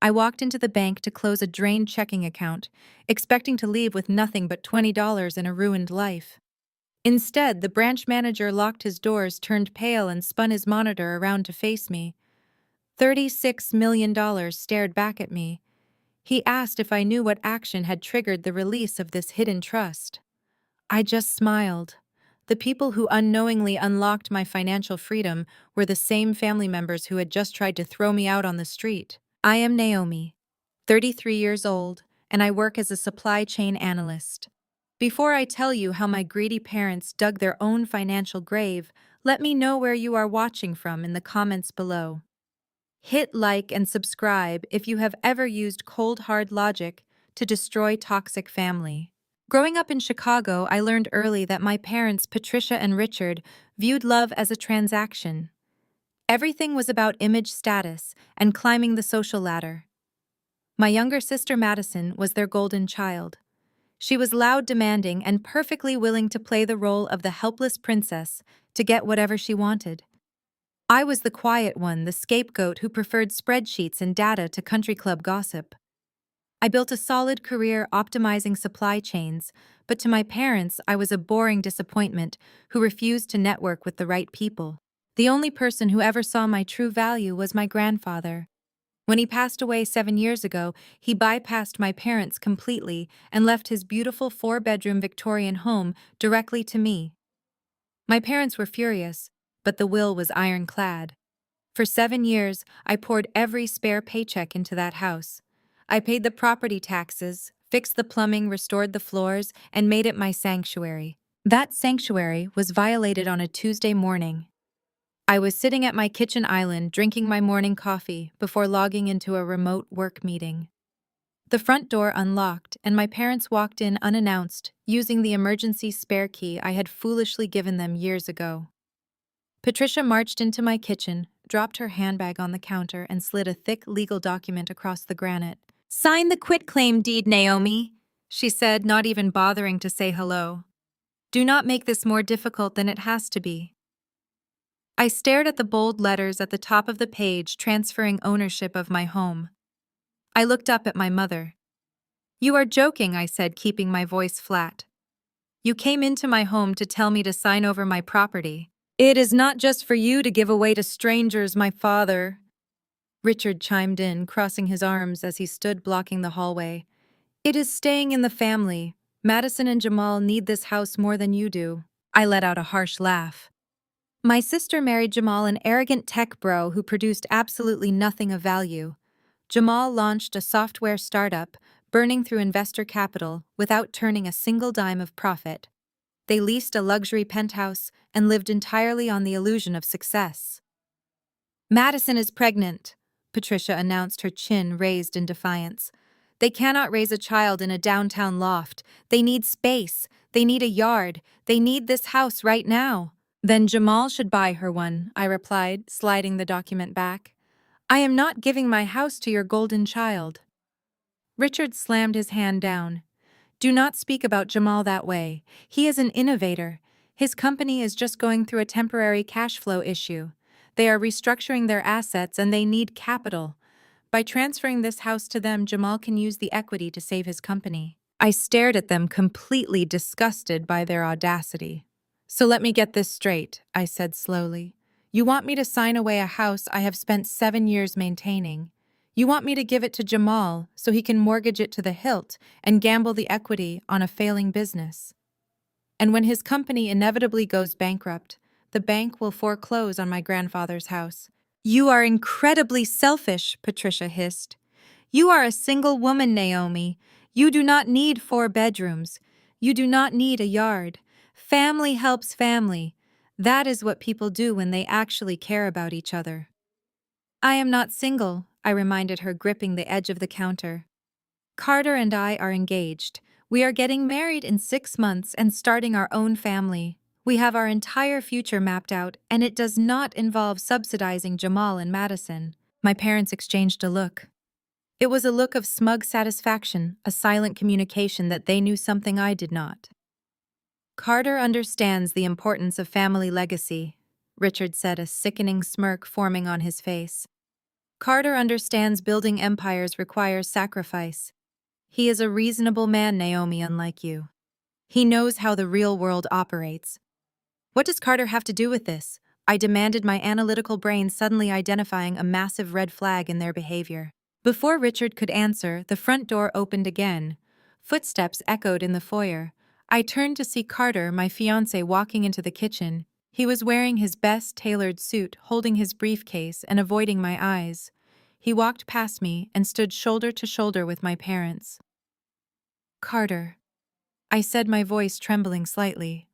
I walked into the bank to close a drained checking account, expecting to leave with nothing but $20 and a ruined life. Instead, the branch manager locked his doors, turned pale, and spun his monitor around to face me. $36 million stared back at me. He asked if I knew what action had triggered the release of this hidden trust. I just smiled. The people who unknowingly unlocked my financial freedom were the same family members who had just tried to throw me out on the street. I am Naomi, 33 years old, and I work as a supply chain analyst. Before I tell you how my greedy parents dug their own financial grave, let me know where you are watching from in the comments below. Hit like and subscribe if you have ever used cold hard logic to destroy toxic family. Growing up in Chicago, I learned early that my parents, Patricia and Richard, viewed love as a transaction. Everything was about image status and climbing the social ladder. My younger sister Madison was their golden child. She was loud, demanding, and perfectly willing to play the role of the helpless princess to get whatever she wanted. I was the quiet one, the scapegoat who preferred spreadsheets and data to country club gossip. I built a solid career optimizing supply chains, but to my parents, I was a boring disappointment who refused to network with the right people. The only person who ever saw my true value was my grandfather. When he passed away 7 years ago, he bypassed my parents completely and left his beautiful 4-bedroom Victorian home directly to me. My parents were furious, but the will was ironclad. For 7 years, I poured every spare paycheck into that house. I paid the property taxes, fixed the plumbing, restored the floors, and made it my sanctuary. That sanctuary was violated on a Tuesday morning. I was sitting at my kitchen island drinking my morning coffee before logging into a remote work meeting. The front door unlocked, and my parents walked in unannounced, using the emergency spare key I had foolishly given them years ago. Patricia marched into my kitchen, dropped her handbag on the counter, and slid a thick legal document across the granite. "Sign the quitclaim deed, Naomi," she said, not even bothering to say hello. "Do not make this more difficult than it has to be." I stared at the bold letters at the top of the page transferring ownership of my home. I looked up at my mother. "You are joking," I said, keeping my voice flat. "You came into my home to tell me to sign over my property. It is not just for you to give away to strangers, my father." Richard chimed in, crossing his arms as he stood blocking the hallway. "It is staying in the family. Madison and Jamal need this house more than you do." I let out a harsh laugh. My sister married Jamal, an arrogant tech bro who produced absolutely nothing of value. Jamal launched a software startup, burning through investor capital without turning a single dime of profit. They leased a luxury penthouse and lived entirely on the illusion of success. "Madison is pregnant," Patricia announced, her chin raised in defiance. "They cannot raise a child in a downtown loft. They need space. They need a yard. They need this house right now." "Then Jamal should buy her one," I replied, sliding the document back. "I am not giving my house to your golden child." Richard slammed his hand down. "Do not speak about Jamal that way. He is an innovator. His company is just going through a temporary cash flow issue. They are restructuring their assets and they need capital. By transferring this house to them, Jamal can use the equity to save his company." I stared at them, completely disgusted by their audacity. "So let me get this straight," I said slowly. "You want me to sign away a house I have spent 7 years maintaining. You want me to give it to Jamal so he can mortgage it to the hilt and gamble the equity on a failing business. And when his company inevitably goes bankrupt, the bank will foreclose on my grandfather's house." "You are incredibly selfish," Patricia hissed. "You are a single woman, Naomi. You do not need 4 bedrooms. You do not need a yard. Family helps family. That is what people do when they actually care about each other." "I am not single," I reminded her, gripping the edge of the counter. "Carter and I are engaged. We are getting married in 6 months and starting our own family. We have our entire future mapped out, and it does not involve subsidizing Jamal and Madison." My parents exchanged a look. It was a look of smug satisfaction, a silent communication that they knew something I did not. "Carter understands the importance of family legacy," Richard said, a sickening smirk forming on his face. Carter understands building empires requires sacrifice. He is a reasonable man, Naomi, unlike you. He knows how the real world operates. What does Carter have to do with this? I demanded, my analytical brain suddenly identifying a massive red flag in their behavior. Before Richard could answer, the front door opened again. Footsteps echoed in the foyer. I turned to see Carter, my fiancé, walking into the kitchen. He was wearing his best tailored suit, holding his briefcase and avoiding my eyes. He walked past me and stood shoulder to shoulder with my parents. Carter, I said, my voice trembling slightly.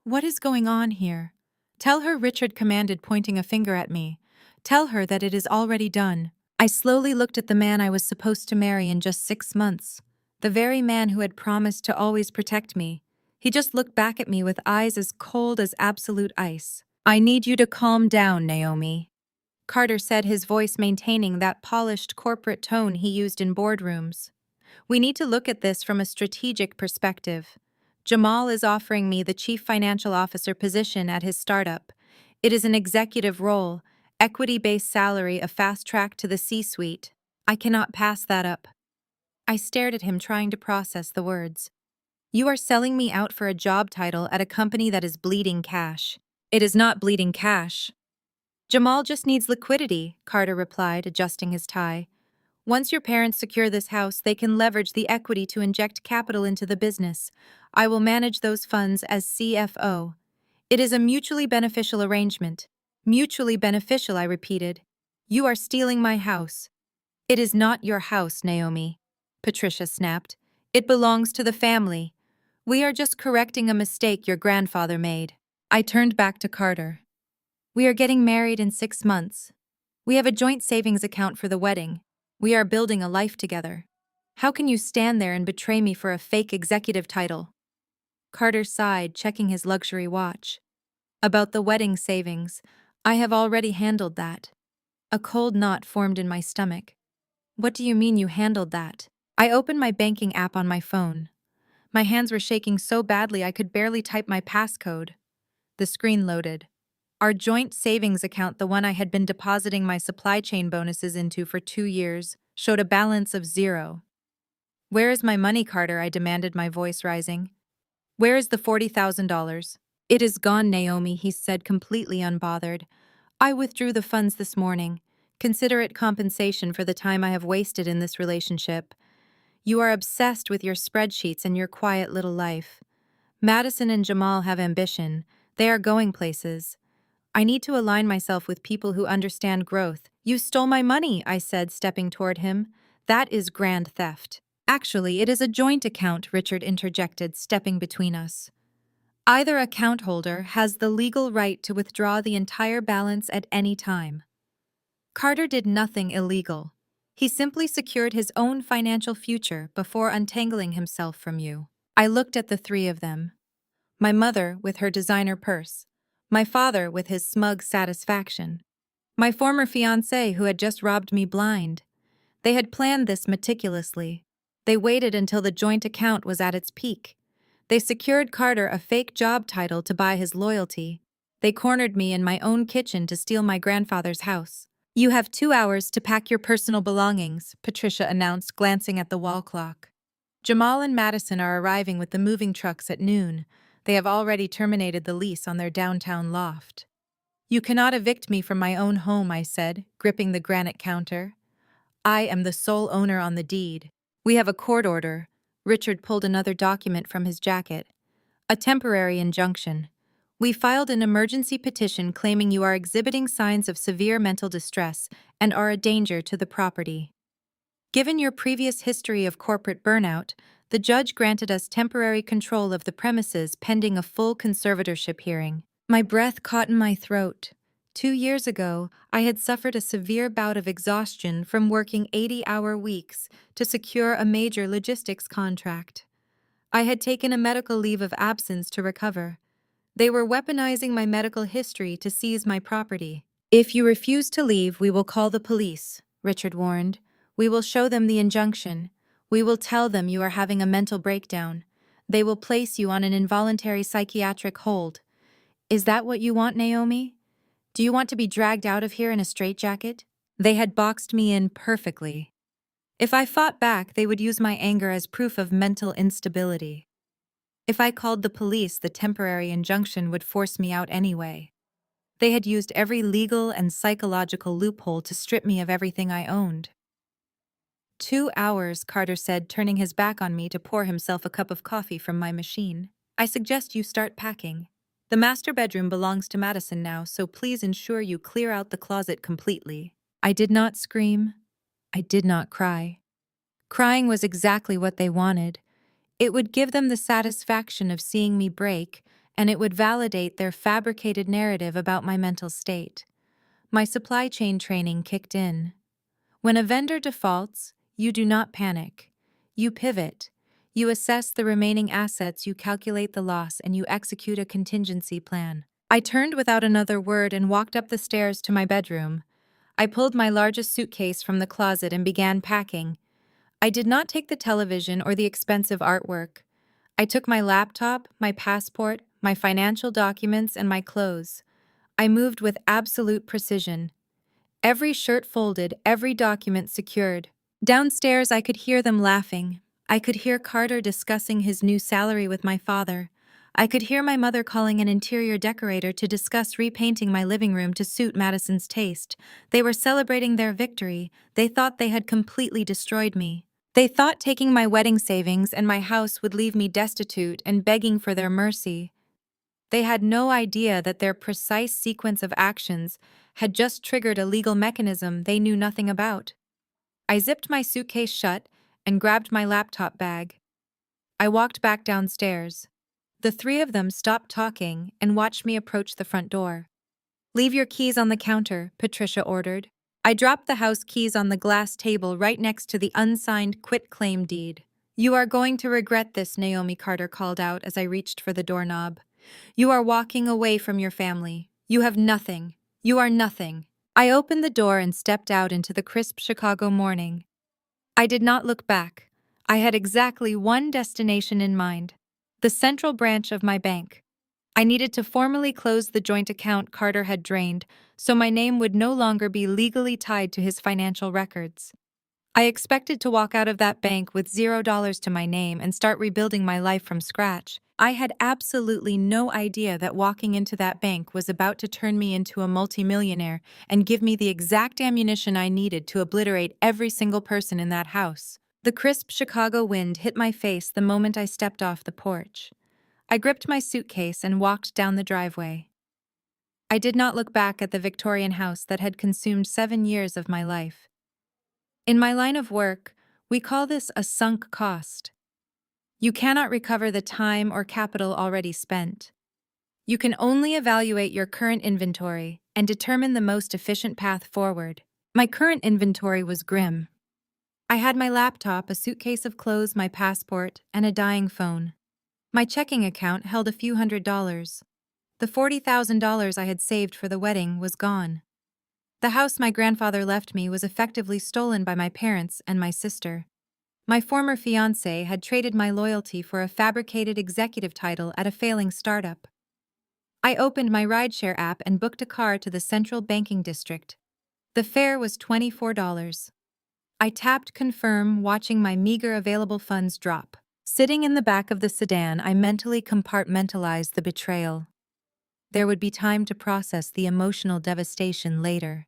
What is going on here? Tell her, Richard commanded, pointing a finger at me. Tell her that it is already done. I slowly looked at the man I was supposed to marry in just 6 months. The very man who had promised to always protect me. He just looked back at me with eyes as cold as absolute ice. I need you to calm down, Naomi, Carter said, his voice maintaining that polished corporate tone he used in boardrooms. We need to look at this from a strategic perspective. Jamal is offering me the chief financial officer position at his startup. It is an executive role, equity-based salary, a fast track to the C-suite. I cannot pass that up. I stared at him, trying to process the words. You are selling me out for a job title at a company that is bleeding cash. It is not bleeding cash. Jamal just needs liquidity, Carter replied, adjusting his tie. Once your parents secure this house, they can leverage the equity to inject capital into the business. I will manage those funds as CFO. It is a mutually beneficial arrangement. Mutually beneficial, I repeated. You are stealing my house. It is not your house, Naomi, Patricia snapped. It belongs to the family. We are just correcting a mistake your grandfather made. I turned back to Carter. We are getting married in 6 months. We have a joint savings account for the wedding. We are building a life together. How can you stand there and betray me for a fake executive title? Carter sighed, checking his luxury watch. About the wedding savings, I have already handled that. A cold knot formed in my stomach. What do you mean you handled that? I opened my banking app on my phone. My hands were shaking so badly I could barely type my passcode. The screen loaded. Our joint savings account, the one I had been depositing my supply chain bonuses into for 2 years, showed a balance of 0. Where is my money, Carter? I demanded, my voice rising. Where is the $40,000? It is gone, Naomi, he said, completely unbothered. I withdrew the funds this morning. Consider it compensation for the time I have wasted in this relationship. You are obsessed with your spreadsheets and your quiet little life. Madison and Jamal have ambition. They are going places. I need to align myself with people who understand growth. You stole my money, I said, stepping toward him. That is grand theft. Actually, it is a joint account, Richard interjected, stepping between us. Either account holder has the legal right to withdraw the entire balance at any time. Carter did nothing illegal. He simply secured his own financial future before untangling himself from you. I looked at the 3 of them. My mother with her designer purse. My father with his smug satisfaction. My former fiancé who had just robbed me blind. They had planned this meticulously. They waited until the joint account was at its peak. They secured Carter a fake job title to buy his loyalty. They cornered me in my own kitchen to steal my grandfather's house. You have 2 hours to pack your personal belongings, Patricia announced, glancing at the wall clock. Jamal and Madison are arriving with the moving trucks at noon. They have already terminated the lease on their downtown loft. You cannot evict me from my own home, I said, gripping the granite counter. I am the sole owner on the deed. We have a court order. Richard pulled another document from his jacket. A temporary injunction. We filed an emergency petition claiming you are exhibiting signs of severe mental distress and are a danger to the property. Given your previous history of corporate burnout, the judge granted us temporary control of the premises pending a full conservatorship hearing. My breath caught in my throat. 2 years ago, I had suffered a severe bout of exhaustion from working 80-hour weeks to secure a major logistics contract. I had taken a medical leave of absence to recover. They were weaponizing my medical history to seize my property. If you refuse to leave, we will call the police, Richard warned. We will show them the injunction. We will tell them you are having a mental breakdown. They will place you on an involuntary psychiatric hold. Is that what you want, Naomi? Do you want to be dragged out of here in a straitjacket? They had boxed me in perfectly. If I fought back, they would use my anger as proof of mental instability. If I called the police, the temporary injunction would force me out anyway. They had used every legal and psychological loophole to strip me of everything I owned. 2 hours, Carter said, turning his back on me to pour himself a cup of coffee from my machine. I suggest you start packing. The master bedroom belongs to Madison now, so please ensure you clear out the closet completely. I did not scream. I did not cry. Crying was exactly what they wanted. It would give them the satisfaction of seeing me break, and it would validate their fabricated narrative about my mental state. My supply chain training kicked in. When a vendor defaults, you do not panic. You pivot. You assess the remaining assets, you calculate the loss, and you execute a contingency plan. I turned without another word and walked up the stairs to my bedroom. I pulled my largest suitcase from the closet and began packing. I did not take the television or the expensive artwork. I took my laptop, my passport, my financial documents, and my clothes. I moved with absolute precision. Every shirt folded, every document secured. Downstairs, I could hear them laughing. I could hear Carter discussing his new salary with my father. I could hear my mother calling an interior decorator to discuss repainting my living room to suit Madison's taste. They were celebrating their victory. They thought they had completely destroyed me. They thought taking my wedding savings and my house would leave me destitute and begging for their mercy. They had no idea that their precise sequence of actions had just triggered a legal mechanism they knew nothing about. I zipped my suitcase shut and grabbed my laptop bag. I walked back downstairs. The three of them stopped talking and watched me approach the front door. "Leave your keys on the counter," Patricia ordered. I dropped the house keys on the glass table right next to the unsigned quitclaim deed. "You are going to regret this," Naomi Carter called out as I reached for the doorknob. "You are walking away from your family. You have nothing. You are nothing." I opened the door and stepped out into the crisp Chicago morning. I did not look back. I had exactly one destination in mind: the central branch of my bank. I needed to formally close the joint account Carter had drained, so my name would no longer be legally tied to his financial records. I expected to walk out of that bank with $0 to my name and start rebuilding my life from scratch. I had absolutely no idea that walking into that bank was about to turn me into a multimillionaire and give me the exact ammunition I needed to obliterate every single person in that house. The crisp Chicago wind hit my face the moment I stepped off the porch. I gripped my suitcase and walked down the driveway. I did not look back at the Victorian house that had consumed 7 years of my life. In my line of work, we call this a sunk cost. You cannot recover the time or capital already spent. You can only evaluate your current inventory and determine the most efficient path forward. My current inventory was grim. I had my laptop, a suitcase of clothes, my passport, and a dying phone. My checking account held a few $100s. The $40,000 I had saved for the wedding was gone. The house my grandfather left me was effectively stolen by my parents and my sister. My former fiancé had traded my loyalty for a fabricated executive title at a failing startup. I opened my rideshare app and booked a car to the central banking district. The fare was $24. I tapped confirm, watching my meager available funds drop. Sitting in the back of the sedan, I mentally compartmentalized the betrayal. There would be time to process the emotional devastation later.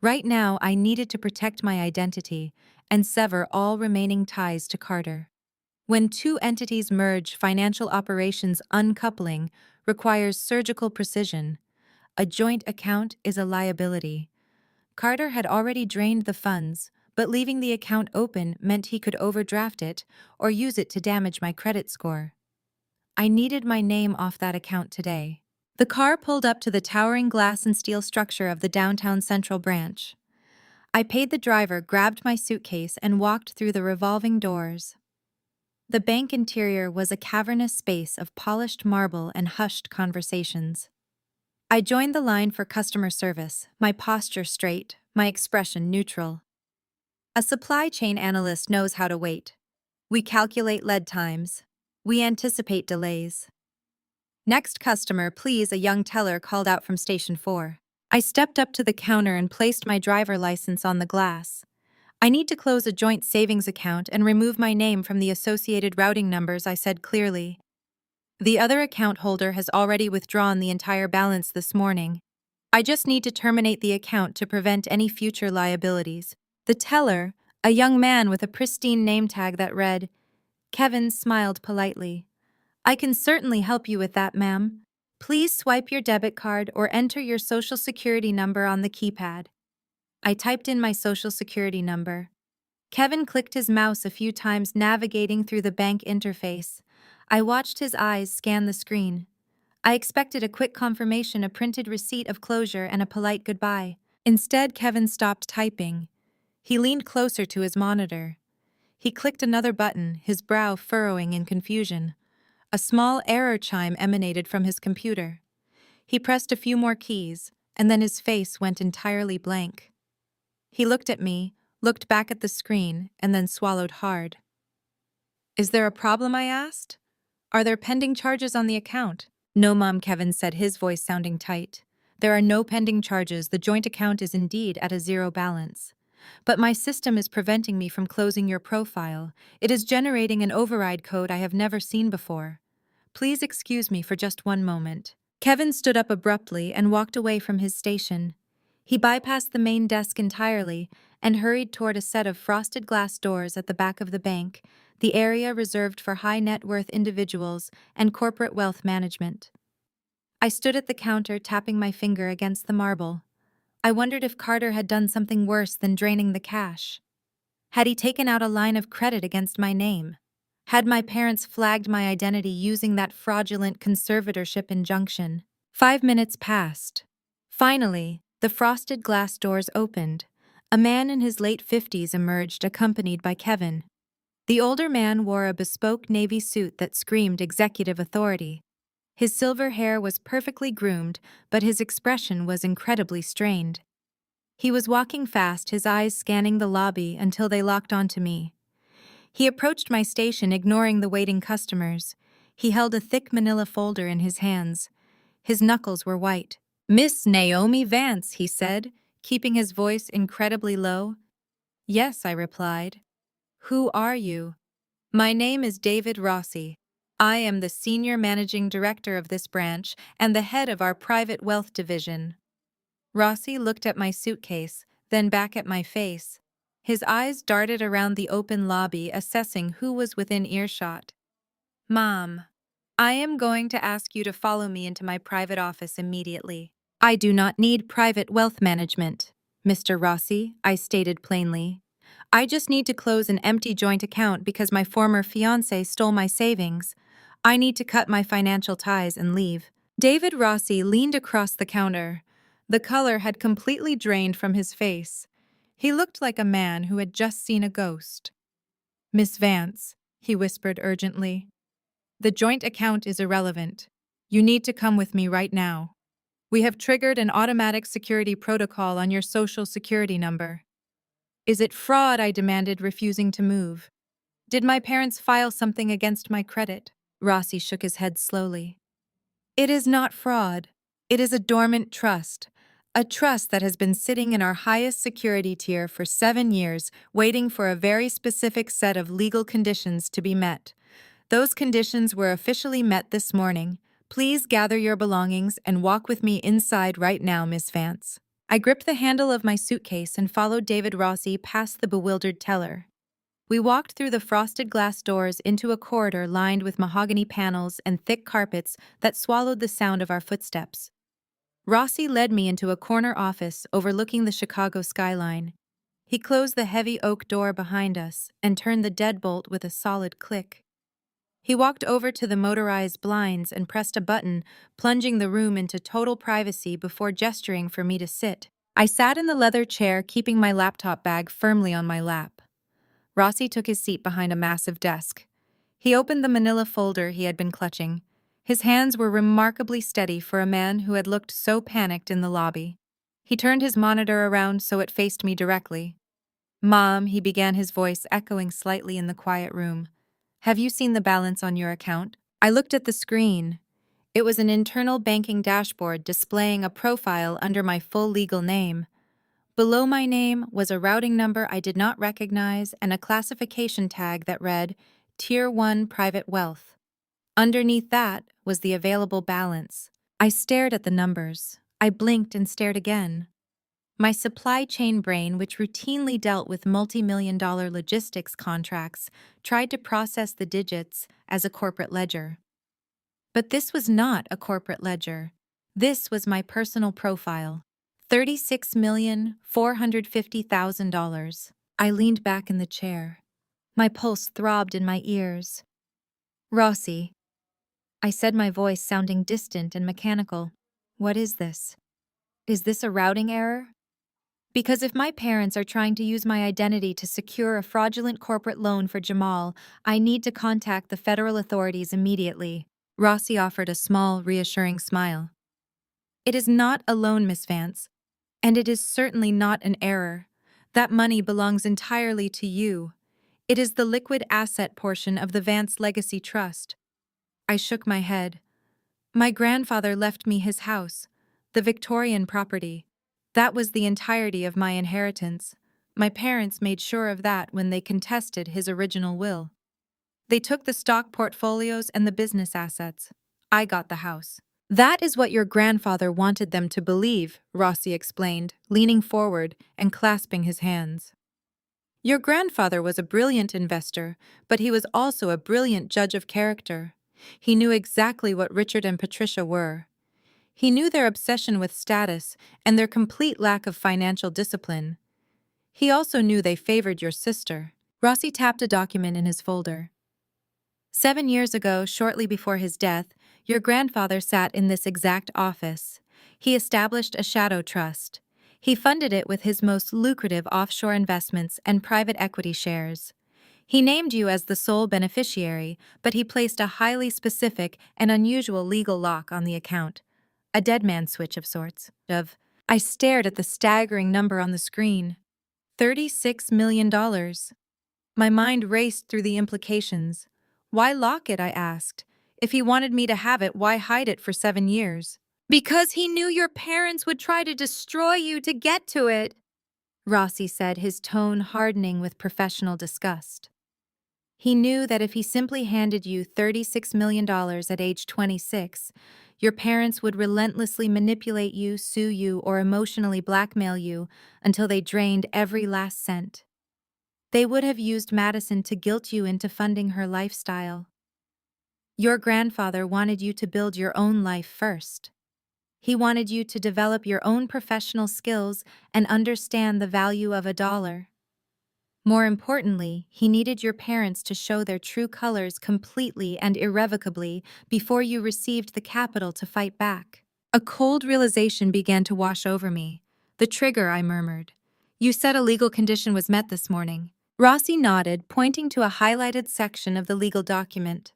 Right now, I needed to protect my identity and sever all remaining ties to Carter. When two entities merge, financial operations uncoupling requires surgical precision. A joint account is a liability. Carter had already drained the funds, but leaving the account open meant he could overdraft it or use it to damage my credit score. I needed my name off that account today. The car pulled up to the towering glass and steel structure of the downtown Central branch. I paid the driver, grabbed my suitcase, and walked through the revolving doors. The bank interior was a cavernous space of polished marble and hushed conversations. I joined the line for customer service, my posture straight, my expression neutral. A supply chain analyst knows how to wait. We calculate lead times. We anticipate delays. "Next customer, please," a young teller called out from Station 4. I stepped up to the counter and placed my driver license on the glass. I need to close a joint savings account and remove my name from the associated routing numbers, I said clearly. The other account holder has already withdrawn the entire balance this morning. I just need to terminate the account to prevent any future liabilities. The teller, a young man with a pristine name tag that read, Kevin, smiled politely. I can certainly help you with that, ma'am. Please swipe your debit card or enter your social security number on the keypad. I typed in my social security number. Kevin clicked his mouse a few times, navigating through the bank interface. I watched his eyes scan the screen. I expected a quick confirmation, a printed receipt of closure, and a polite goodbye. Instead, Kevin stopped typing. He leaned closer to his monitor. He clicked another button, his brow furrowing in confusion. A small error chime emanated from his computer. He pressed a few more keys, and then his face went entirely blank. He looked at me, looked back at the screen, and then swallowed hard. Is there a problem? I asked. Are there pending charges on the account? No, Mom, Kevin said, his voice sounding tight. There are no pending charges. The joint account is indeed at a zero balance. But my system is preventing me from closing your profile. It is generating an override code I have never seen before. Please excuse me for just one moment. Kevin stood up abruptly and walked away from his station. He bypassed the main desk entirely and hurried toward a set of frosted glass doors at the back of the bank, the area reserved for high net worth individuals and corporate wealth management. I stood at the counter, tapping my finger against the marble. I wondered if Carter had done something worse than draining the cash. Had he taken out a line of credit against my name? Had my parents flagged my identity using that fraudulent conservatorship injunction? 5 minutes passed. Finally, the frosted glass doors opened. A man in his late 50s emerged, accompanied by Kevin. The older man wore a bespoke navy suit that screamed executive authority. His silver hair was perfectly groomed, but his expression was incredibly strained. He was walking fast, his eyes scanning the lobby until they locked onto me. He approached my station, ignoring the waiting customers. He held a thick manila folder in his hands. His knuckles were white. Miss Naomi Vance, he said, keeping his voice incredibly low. Yes, I replied. Who are you? My name is David Rossi. I am the senior managing director of this branch and the head of our private wealth division. Rossi looked at my suitcase, then back at my face. His eyes darted around the open lobby, assessing who was within earshot. Mom, I am going to ask you to follow me into my private office immediately. I do not need private wealth management, Mr. Rossi, I stated plainly. I just need to close an empty joint account because my former fiancé stole my savings. I need to cut my financial ties and leave. David Rossi leaned across the counter. The color had completely drained from his face. He looked like a man who had just seen a ghost. Miss Vance, he whispered urgently. The joint account is irrelevant. You need to come with me right now. We have triggered an automatic security protocol on your social security number. Is it fraud? I demanded, refusing to move. Did my parents file something against my credit? Rossi shook his head slowly. It is not fraud. It is a dormant trust. A trust that has been sitting in our highest security tier for 7 years, waiting for a very specific set of legal conditions to be met. Those conditions were officially met this morning. Please gather your belongings and walk with me inside right now, Miss Vance. I gripped the handle of my suitcase and followed David Rossi past the bewildered teller. We walked through the frosted glass doors into a corridor lined with mahogany panels and thick carpets that swallowed the sound of our footsteps. Rossi led me into a corner office overlooking the Chicago skyline. He closed the heavy oak door behind us and turned the deadbolt with a solid click. He walked over to the motorized blinds and pressed a button, plunging the room into total privacy before gesturing for me to sit. I sat in the leather chair, keeping my laptop bag firmly on my lap. Rossi took his seat behind a massive desk. He opened the manila folder he had been clutching. His hands were remarkably steady for a man who had looked so panicked in the lobby. He turned his monitor around so it faced me directly. Mom, he began, his voice echoing slightly in the quiet room. Have you seen the balance on your account? I looked at the screen. It was an internal banking dashboard displaying a profile under my full legal name. Below my name was a routing number I did not recognize and a classification tag that read Tier 1 Private Wealth. Underneath that was the available balance. I stared at the numbers. I blinked and stared again. My supply chain brain, which routinely dealt with multi-million-dollar logistics contracts, tried to process the digits as a corporate ledger. But this was not a corporate ledger. This was my personal profile. $36,450,000. I leaned back in the chair. My pulse throbbed in my ears. Rossi, I said, my voice sounding distant and mechanical. What is this? Is this a routing error? Because if my parents are trying to use my identity to secure a fraudulent corporate loan for Jamal, I need to contact the federal authorities immediately. Rossi offered a small, reassuring smile. It is not a loan, Miss Vance, and it is certainly not an error. That money belongs entirely to you. It is the liquid asset portion of the Vance Legacy Trust. I shook my head. My grandfather left me his house, the Victorian property. That was the entirety of my inheritance. My parents made sure of that when they contested his original will. They took the stock portfolios and the business assets. I got the house. That is what your grandfather wanted them to believe, Rossi explained, leaning forward and clasping his hands. Your grandfather was a brilliant investor, but he was also a brilliant judge of character. He knew exactly what Richard and Patricia were. He knew their obsession with status and their complete lack of financial discipline. He also knew they favored your sister. Rossi tapped a document in his folder. 7 years ago, shortly before his death, your grandfather sat in this exact office. He established a shadow trust. He funded it with his most lucrative offshore investments and private equity shares. He named you as the sole beneficiary, but he placed a highly specific and unusual legal lock on the account. A dead man switch of sorts. I stared at the staggering number on the screen. $36 million. My mind raced through the implications. Why lock it, I asked. If he wanted me to have it, why hide it for 7 years? Because he knew your parents would try to destroy you to get to it, Rossi said, his tone hardening with professional disgust. He knew that if he simply handed you $36 million at age 26, your parents would relentlessly manipulate you, sue you, or emotionally blackmail you until they drained every last cent. They would have used Madison to guilt you into funding her lifestyle. Your grandfather wanted you to build your own life first. He wanted you to develop your own professional skills and understand the value of a dollar. More importantly, he needed your parents to show their true colors completely and irrevocably before you received the capital to fight back. A cold realization began to wash over me. The trigger, I murmured. You said a legal condition was met this morning. Rossi nodded, pointing to a highlighted section of the legal document.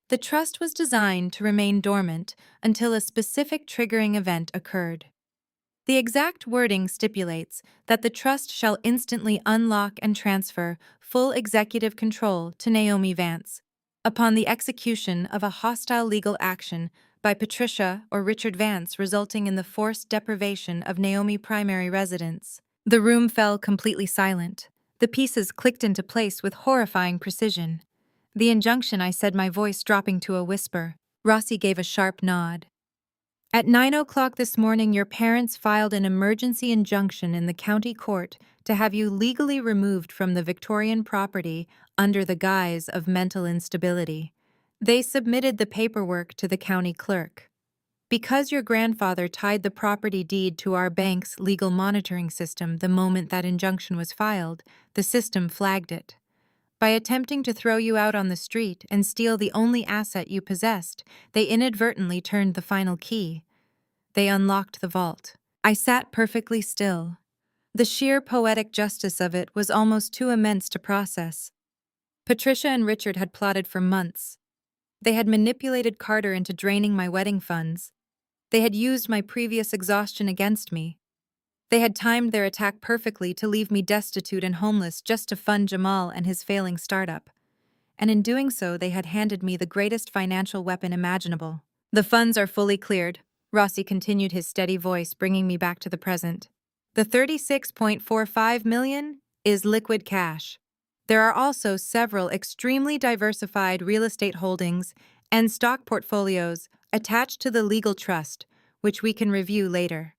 The trust was designed to remain dormant until a specific triggering event occurred. The exact wording stipulates that the trust shall instantly unlock and transfer full executive control to Naomi Vance upon the execution of a hostile legal action by Patricia or Richard Vance resulting in the forced deprivation of Naomi primary residence. The room fell completely silent. The pieces clicked into place with horrifying precision. The injunction, I said, my voice dropping to a whisper. Rossi gave a sharp nod. At 9 o'clock this morning, your parents filed an emergency injunction in the county court to have you legally removed from the Victorian property under the guise of mental instability. They submitted the paperwork to the county clerk. Because your grandfather tied the property deed to our bank's legal monitoring system the moment that injunction was filed, the system flagged it. By attempting to throw you out on the street and steal the only asset you possessed, they inadvertently turned the final key. They unlocked the vault. I sat perfectly still. The sheer poetic justice of it was almost too immense to process. Patricia and Richard had plotted for months. They had manipulated Carter into draining my wedding funds. They had used my previous exhaustion against me. They had timed their attack perfectly to leave me destitute and homeless just to fund Jamal and his failing startup. And in doing so, they had handed me the greatest financial weapon imaginable, The funds are fully cleared. Rossi continued, his steady voice bringing me back to the present. The 36.45 million is liquid cash. There are also several extremely diversified real estate holdings and stock portfolios attached to the legal trust, which we can review later.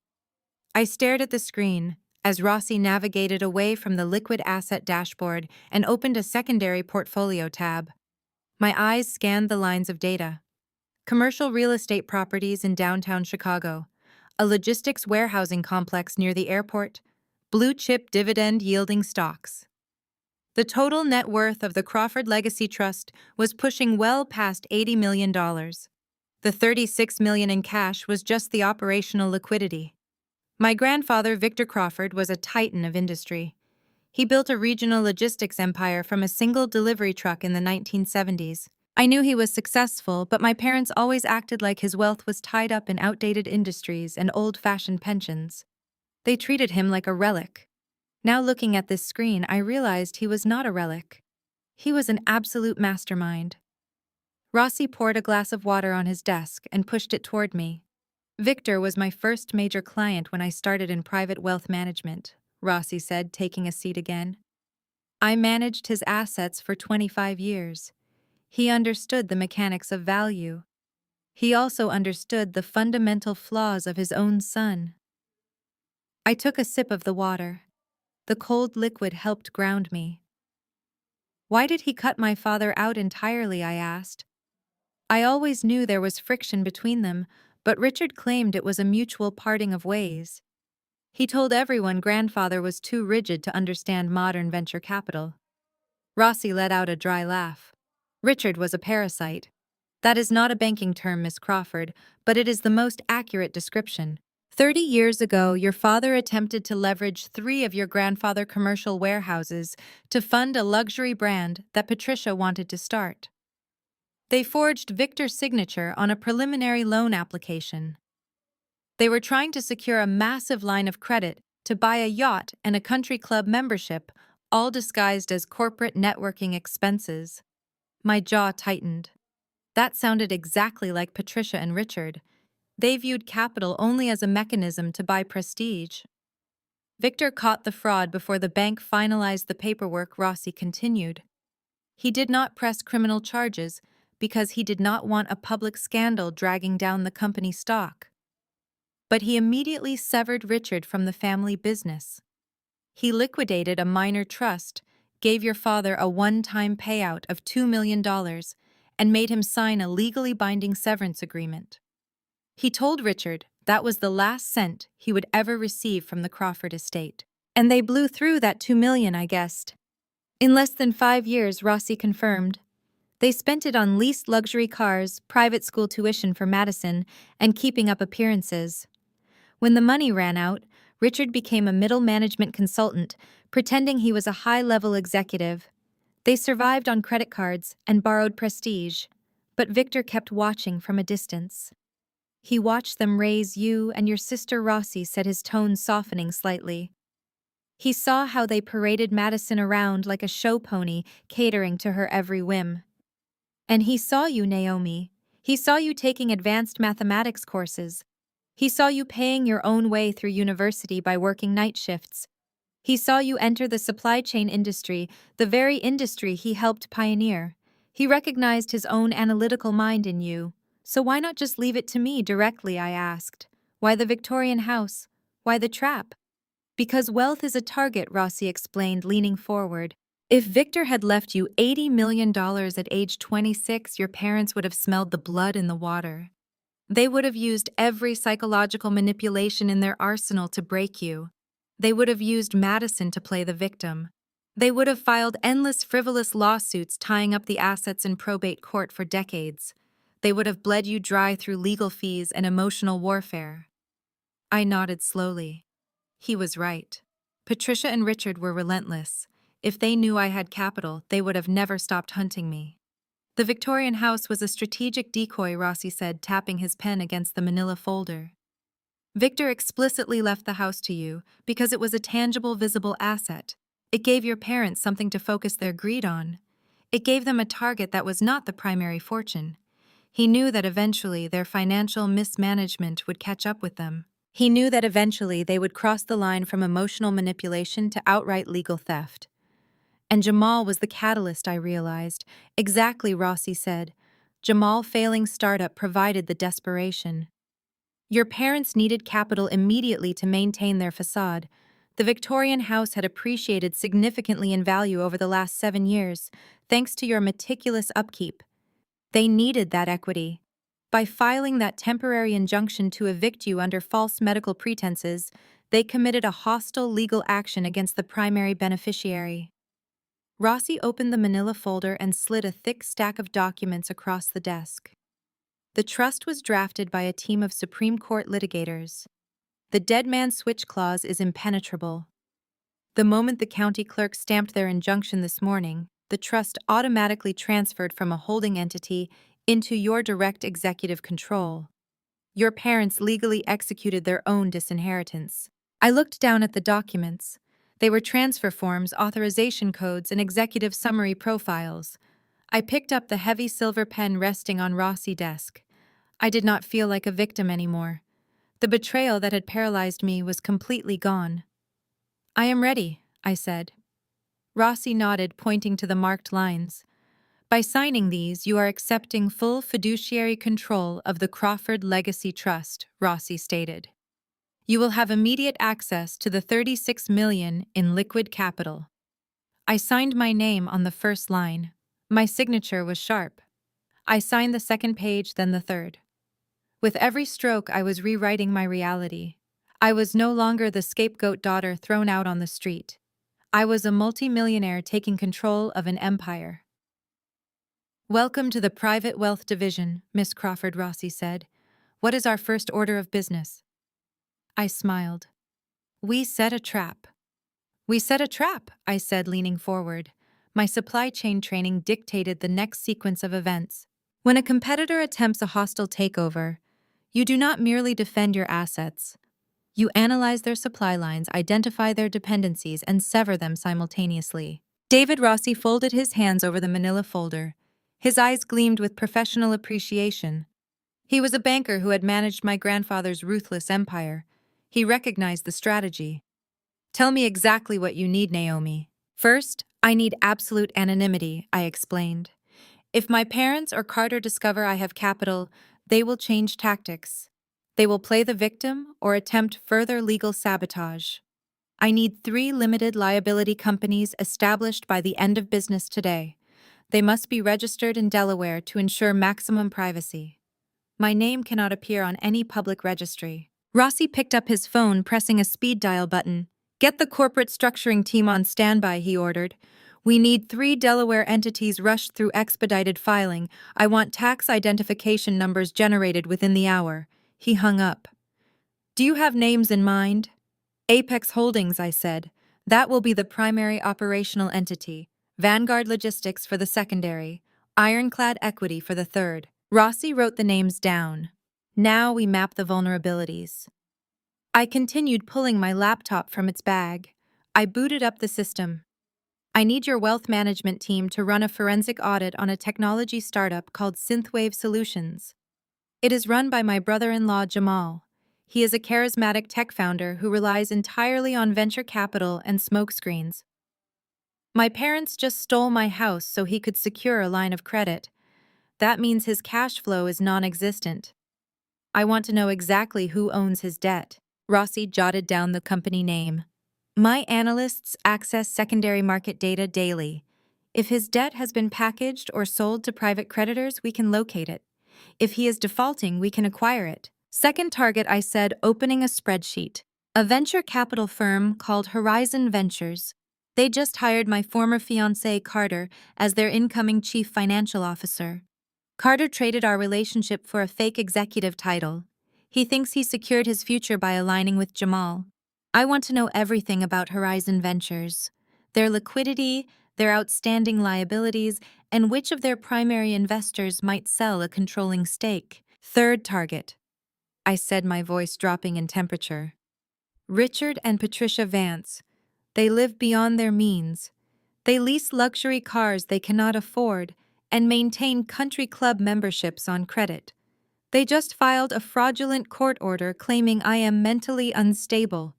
I stared at the screen as Rossi navigated away from the liquid asset dashboard and opened a secondary portfolio tab. My eyes scanned the lines of data. Commercial real estate properties in downtown Chicago, a logistics warehousing complex near the airport, blue-chip dividend-yielding stocks. The total net worth of the Crawford Legacy Trust was pushing well past $80 million. The $36 million in cash was just the operational liquidity. My grandfather, Victor Crawford, was a titan of industry. He built a regional logistics empire from a single delivery truck in the 1970s. I knew he was successful, but my parents always acted like his wealth was tied up in outdated industries and old-fashioned pensions. They treated him like a relic. Now looking at this screen, I realized he was not a relic. He was an absolute mastermind. Rossi poured a glass of water on his desk and pushed it toward me. Victor was my first major client when I started in private wealth management, Rossi said, taking a seat again. I managed his assets for 25 years. He understood the mechanics of value. He also understood the fundamental flaws of his own son. I took a sip of the water. The cold liquid helped ground me. Why did he cut my father out entirely, I asked. I always knew there was friction between them, but Richard claimed it was a mutual parting of ways. He told everyone grandfather was too rigid to understand modern venture capital. Rossi let out a dry laugh. Richard was a parasite. That is not a banking term, Miss Crawford, but it is the most accurate description. 30 years ago, your father attempted to leverage 3 of your grandfather's commercial warehouses to fund a luxury brand that Patricia wanted to start. They forged Victor's signature on a preliminary loan application. They were trying to secure a massive line of credit to buy a yacht and a country club membership, all disguised as corporate networking expenses. My jaw tightened. That sounded exactly like Patricia and Richard. They viewed capital only as a mechanism to buy prestige. Victor caught the fraud before the bank finalized the paperwork, Rossi continued. He did not press criminal charges because he did not want a public scandal dragging down the company stock. But he immediately severed Richard from the family business. He liquidated a minor trust, gave your father a one-time payout of $2 million, and made him sign a legally binding severance agreement. He told Richard that was the last cent he would ever receive from the Crawford estate. And they blew through that $2 million, I guessed. In less than 5 years, Rossi confirmed. They spent it on leased luxury cars, private school tuition for Madison, and keeping up appearances. When the money ran out, Richard became a middle management consultant, pretending he was a high-level executive. They survived on credit cards and borrowed prestige, but Victor kept watching from a distance. He watched them raise you and your sister, Rossi said, his tone softening slightly. He saw how they paraded Madison around like a show pony, catering to her every whim. And he saw you, Naomi. He saw you taking advanced mathematics courses. He saw you paying your own way through university by working night shifts. He saw you enter the supply chain industry, the very industry he helped pioneer. He recognized his own analytical mind in you. So why not just leave it to me directly, I asked. Why the Victorian house? Why the trap? Because wealth is a target, Rossi explained, leaning forward. If Victor had left you $80 million at age 26, your parents would have smelled the blood in the water. They would have used every psychological manipulation in their arsenal to break you. They would have used Madison to play the victim. They would have filed endless frivolous lawsuits tying up the assets in probate court for decades. They would have bled you dry through legal fees and emotional warfare. I nodded slowly. He was right. Patricia and Richard were relentless. If they knew I had capital, they would have never stopped hunting me. The Victorian house was a strategic decoy, Rossi said, tapping his pen against the manila folder. Victor explicitly left the house to you because it was a tangible, visible asset. It gave your parents something to focus their greed on. It gave them a target that was not the primary fortune. He knew that eventually their financial mismanagement would catch up with them. He knew that eventually they would cross the line from emotional manipulation to outright legal theft. And Jamal was the catalyst, I realized. Exactly, Rossi said. Jamal failing startup provided the desperation. Your parents needed capital immediately to maintain their facade. The Victorian house had appreciated significantly in value over the last 7 years, thanks to your meticulous upkeep. They needed that equity. By filing that temporary injunction to evict you under false medical pretenses, they committed a hostile legal action against the primary beneficiary. Rossi opened the manila folder and slid a thick stack of documents across the desk. The trust was drafted by a team of Supreme Court litigators. The dead man switch clause is impenetrable. The moment the county clerk stamped their injunction this morning, the trust automatically transferred from a holding entity into your direct executive control. Your parents legally executed their own disinheritance. I looked down at the documents. They were transfer forms, authorization codes, and executive summary profiles. I picked up the heavy silver pen resting on Rossi's desk. I did not feel like a victim anymore. The betrayal that had paralyzed me was completely gone. I am ready, I said. Rossi nodded, pointing to the marked lines. By signing these, you are accepting full fiduciary control of the Crawford Legacy Trust, Rossi stated. You will have immediate access to the $36 million in liquid capital. I signed my name on the first line. My signature was sharp. I signed the second page, then the third. With every stroke, I was rewriting my reality. I was no longer the scapegoat daughter thrown out on the street. I was a multimillionaire taking control of an empire. Welcome to the Private Wealth Division, Miss Crawford, Rossi said. What is our first order of business? I smiled. We set a trap. We set a trap, I said, leaning forward. My supply chain training dictated the next sequence of events. When a competitor attempts a hostile takeover, you do not merely defend your assets. You analyze their supply lines, identify their dependencies, and sever them simultaneously. David Rossi folded his hands over the manila folder. His eyes gleamed with professional appreciation. He was a banker who had managed my grandfather's ruthless empire. He recognized the strategy. Tell me exactly what you need, Naomi. First, I need absolute anonymity, I explained. If my parents or Carter discover I have capital, they will change tactics. They will play the victim or attempt further legal sabotage. I need 3 limited liability companies established by the end of business today. They must be registered in Delaware to ensure maximum privacy. My name cannot appear on any public registry. Rossi picked up his phone, pressing a speed dial button. Get the corporate structuring team on standby, he ordered. We need 3 Delaware entities rushed through expedited filing. I want tax identification numbers generated within the hour. He hung up. Do you have names in mind? Apex Holdings, I said. That will be the primary operational entity. Vanguard Logistics for the secondary. Ironclad Equity for the third. Rossi wrote the names down. Now we map the vulnerabilities. I continued pulling my laptop from its bag. I booted up the system. I need your wealth management team to run a forensic audit on a technology startup called Synthwave Solutions. It is run by my brother-in-law Jamal. He is a charismatic tech founder who relies entirely on venture capital and smokescreens. My parents just stole my house so he could secure a line of credit. That means his cash flow is non-existent. I want to know exactly who owns his debt. Rossi jotted down the company name. My analysts access secondary market data daily. If his debt has been packaged or sold to private creditors, we can locate it. If he is defaulting, we can acquire it. Second target, I said, opening a spreadsheet. A venture capital firm called Horizon Ventures. They just hired my former fiancé, Carter, as their incoming chief financial officer. Carter traded our relationship for a fake executive title. He thinks he secured his future by aligning with Jamal. I want to know everything about Horizon Ventures. Their liquidity, their outstanding liabilities, and which of their primary investors might sell a controlling stake. Third target. I said, my voice dropping in temperature. Richard and Patricia Vance. They live beyond their means. They lease luxury cars they cannot afford, and maintain country club memberships on credit. They just filed a fraudulent court order claiming I am mentally unstable.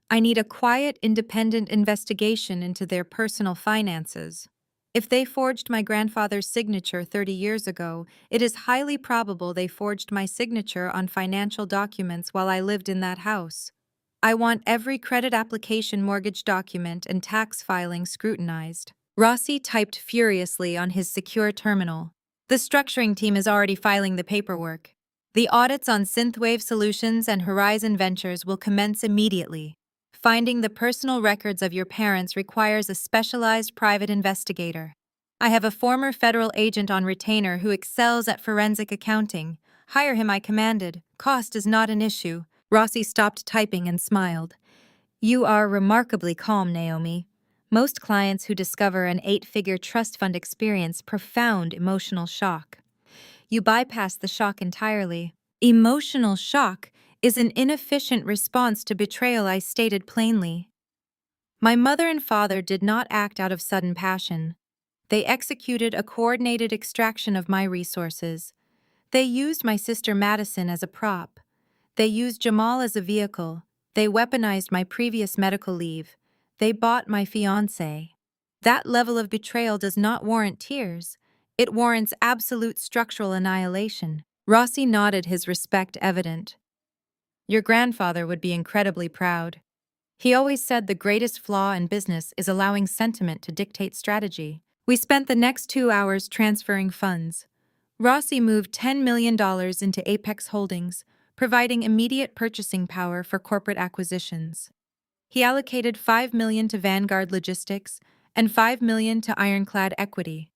I need a quiet, independent investigation into their personal finances. If they forged my grandfather's signature 30 years ago, it is highly probable they forged my signature on financial documents while I lived in that house. I want every credit application, mortgage document, and tax filing scrutinized. Rossi typed furiously on his secure terminal. The structuring team is already filing the paperwork. The audits on Synthwave Solutions and Horizon Ventures will commence immediately. Finding the personal records of your parents requires a specialized private investigator. I have a former federal agent on retainer who excels at forensic accounting. Hire him, I commanded. Cost is not an issue. Rossi stopped typing and smiled. You are remarkably calm, Naomi. Most clients who discover an 8-figure trust fund experience profound emotional shock. You bypass the shock entirely. Emotional shock is an inefficient response to betrayal, I stated plainly. My mother and father did not act out of sudden passion. They executed a coordinated extraction of my resources. They used my sister Madison as a prop. They used Jamal as a vehicle. They weaponized my previous medical leave. They bought my fiancé. That level of betrayal does not warrant tears. It warrants absolute structural annihilation. Rossi nodded, his respect evident. Your grandfather would be incredibly proud. He always said the greatest flaw in business is allowing sentiment to dictate strategy. We spent the next 2 hours transferring funds. Rossi moved $10 million into Apex Holdings, providing immediate purchasing power for corporate acquisitions. He allocated $5 million to Vanguard Logistics and $5 million to Ironclad Equity.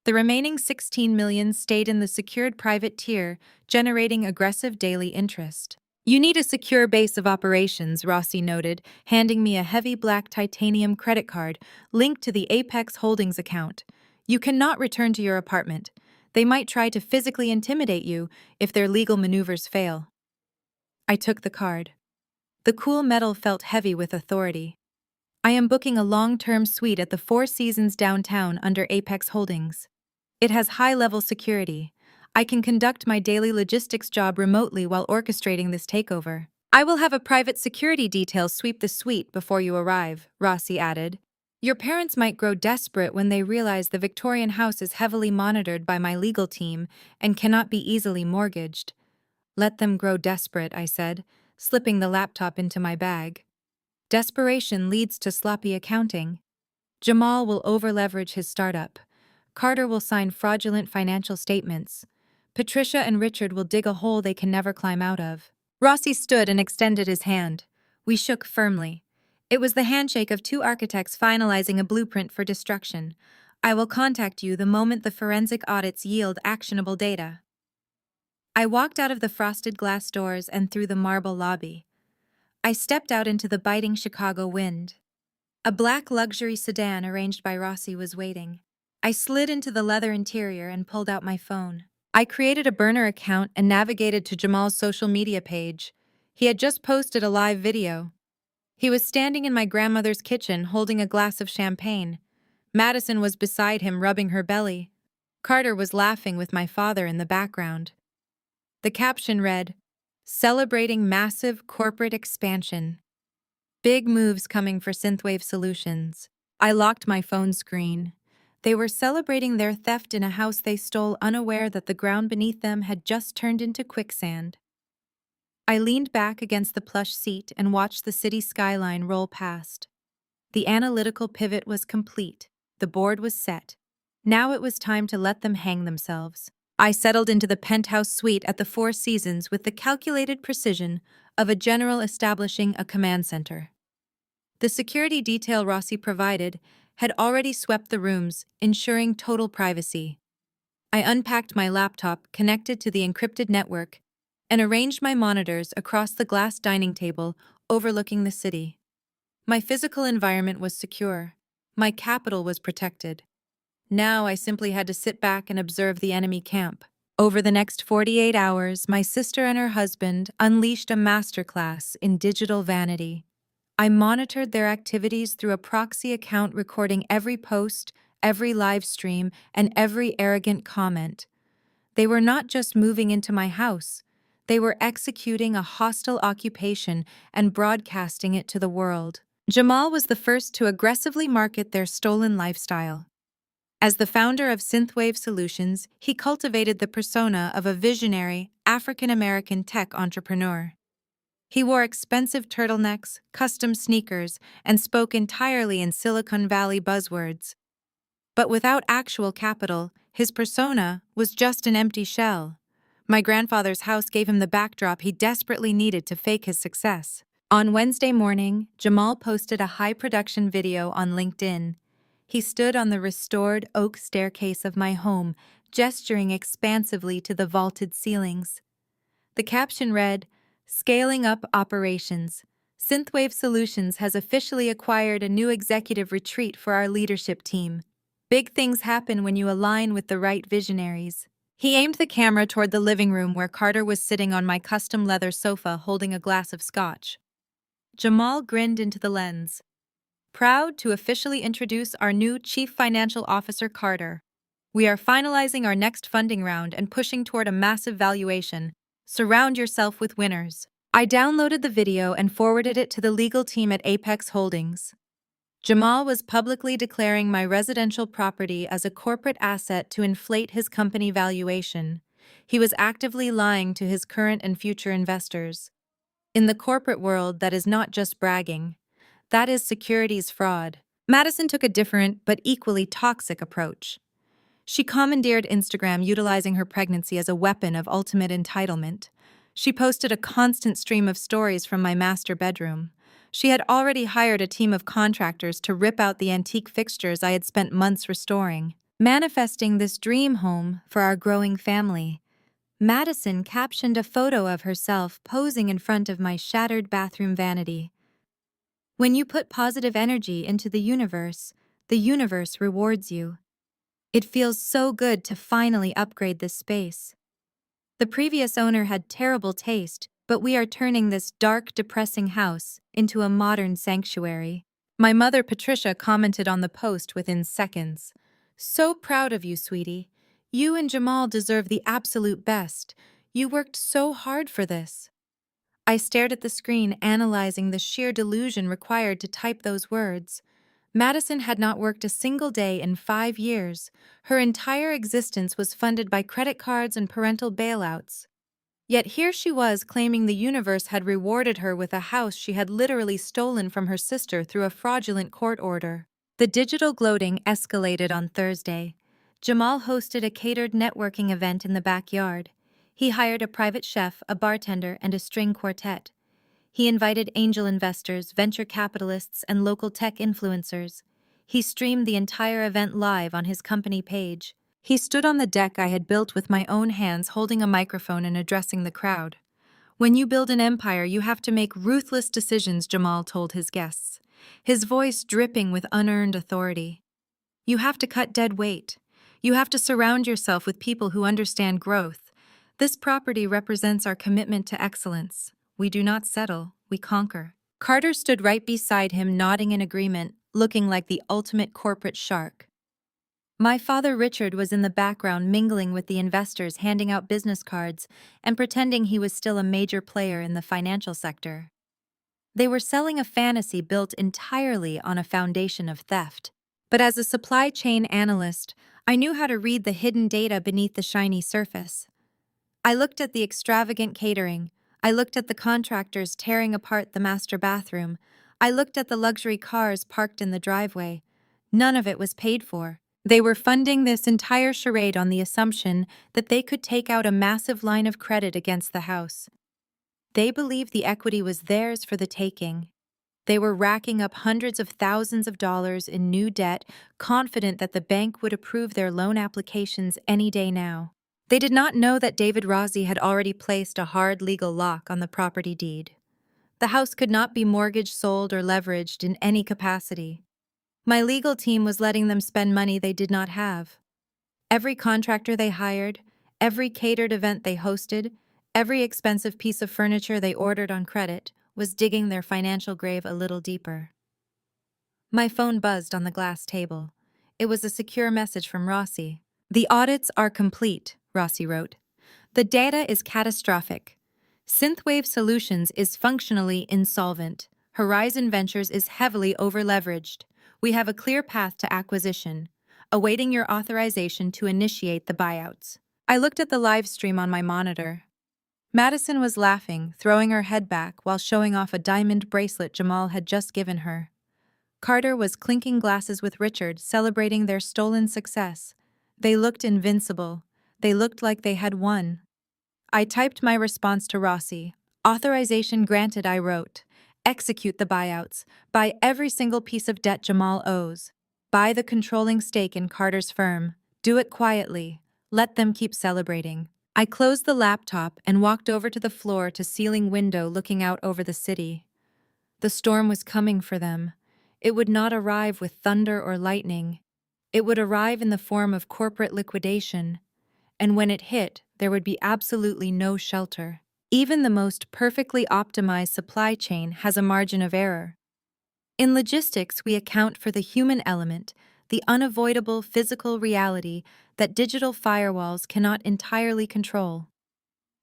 The remaining $16 million stayed in the secured private tier, generating aggressive daily interest. You need a secure base of operations, Rossi noted, handing me a heavy black titanium credit card linked to the Apex Holdings account. You cannot return to your apartment. They might try to physically intimidate you if their legal maneuvers fail. I took the card. The cool metal felt heavy with authority. I am booking a long-term suite at the Four Seasons downtown under Apex Holdings. It has high-level security. I can conduct my daily logistics job remotely while orchestrating this takeover. I will have a private security detail sweep the suite before you arrive, Rossi added. Your parents might grow desperate when they realize the Victorian house is heavily monitored by my legal team and cannot be easily mortgaged. Let them grow desperate, I said, slipping the laptop into my bag. Desperation leads to sloppy accounting. Jamal will over-leverage his startup. Carter will sign fraudulent financial statements. Patricia and Richard will dig a hole they can never climb out of. Rossi stood and extended his hand. We shook firmly. It was the handshake of two architects finalizing a blueprint for destruction. I will contact you the moment the forensic audits yield actionable data. I walked out of the frosted glass doors and through the marble lobby. I stepped out into the biting Chicago wind. A black luxury sedan arranged by Rossi was waiting. I slid into the leather interior and pulled out my phone. I created a burner account and navigated to Jamal's social media page. He had just posted a live video. He was standing in my grandmother's kitchen holding a glass of champagne. Madison was beside him rubbing her belly. Carter was laughing with my father in the background. The caption read, "Celebrating massive corporate expansion. Big moves coming for Synthwave Solutions." I locked my phone screen. They were celebrating their theft in a house they stole, unaware that the ground beneath them had just turned into quicksand. I leaned back against the plush seat and watched the city skyline roll past. The analytical pivot was complete. The board was set. Now it was time to let them hang themselves. I settled into the penthouse suite at the Four Seasons with the calculated precision of a general establishing a command center. The security detail Rossi provided had already swept the rooms, ensuring total privacy. I unpacked my laptop connected to the encrypted network and arranged my monitors across the glass dining table overlooking the city. My physical environment was secure. My capital was protected. Now I simply had to sit back and observe the enemy camp. Over the next 48 hours, my sister and her husband unleashed a masterclass in digital vanity. I monitored their activities through a proxy account recording every post, every live stream, and every arrogant comment. They were not just moving into my house, they were executing a hostile occupation and broadcasting it to the world. Jamal was the first to aggressively market their stolen lifestyle. As the founder of Synthwave Solutions, he cultivated the persona of a visionary African-American tech entrepreneur. He wore expensive turtlenecks, custom sneakers, and spoke entirely in Silicon Valley buzzwords. But without actual capital, his persona was just an empty shell. My grandfather's house gave him the backdrop he desperately needed to fake his success. On Wednesday morning, Jamal posted a high-production video on LinkedIn. He stood on the restored oak staircase of my home, gesturing expansively to the vaulted ceilings. The caption read, "Scaling up operations. Synthwave Solutions has officially acquired a new executive retreat for our leadership team. Big things happen when you align with the right visionaries." He aimed the camera toward the living room where Carter was sitting on my custom leather sofa holding a glass of scotch. Jamal grinned into the lens. "Proud to officially introduce our new Chief Financial Officer, Carter. We are finalizing our next funding round and pushing toward a massive valuation. Surround yourself with winners." I downloaded the video and forwarded it to the legal team at Apex Holdings. Jamal was publicly declaring my residential property as a corporate asset to inflate his company valuation. He was actively lying to his current and future investors. In the corporate world, that is not just bragging. That is securities fraud. Madison took a different but equally toxic approach. She commandeered Instagram, utilizing her pregnancy as a weapon of ultimate entitlement. She posted a constant stream of stories from my master bedroom. She had already hired a team of contractors to rip out the antique fixtures I had spent months restoring. Manifesting this dream home for our growing family, Madison captioned a photo of herself posing in front of my shattered bathroom vanity. "When you put positive energy into the universe rewards you. It feels so good to finally upgrade this space. The previous owner had terrible taste, but we are turning this dark, depressing house into a modern sanctuary." My mother, Patricia, commented on the post within seconds. "So proud of you, sweetie. You and Jamal deserve the absolute best. You worked so hard for this." I stared at the screen, analyzing the sheer delusion required to type those words. Madison had not worked a single day in 5 years. Her entire existence was funded by credit cards and parental bailouts. Yet here she was claiming the universe had rewarded her with a house she had literally stolen from her sister through a fraudulent court order. The digital gloating escalated on Thursday. Jamal hosted a catered networking event in the backyard. He hired a private chef, a bartender, and a string quartet. He invited angel investors, venture capitalists, and local tech influencers. He streamed the entire event live on his company page. He stood on the deck I had built with my own hands, holding a microphone and addressing the crowd. "When you build an empire, you have to make ruthless decisions," Jamal told his guests, his voice dripping with unearned authority. "You have to cut dead weight. You have to surround yourself with people who understand growth. This property represents our commitment to excellence. We do not settle, we conquer." Carter stood right beside him, nodding in agreement, looking like the ultimate corporate shark. My father, Richard, was in the background, mingling with the investors, handing out business cards, and pretending he was still a major player in the financial sector. They were selling a fantasy built entirely on a foundation of theft. But as a supply chain analyst, I knew how to read the hidden data beneath the shiny surface. I looked at the extravagant catering. I looked at the contractors tearing apart the master bathroom. I looked at the luxury cars parked in the driveway. None of it was paid for. They were funding this entire charade on the assumption that they could take out a massive line of credit against the house. They believed the equity was theirs for the taking. They were racking up hundreds of thousands of dollars in new debt, confident that the bank would approve their loan applications any day now. They did not know that David Rossi had already placed a hard legal lock on the property deed. The house could not be mortgaged, sold, or leveraged in any capacity. My legal team was letting them spend money they did not have. Every contractor they hired, every catered event they hosted, every expensive piece of furniture they ordered on credit was digging their financial grave a little deeper. My phone buzzed on the glass table. it was a secure message from Rossi. "The audits are complete," Rossi wrote. "The data is catastrophic. Synthwave Solutions is functionally insolvent. Horizon Ventures is heavily overleveraged. We have a clear path to acquisition, awaiting your authorization to initiate the buyouts." I looked at the live stream on my monitor. Madison was laughing, throwing her head back while showing off a diamond bracelet Jamal had just given her. Carter was clinking glasses with Richard, celebrating their stolen success. They looked invincible. They looked like they had won. I typed my response to Rossi. "Authorization granted," I wrote. "Execute the buyouts. Buy every single piece of debt Jamal owes. Buy the controlling stake in Carter's firm. Do it quietly. Let them keep celebrating." I closed the laptop and walked over to the floor-to-ceiling window looking out over the city. The storm was coming for them. It would not arrive with thunder or lightning. It would arrive in the form of corporate liquidation. And when it hit, there would be absolutely no shelter. Even the most perfectly optimized supply chain has a margin of error. In logistics, we account for the human element, the unavoidable physical reality that digital firewalls cannot entirely control.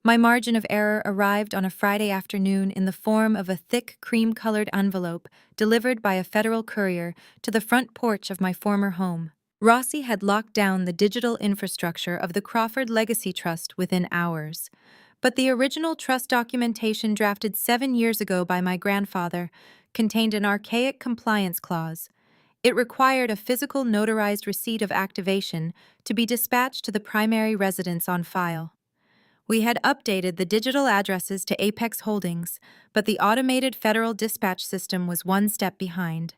My margin of error arrived on a Friday afternoon in the form of a thick cream-colored envelope delivered by a federal courier to the front porch of my former home. Rossi had locked down the digital infrastructure of the Crawford Legacy Trust within hours. But the original trust documentation drafted 7 years ago by my grandfather contained an archaic compliance clause. It required a physical notarized receipt of activation to be dispatched to the primary residence on file. We had updated the digital addresses to Apex Holdings, but the automated federal dispatch system was one step behind.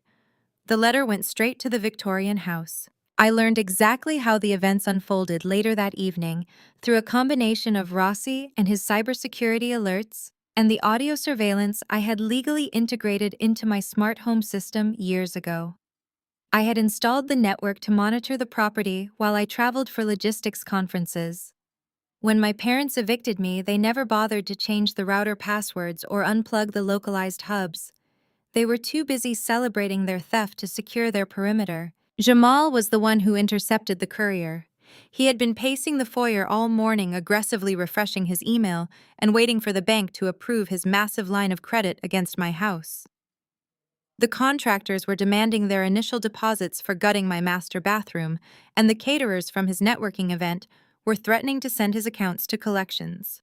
The letter went straight to the Victorian House. I learned exactly how the events unfolded later that evening through a combination of Rossi and his cybersecurity alerts and the audio surveillance I had legally integrated into my smart home system years ago. I had installed the network to monitor the property while I traveled for logistics conferences. When my parents evicted me, they never bothered to change the router passwords or unplug the localized hubs. They were too busy celebrating their theft to secure their perimeter. Jamal was the one who intercepted the courier. He had been pacing the foyer all morning, aggressively refreshing his email and waiting for the bank to approve his massive line of credit against my house. The contractors were demanding their initial deposits for gutting my master bathroom, and the caterers from his networking event were threatening to send his accounts to collections.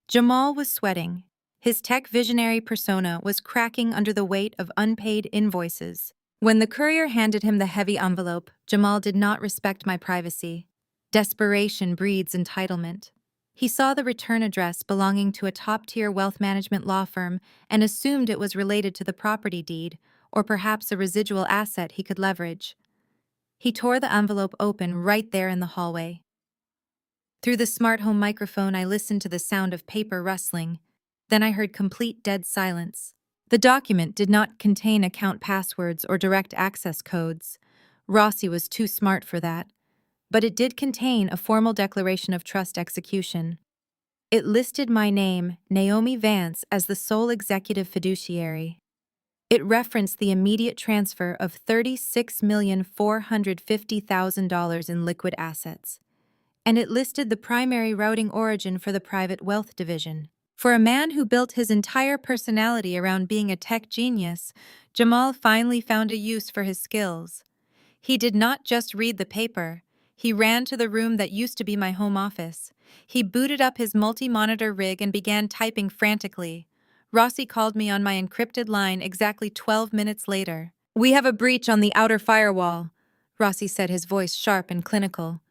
Jamal was sweating. His tech visionary persona was cracking under the weight of unpaid invoices. When the courier handed him the heavy envelope, Jamal did not respect my privacy. Desperation breeds entitlement. He saw the return address belonging to a top-tier wealth management law firm and assumed it was related to the property deed, or perhaps a residual asset he could leverage. He tore the envelope open right there in the hallway. Through the smart home microphone, I listened to the sound of paper rustling. Then I heard complete dead silence. The document did not contain account passwords or direct access codes. Rossi was too smart for that. But it did contain a formal declaration of trust execution. It listed my name, Naomi Vance, as the sole executive fiduciary. It referenced the immediate transfer of $36,450,000 in liquid assets. And it listed the primary routing origin for the private wealth division. For a man who built his entire personality around being a tech genius, Jamal finally found a use for his skills. He did not just read the paper. He ran to the room that used to be my home office. He booted up his multi-monitor rig and began typing frantically. Rossi called me on my encrypted line exactly 12 minutes later. "We have a breach on the outer firewall," Rossi said, his voice sharp and clinical.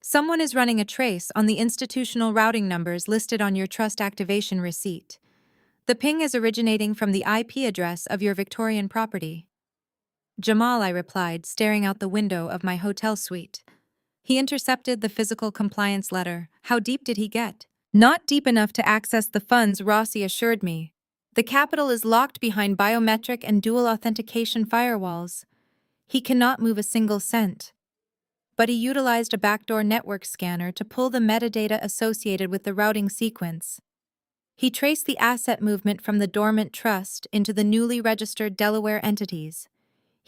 "Someone is running a trace on the institutional routing numbers listed on your trust activation receipt. The ping is originating from the IP address of your Victorian property." "Jamal," I replied, staring out the window of my hotel suite. He intercepted the physical compliance letter. How deep did he get? "Not deep enough to access the funds," Rossi assured me. "The capital is locked behind biometric and dual authentication firewalls. He cannot move a single cent." But he utilized a backdoor network scanner to pull the metadata associated with the routing sequence. He traced the asset movement from the dormant trust into the newly registered Delaware entities.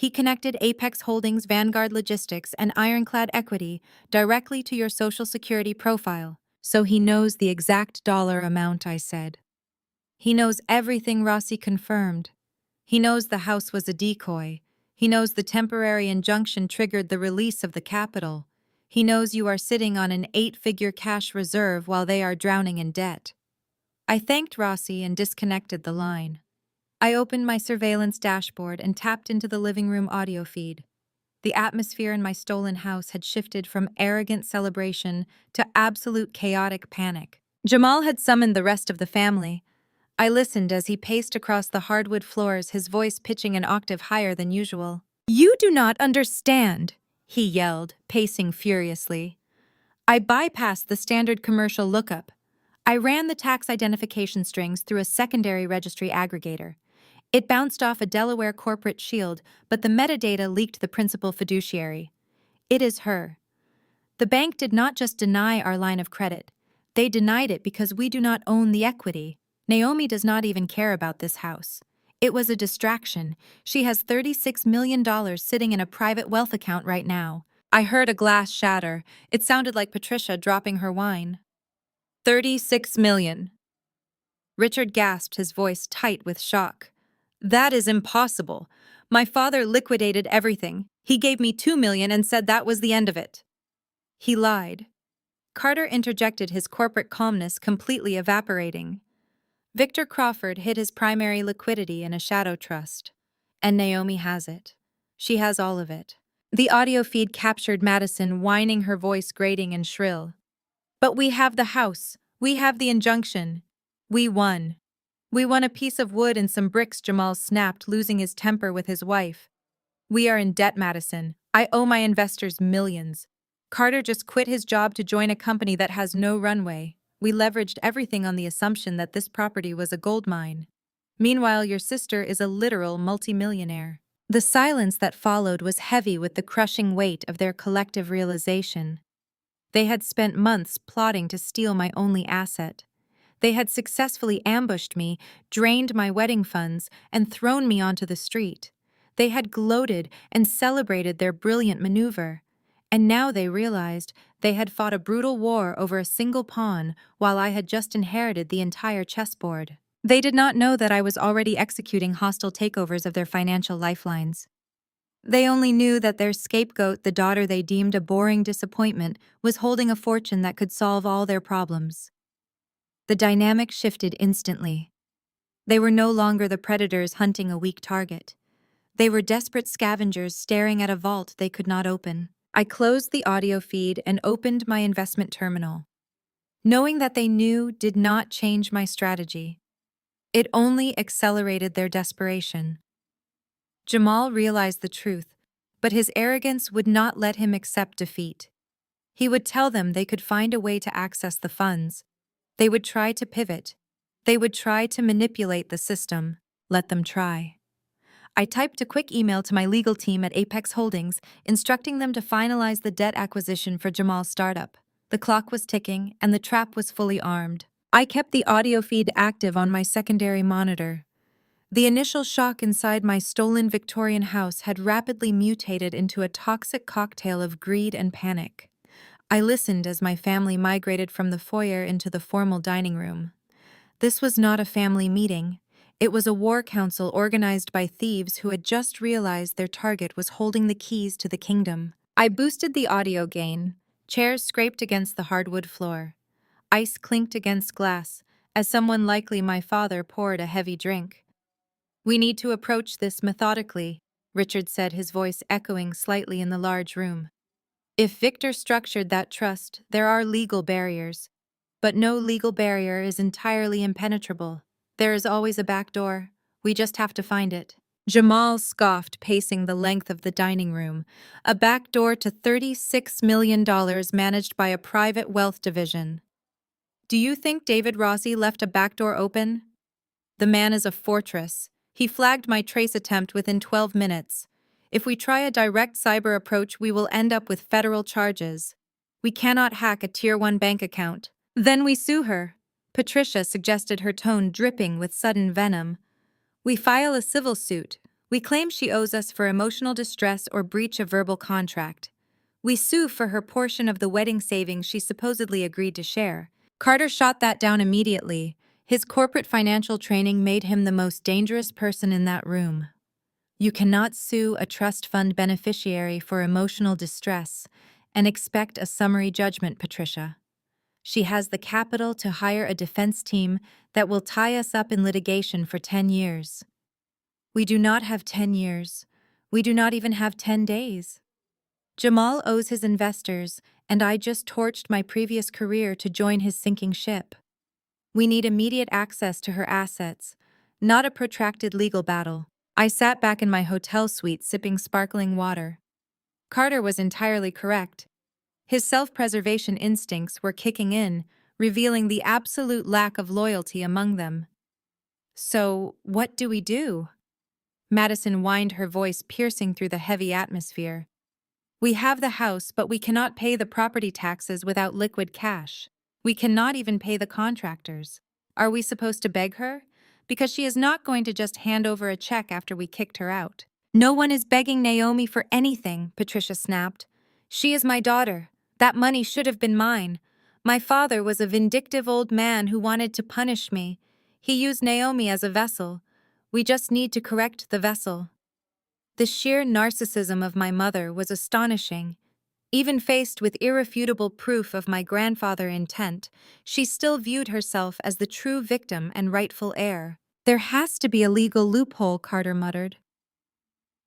He connected Apex Holdings, Vanguard Logistics, and Ironclad Equity directly to your Social Security profile, so he knows the exact dollar amount, I said. He knows everything, Rossi confirmed. He knows the house was a decoy. He knows the temporary injunction triggered the release of the capital. He knows you are sitting on an 8-figure cash reserve while they are drowning in debt. I thanked Rossi and disconnected the line. I opened my surveillance dashboard and tapped into the living room audio feed. The atmosphere in my stolen house had shifted from arrogant celebration to absolute chaotic panic. Jamal had summoned the rest of the family. I listened as he paced across the hardwood floors, his voice pitching an octave higher than usual. "You do not understand," he yelled, pacing furiously. I bypassed the standard commercial lookup. I ran the tax identification strings through a secondary registry aggregator. It bounced off a Delaware corporate shield, but the metadata leaked the principal fiduciary. It is her. The bank did not just deny our line of credit. They denied it because we do not own the equity. Naomi does not even care about this house. It was a distraction. She has $36 million sitting in a private wealth account right now. I heard a glass shatter. It sounded like Patricia dropping her wine. 36 million. Richard gasped, his voice tight with shock. That is impossible. My father liquidated everything. He gave me 2 million and said that was the end of it. He lied. Carter interjected, his corporate calmness completely evaporating. Victor Crawford hid his primary liquidity in a shadow trust. And Naomi has it. She has all of it. The audio feed captured Madison whining, her voice grating and shrill. But we have the house. We have the injunction. We won. We won a piece of wood and some bricks, Jamal snapped, losing his temper with his wife. We are in debt, Madison. I owe my investors millions. Carter just quit his job to join a company that has no runway. We leveraged everything on the assumption that this property was a gold mine. Meanwhile, your sister is a literal multimillionaire. The silence that followed was heavy with the crushing weight of their collective realization. They had spent months plotting to steal my only asset. They had successfully ambushed me, drained my wedding funds, and thrown me onto the street. They had gloated and celebrated their brilliant maneuver. And now they realized they had fought a brutal war over a single pawn while I had just inherited the entire chessboard. They did not know that I was already executing hostile takeovers of their financial lifelines. They only knew that their scapegoat, the daughter they deemed a boring disappointment, was holding a fortune that could solve all their problems. The dynamic shifted instantly. They were no longer the predators hunting a weak target. They were desperate scavengers staring at a vault they could not open. I closed the audio feed and opened my investment terminal. Knowing that they knew did not change my strategy. It only accelerated their desperation. Jamal realized the truth, but his arrogance would not let him accept defeat. He would tell them they could find a way to access the funds. They would try to pivot. They would try to manipulate the system. Let them try. I typed a quick email to my legal team at Apex Holdings, instructing them to finalize the debt acquisition for Jamal's startup. The clock was ticking, and the trap was fully armed. I kept the audio feed active on my secondary monitor. The initial shock inside my stolen Victorian house had rapidly mutated into a toxic cocktail of greed and panic. I listened as my family migrated from the foyer into the formal dining room. This was not a family meeting. It was a war council organized by thieves who had just realized their target was holding the keys to the kingdom. I boosted the audio gain. Chairs scraped against the hardwood floor. Ice clinked against glass, as someone, likely my father, poured a heavy drink. We need to approach this methodically, Richard said, his voice echoing slightly in the large room. If Victor structured that trust, there are legal barriers. But no legal barrier is entirely impenetrable. There is always a back door. We just have to find it. Jamal scoffed, pacing the length of the dining room. A back door to $36 million managed by a private wealth division. Do you think David Rossi left a back door open? The man is a fortress. He flagged my trace attempt within 12 minutes. If we try a direct cyber approach, we will end up with federal charges. We cannot hack a Tier 1 bank account. Then we sue her, Patricia suggested, her tone dripping with sudden venom. We file a civil suit. We claim she owes us for emotional distress or breach of verbal contract. We sue for her portion of the wedding savings she supposedly agreed to share. Carter shot that down immediately. His corporate financial training made him the most dangerous person in that room. You cannot sue a trust fund beneficiary for emotional distress and expect a summary judgment, Patricia. She has the capital to hire a defense team that will tie us up in litigation for 10 years. We do not have 10 years. We do not even have 10 days. Jamal owes his investors, and I just torched my previous career to join his sinking ship. We need immediate access to her assets, not a protracted legal battle. I sat back in my hotel suite sipping sparkling water. Carter was entirely correct. His self-preservation instincts were kicking in, revealing the absolute lack of loyalty among them. So, what do we do? Madison whined, her voice piercing through the heavy atmosphere. We have the house, but we cannot pay the property taxes without liquid cash. We cannot even pay the contractors. Are we supposed to beg her? Because she is not going to just hand over a check after we kicked her out. No one is begging Naomi for anything, Patricia snapped. She is my daughter. That money should have been mine. My father was a vindictive old man who wanted to punish me. He used Naomi as a vessel. We just need to correct the vessel. The sheer narcissism of my mother was astonishing. Even faced with irrefutable proof of my grandfather's intent, she still viewed herself as the true victim and rightful heir. There has to be a legal loophole, Carter muttered.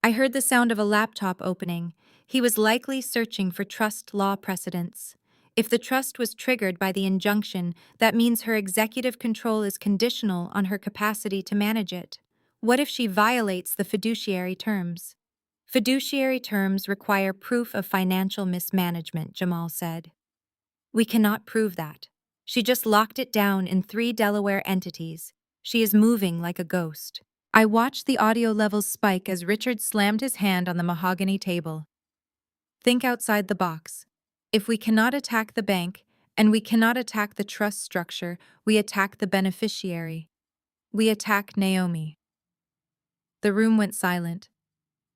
I heard the sound of a laptop opening. He was likely searching for trust law precedents. If the trust was triggered by the injunction, that means her executive control is conditional on her capacity to manage it. What if she violates the fiduciary terms? Fiduciary terms require proof of financial mismanagement, Jamal said. We cannot prove that. She just locked it down in 3 Delaware entities. She is moving like a ghost. I watched the audio levels spike as Richard slammed his hand on the mahogany table. Think outside the box. If we cannot attack the bank, and we cannot attack the trust structure, we attack the beneficiary. We attack Naomi. The room went silent.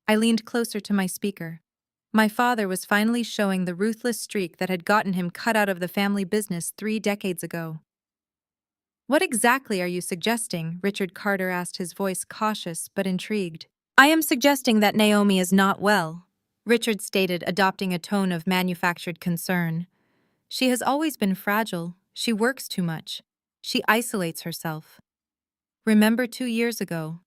I leaned closer to my speaker. My father was finally showing the ruthless streak that had gotten him cut out of the family business 3 decades ago. What exactly are you suggesting? Richard Carter asked, his voice cautious but intrigued. I am suggesting that Naomi is not well, Richard stated, adopting a tone of manufactured concern. She has always been fragile. She works too much. She isolates herself. Remember 2 years ago?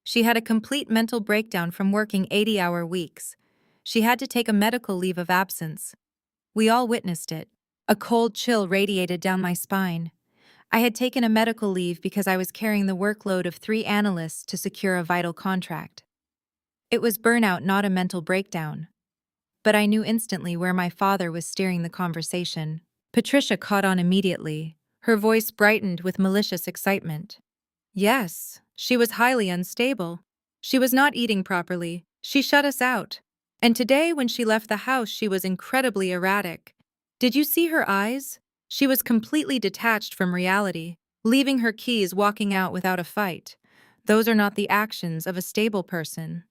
She had a complete mental breakdown from working 80-hour weeks. She had to take a medical leave of absence. We all witnessed it. A cold chill radiated down my spine. I had taken a medical leave because I was carrying the workload of 3 analysts to secure a vital contract. It was burnout, not a mental breakdown. But I knew instantly where my father was steering the conversation. Patricia caught on immediately. Her voice brightened with malicious excitement. Yes, she was highly unstable. She was not eating properly. She shut us out. And today, when she left the house, she was incredibly erratic. Did you see her eyes? She was completely detached from reality, leaving her keys, walking out without a fight. Those are not the actions of a stable person.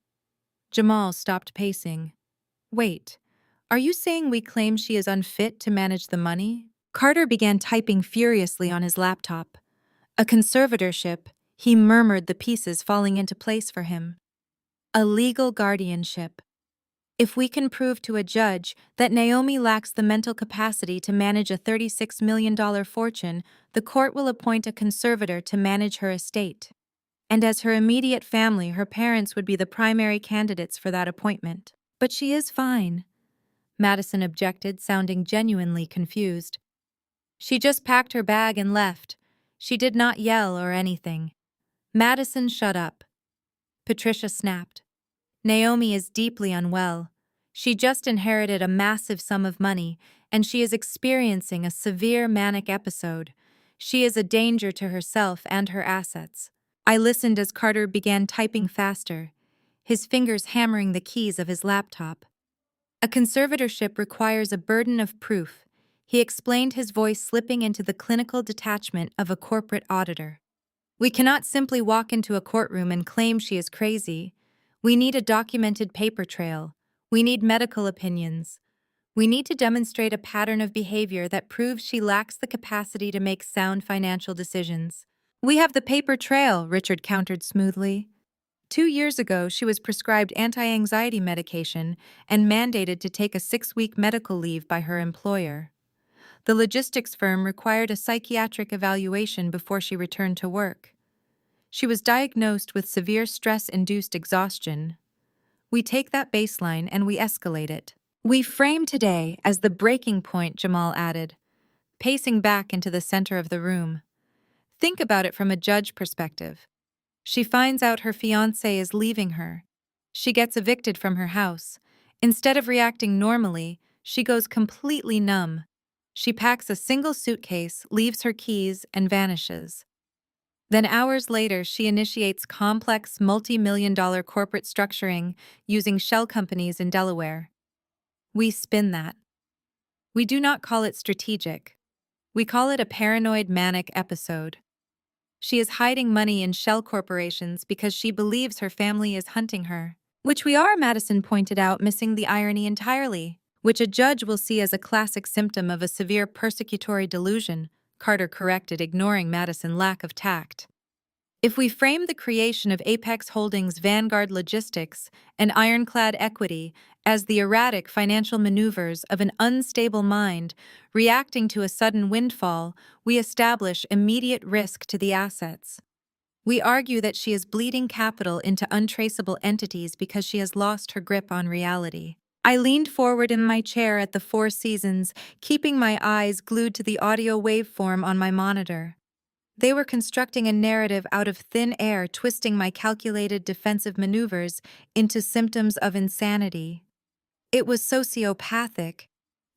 Jamal stopped pacing. Wait, are you saying we claim she is unfit to manage the money? Carter began typing furiously on his laptop. A conservatorship, he murmured, the pieces falling into place for him. A legal guardianship. If we can prove to a judge that Naomi lacks the mental capacity to manage a $36 million fortune, the court will appoint a conservator to manage her estate. And as her immediate family, her parents would be the primary candidates for that appointment. But she is fine, Madison objected, sounding genuinely confused. She just packed her bag and left. She did not yell or anything. Madison, shut up. Patricia snapped. Naomi is deeply unwell. She just inherited a massive sum of money, and she is experiencing a severe manic episode. She is a danger to herself and her assets. I listened as Carter began typing faster, his fingers hammering the keys of his laptop. A conservatorship requires a burden of proof, he explained, his voice slipping into the clinical detachment of a corporate auditor. We cannot simply walk into a courtroom and claim she is crazy. We need a documented paper trail. We need medical opinions. We need to demonstrate a pattern of behavior that proves she lacks the capacity to make sound financial decisions. We have the paper trail, Richard countered smoothly. 2 years ago, she was prescribed anti-anxiety medication and mandated to take a 6-week medical leave by her employer. The logistics firm required a psychiatric evaluation before she returned to work. She was diagnosed with severe stress-induced exhaustion. We take that baseline and we escalate it. We frame today as the breaking point, Jamal added, pacing back into the center of the room. Think about it from a judge perspective. She finds out her fiancé is leaving her. She gets evicted from her house. Instead of reacting normally, she goes completely numb. She packs a single suitcase, leaves her keys, and vanishes. Then hours later, she initiates complex multi-million-dollar corporate structuring using shell companies in Delaware. We spin that. We do not call it strategic. We call it a paranoid manic episode. She is hiding money in shell corporations because she believes her family is hunting her. Which we are, Madison pointed out, missing the irony entirely. Which a judge will see as a classic symptom of a severe persecutory delusion, Carter corrected, ignoring Madison's lack of tact. If we frame the creation of Apex Holdings' Vanguard Logistics and Ironclad Equity as the erratic financial maneuvers of an unstable mind reacting to a sudden windfall, we establish immediate risk to the assets. We argue that she is bleeding capital into untraceable entities because she has lost her grip on reality. I leaned forward in my chair at the Four Seasons, keeping my eyes glued to the audio waveform on my monitor. They were constructing a narrative out of thin air, twisting my calculated defensive maneuvers into symptoms of insanity. It was sociopathic.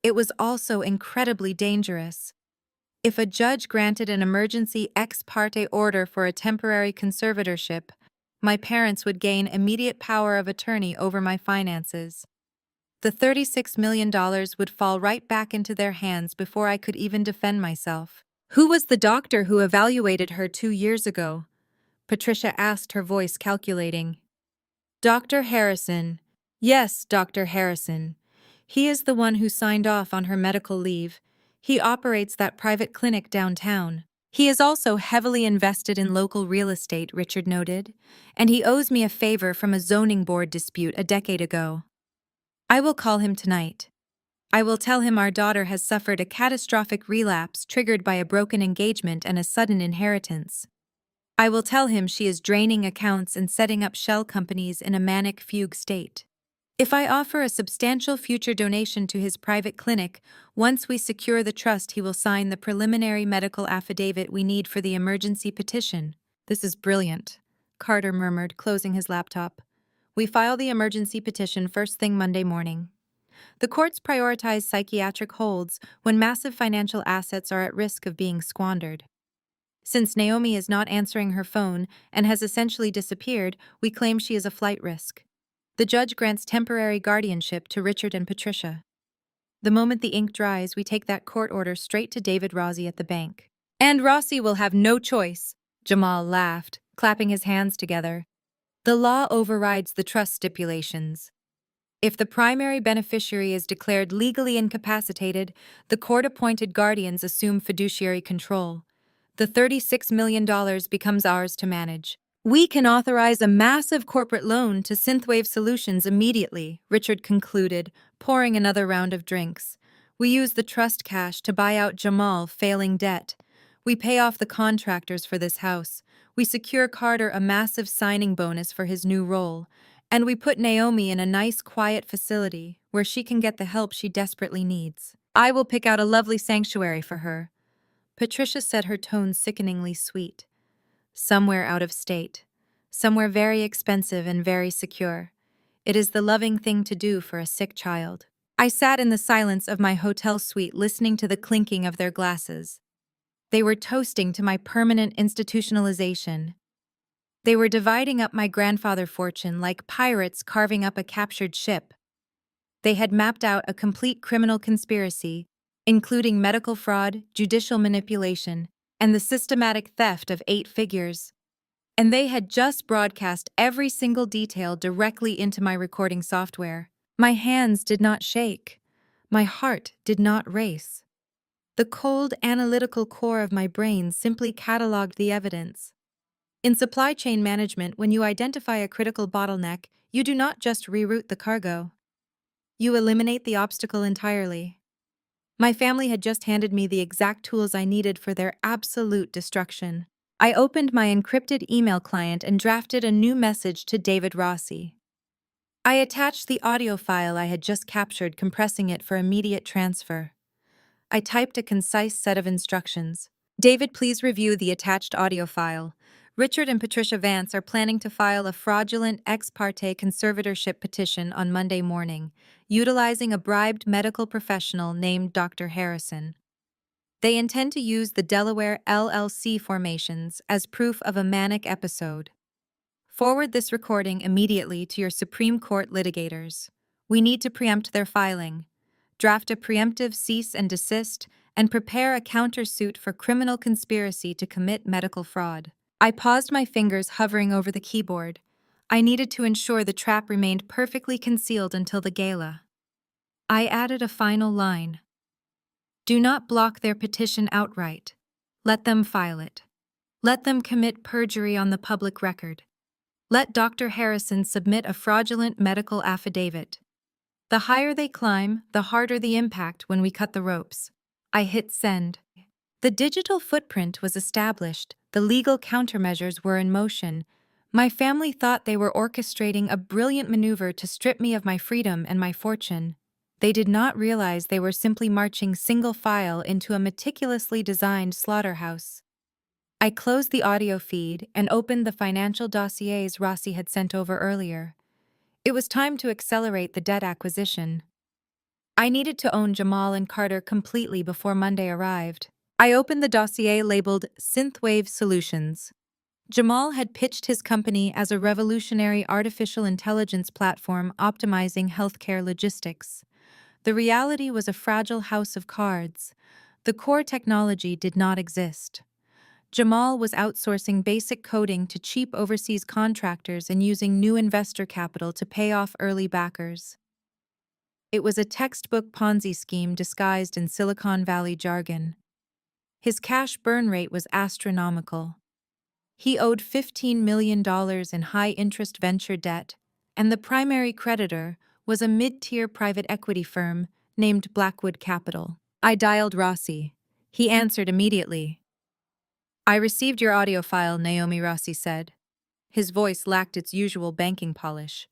It was also incredibly dangerous. If a judge granted an emergency ex parte order for a temporary conservatorship, my parents would gain immediate power of attorney over my finances. The $36 million would fall right back into their hands before I could even defend myself. Who was the doctor who evaluated her 2 years ago? Patricia asked, her voice calculating. Dr. Harrison. Yes, Dr. Harrison. He is the one who signed off on her medical leave. He operates that private clinic downtown. He is also heavily invested in local real estate, Richard noted, and he owes me a favor from a zoning board dispute a decade ago. I will call him tonight. I will tell him our daughter has suffered a catastrophic relapse triggered by a broken engagement and a sudden inheritance. I will tell him she is draining accounts and setting up shell companies in a manic fugue state. If I offer a substantial future donation to his private clinic, once we secure the trust, he will sign the preliminary medical affidavit we need for the emergency petition. This is brilliant, Carter murmured, closing his laptop. We file the emergency petition first thing Monday morning. The courts prioritize psychiatric holds when massive financial assets are at risk of being squandered. Since Naomi is not answering her phone and has essentially disappeared, we claim she is a flight risk. The judge grants temporary guardianship to Richard and Patricia. The moment the ink dries, we take that court order straight to David Rossi at the bank. And Rossi will have no choice, Jamal laughed, clapping his hands together. The law overrides the trust stipulations. If the primary beneficiary is declared legally incapacitated, the court-appointed guardians assume fiduciary control. The $36 million becomes ours to manage. We can authorize a massive corporate loan to Synthwave Solutions immediately, Richard concluded, pouring another round of drinks. We use the trust cash to buy out Jamal, failing debt. We pay off the contractors for this house. We secure Carter a massive signing bonus for his new role. And we put Naomi in a nice, quiet facility where she can get the help she desperately needs. I will pick out a lovely sanctuary for her. Patricia said, her tone sickeningly sweet. Somewhere out of state. Somewhere very expensive and very secure. It is the loving thing to do for a sick child. I sat in the silence of my hotel suite listening to the clinking of their glasses. They were toasting to my permanent institutionalization. They were dividing up my grandfather's fortune like pirates carving up a captured ship. They had mapped out a complete criminal conspiracy, including medical fraud, judicial manipulation, and the systematic theft of 8 figures. And they had just broadcast every single detail directly into my recording software. My hands did not shake. My heart did not race. The cold, analytical core of my brain simply cataloged the evidence. In supply chain management, when you identify a critical bottleneck, you do not just reroute the cargo. You eliminate the obstacle entirely. My family had just handed me the exact tools I needed for their absolute destruction. I opened my encrypted email client and drafted a new message to David Rossi. I attached the audio file I had just captured, compressing it for immediate transfer. I typed a concise set of instructions. David, please review the attached audio file. Richard and Patricia Vance are planning to file a fraudulent ex parte conservatorship petition on Monday morning, utilizing a bribed medical professional named Dr. Harrison. They intend to use the Delaware LLC formations as proof of a manic episode. Forward this recording immediately to your Supreme Court litigators. We need to preempt their filing. Draft a preemptive cease and desist, and prepare a countersuit for criminal conspiracy to commit medical fraud. I paused, my fingers hovering over the keyboard. I needed to ensure the trap remained perfectly concealed until the gala. I added a final line. Do not block their petition outright. Let them file it. Let them commit perjury on the public record. Let Dr. Harrison submit a fraudulent medical affidavit. The higher they climb, the harder the impact when we cut the ropes. I hit send. The digital footprint was established, the legal countermeasures were in motion. My family thought they were orchestrating a brilliant maneuver to strip me of my freedom and my fortune. They did not realize they were simply marching single file into a meticulously designed slaughterhouse. I closed the audio feed and opened the financial dossiers Rossi had sent over earlier. It was time to accelerate the debt acquisition. I needed to own Jamal and Carter completely before Monday arrived. I opened the dossier labeled Synthwave Solutions. Jamal had pitched his company as a revolutionary artificial intelligence platform optimizing healthcare logistics. The reality was a fragile house of cards. The core technology did not exist. Jamal was outsourcing basic coding to cheap overseas contractors and using new investor capital to pay off early backers. It was a textbook Ponzi scheme disguised in Silicon Valley jargon. His cash burn rate was astronomical. He owed $15 million in high-interest venture debt, and the primary creditor was a mid-tier private equity firm named Blackwood Capital. I dialed Rossi. He answered immediately. I received your audio file, Naomi, Rossi said. His voice lacked its usual banking polish.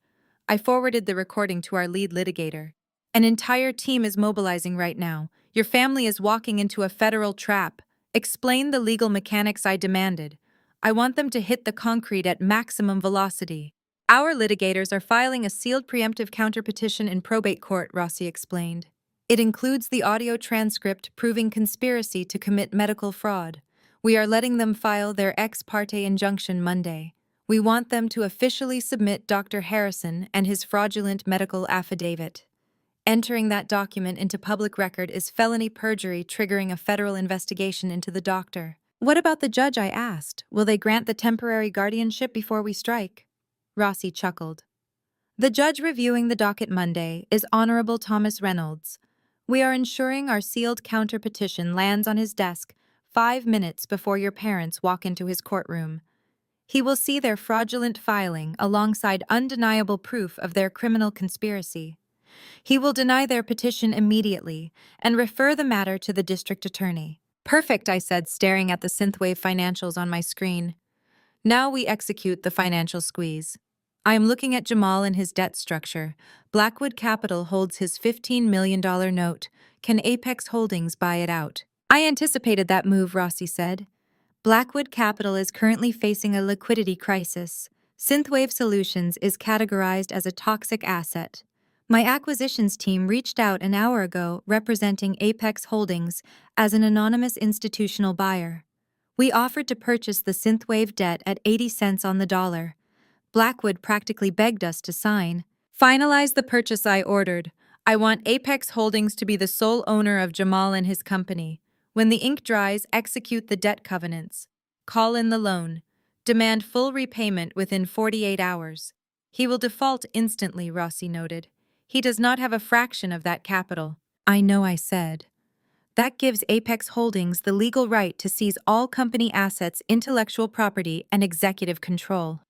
I forwarded the recording to our lead litigator. An entire team is mobilizing right now. Your family is walking into a federal trap. Explain the legal mechanics I demanded. I want them to hit the concrete at maximum velocity. Our litigators are filing a sealed preemptive counterpetition in probate court, Rossi explained. It includes the audio transcript proving conspiracy to commit medical fraud. We are letting them file their ex parte injunction Monday. We want them to officially submit Dr. Harrison and his fraudulent medical affidavit. Entering that document into public record is felony perjury, triggering a federal investigation into the doctor. What about the judge, I asked. Will they grant the temporary guardianship before we strike? Rossi chuckled. The judge reviewing the docket Monday is Honorable Thomas Reynolds. We are ensuring our sealed counterpetition lands on his desk 5 minutes before your parents walk into his courtroom. He will see their fraudulent filing alongside undeniable proof of their criminal conspiracy. He will deny their petition immediately and refer the matter to the district attorney. Perfect, I said, staring at the Synthwave financials on my screen. Now we execute the financial squeeze. I am looking at Jamal and his debt structure. Blackwood Capital holds his $15 million note. Can Apex Holdings buy it out? I anticipated that move, Rossi said. Blackwood Capital is currently facing a liquidity crisis. Synthwave Solutions is categorized as a toxic asset. My acquisitions team reached out an hour ago representing Apex Holdings as an anonymous institutional buyer. We offered to purchase the Synthwave debt at 80 cents on the dollar. Blackwood practically begged us to sign. Finalize the purchase, I ordered. I want Apex Holdings to be the sole owner of Jamal and his company. When the ink dries, execute the debt covenants. Call in the loan. Demand full repayment within 48 hours. He will default instantly, Rossi noted. He does not have a fraction of that capital. I know, I said. That gives Apex Holdings the legal right to seize all company assets, intellectual property, and executive control.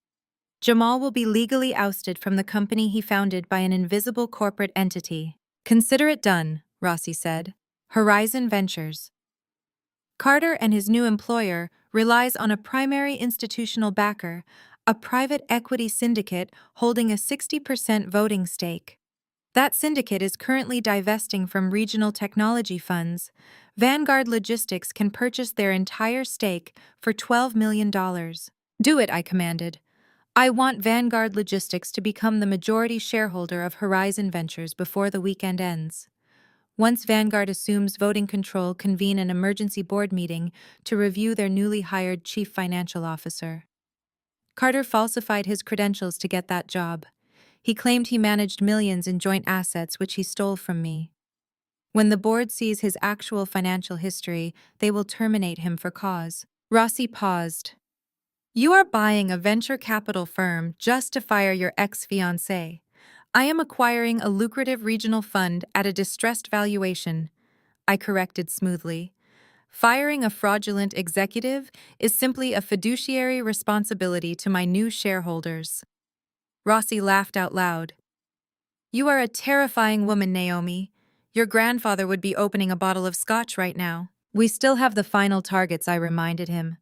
Jamal will be legally ousted from the company he founded by an invisible corporate entity. Consider it done, Rossi said. Horizon Ventures. Carter and his new employer relies on a primary institutional backer, a private equity syndicate holding a 60% voting stake. That syndicate is currently divesting from regional technology funds. Vanguard Logistics can purchase their entire stake for $12 million. Do it, I commanded. I want Vanguard Logistics to become the majority shareholder of Horizon Ventures before the weekend ends. Once Vanguard assumes voting control, convene an emergency board meeting to review their newly hired chief financial officer. Carter falsified his credentials to get that job. He claimed he managed millions in joint assets which he stole from me. When the board sees his actual financial history, they will terminate him for cause. Rossi paused. You are buying a venture capital firm just to fire your ex-fiancé. I am acquiring a lucrative regional fund at a distressed valuation, I corrected smoothly. Firing a fraudulent executive is simply a fiduciary responsibility to my new shareholders. Rossi laughed out loud. You are a terrifying woman, Naomi. Your grandfather would be opening a bottle of scotch right now. We still have the final targets, I reminded him.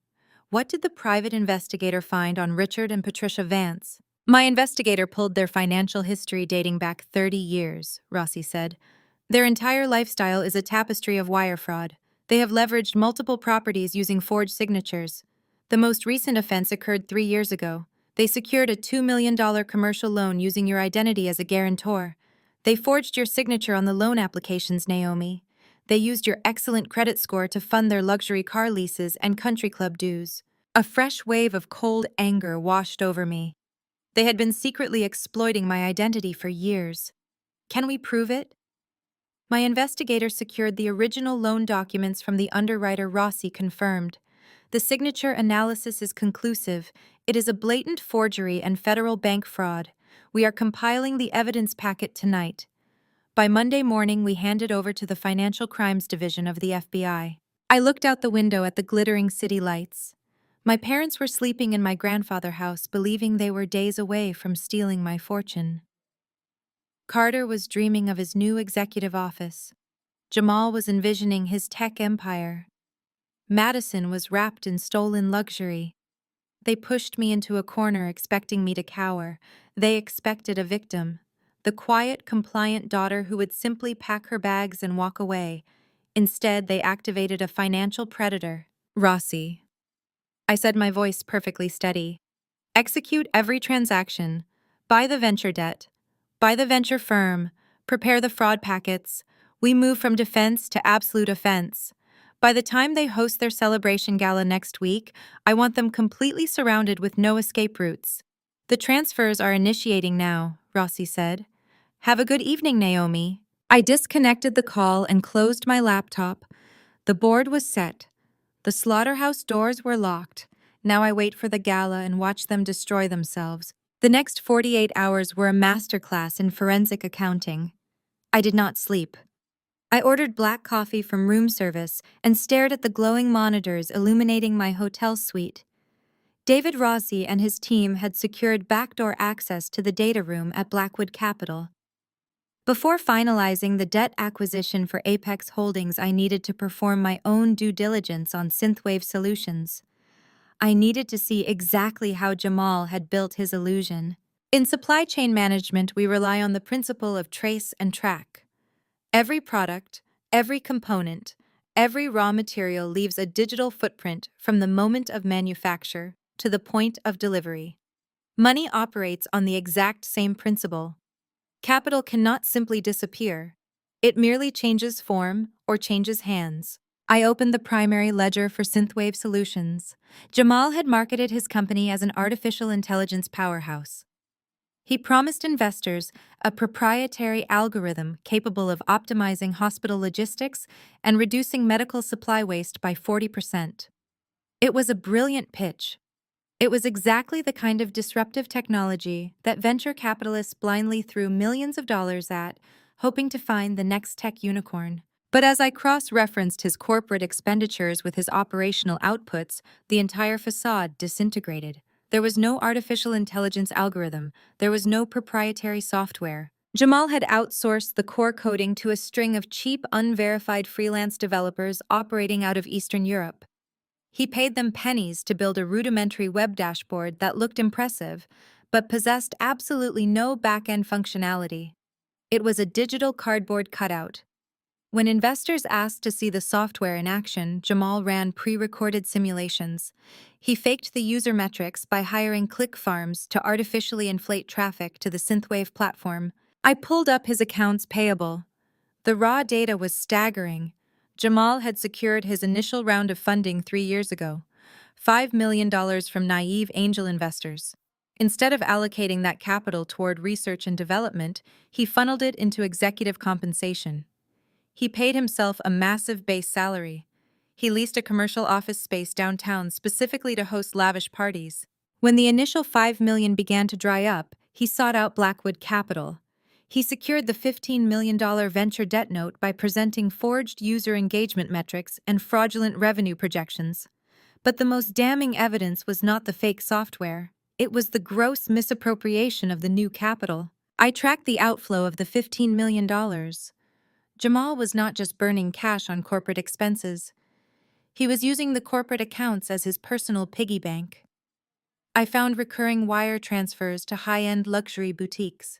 What did the private investigator find on Richard and Patricia Vance? My investigator pulled their financial history dating back 30 years, Rossi said. Their entire lifestyle is a tapestry of wire fraud. They have leveraged multiple properties using forged signatures. The most recent offense occurred 3 years ago. They secured a $2 million commercial loan using your identity as a guarantor. They forged your signature on the loan applications, Naomi. They used your excellent credit score to fund their luxury car leases and country club dues. A fresh wave of cold anger washed over me. They had been secretly exploiting my identity for years. Can we prove it? My investigator secured the original loan documents from the underwriter. Rossi confirmed. The signature analysis is conclusive. It is a blatant forgery and federal bank fraud. We are compiling the evidence packet tonight. By Monday morning, we hand it over to the Financial Crimes Division of the FBI. I looked out the window at the glittering city lights. My parents were sleeping in my grandfather's house, believing they were days away from stealing my fortune. Carter was dreaming of his new executive office. Jamal was envisioning his tech empire. Madison was wrapped in stolen luxury. They pushed me into a corner, expecting me to cower. They expected a victim. The quiet, compliant daughter who would simply pack her bags and walk away. Instead, they activated a financial predator. Rossi. I said, my voice perfectly steady. Execute every transaction. Buy the venture debt. Buy the venture firm. Prepare the fraud packets. We move from defense to absolute offense. By the time they host their celebration gala next week, I want them completely surrounded with no escape routes. The transfers are initiating now, Rossi said. Have a good evening, Naomi. I disconnected the call and closed my laptop. The board was set. The slaughterhouse doors were locked. Now I wait for the gala and watch them destroy themselves. The next 48 hours were a masterclass in forensic accounting. I did not sleep. I ordered black coffee from room service and stared at the glowing monitors illuminating my hotel suite. David Rossi and his team had secured backdoor access to the data room at Blackwood Capital. Before finalizing the debt acquisition for Apex Holdings, I needed to perform my own due diligence on Synthwave Solutions. I needed to see exactly how Jamal had built his illusion. In supply chain management, we rely on the principle of trace and track. Every product, every component, every raw material leaves a digital footprint from the moment of manufacture to the point of delivery. Money operates on the exact same principle. Capital cannot simply disappear. It merely changes form or changes hands. I opened the primary ledger for Synthwave Solutions. Jamal had marketed his company as an artificial intelligence powerhouse. He promised investors a proprietary algorithm capable of optimizing hospital logistics and reducing medical supply waste by 40%. It was a brilliant pitch. It was exactly the kind of disruptive technology that venture capitalists blindly threw millions of dollars at, hoping to find the next tech unicorn. But as I cross-referenced his corporate expenditures with his operational outputs, the entire facade disintegrated. There was no artificial intelligence algorithm. There was no proprietary software. Jamal had outsourced the core coding to a string of cheap, unverified freelance developers operating out of Eastern Europe. He paid them pennies to build a rudimentary web dashboard that looked impressive, but possessed absolutely no back-end functionality. It was a digital cardboard cutout. When investors asked to see the software in action, Jamal ran pre-recorded simulations. He faked the user metrics by hiring click farms to artificially inflate traffic to the Synthwave platform. I pulled up his accounts payable. The raw data was staggering. Jamal had secured his initial round of funding 3 years ago, $5 million from naive angel investors. Instead of allocating that capital toward research and development, he funneled it into executive compensation. He paid himself a massive base salary. He leased a commercial office space downtown specifically to host lavish parties. When the initial $5 million began to dry up, he sought out Blackwood Capital. He secured the $15 million venture debt note by presenting forged user engagement metrics and fraudulent revenue projections. But the most damning evidence was not the fake software. It was the gross misappropriation of the new capital. I tracked the outflow of the $15 million. Jamal was not just burning cash on corporate expenses. He was using the corporate accounts as his personal piggy bank. I found recurring wire transfers to high-end luxury boutiques.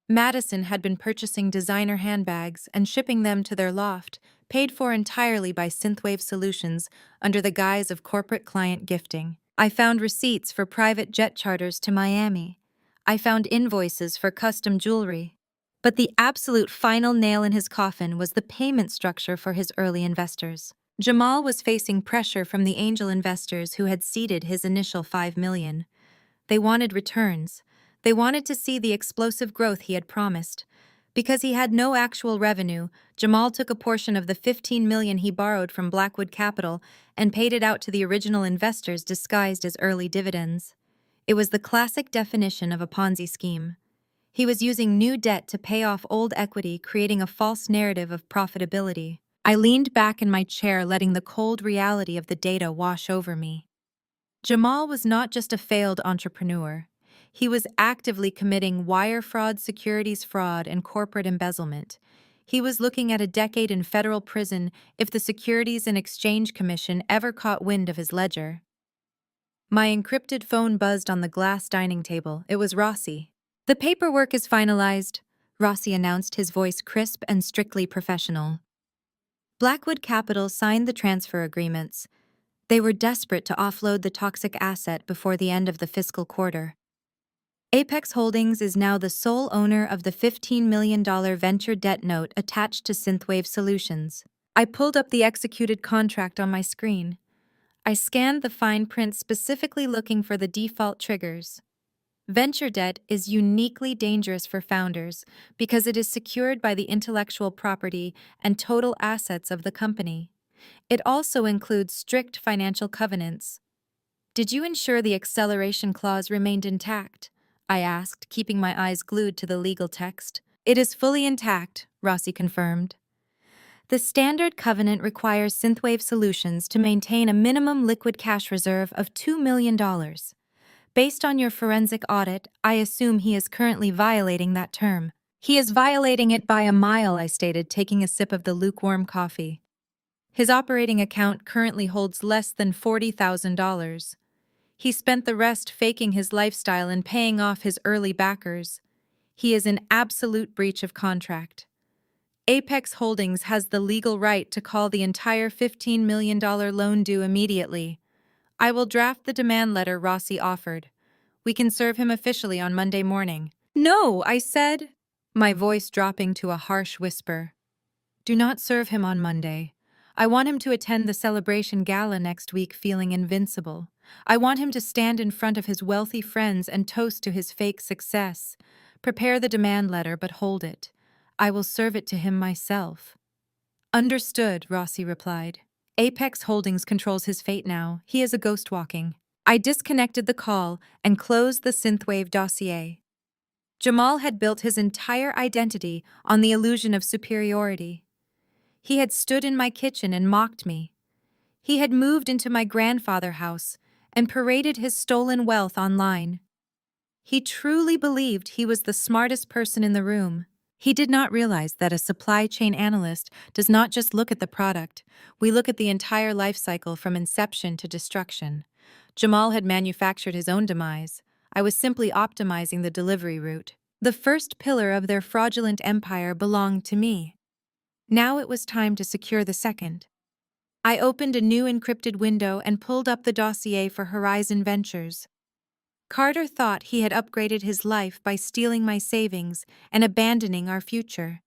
Madison had been purchasing designer handbags and shipping them to their loft, paid for entirely by Synthwave Solutions under the guise of corporate client gifting. I found receipts for private jet charters to Miami. I found invoices for custom jewelry. But the absolute final nail in his coffin was the payment structure for his early investors. Jamal was facing pressure from the angel investors who had seeded his initial $5 million. They wanted returns. They wanted to see the explosive growth he had promised. Because he had no actual revenue, Jamal took a portion of the $15 million he borrowed from Blackwood Capital and paid it out to the original investors disguised as early dividends. It was the classic definition of a Ponzi scheme. He was using new debt to pay off old equity, creating a false narrative of profitability. I leaned back in my chair, letting the cold reality of the data wash over me. Jamal was not just a failed entrepreneur. He was actively committing wire fraud, securities fraud, and corporate embezzlement. He was looking at a decade in federal prison if the Securities and Exchange Commission ever caught wind of his ledger. My encrypted phone buzzed on the glass dining table. It was Rossi. "The paperwork is finalized," Rossi announced, his voice crisp and strictly professional. Blackwood Capital signed the transfer agreements. They were desperate to offload the toxic asset before the end of the fiscal quarter. Apex Holdings is now the sole owner of the $15 million venture debt note attached to Synthwave Solutions. I pulled up the executed contract on my screen. I scanned the fine print, specifically looking for the default triggers. Venture debt is uniquely dangerous for founders because it is secured by the intellectual property and total assets of the company. It also includes strict financial covenants. "Did you ensure the acceleration clause remained intact?" I asked, keeping my eyes glued to the legal text. "It is fully intact," Rossi confirmed. The standard covenant requires Synthwave Solutions to maintain a minimum liquid cash reserve of $2 million. Based on your forensic audit, I assume he is currently violating that term. "He is violating it by a mile," I stated, taking a sip of the lukewarm coffee. "His operating account currently holds less than $40,000. He spent the rest faking his lifestyle and paying off his early backers. He is in absolute breach of contract. Apex Holdings has the legal right to call the entire $15 million loan due immediately. I will draft the demand letter," Rossi offered. "We can serve him officially on Monday morning." "No," I said, my voice dropping to a harsh whisper. "Do not serve him on Monday. I want him to attend the celebration gala next week feeling invincible. I want him to stand in front of his wealthy friends and toast to his fake success. Prepare the demand letter, but hold it. I will serve it to him myself." "Understood," Rossi replied. "Apex Holdings controls his fate now. He is a ghost walking." I disconnected the call and closed the synthwave dossier. Jamal had built his entire identity on the illusion of superiority. He had stood in my kitchen and mocked me. He had moved into my grandfather's house and paraded his stolen wealth online. He truly believed he was the smartest person in the room. He did not realize that a supply chain analyst does not just look at the product. We look at the entire life cycle from inception to destruction. Jamal had manufactured his own demise. I was simply optimizing the delivery route. The first pillar of their fraudulent empire belonged to me. Now it was time to secure the second. I opened a new encrypted window and pulled up the dossier for Horizon Ventures. Carter thought he had upgraded his life by stealing my savings and abandoning our future.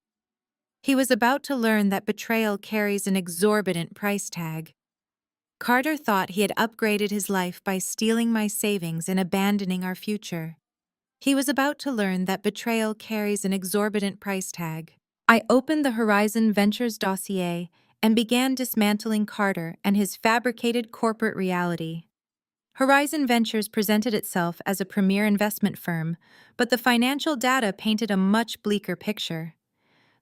He was about to learn that betrayal carries an exorbitant price tag. Carter thought he had upgraded his life by stealing my savings and abandoning our future. He was about to learn that betrayal carries an exorbitant price tag. I opened the Horizon Ventures dossier and began dismantling Carter and his fabricated corporate reality. Horizon Ventures presented itself as a premier investment firm, but the financial data painted a much bleaker picture.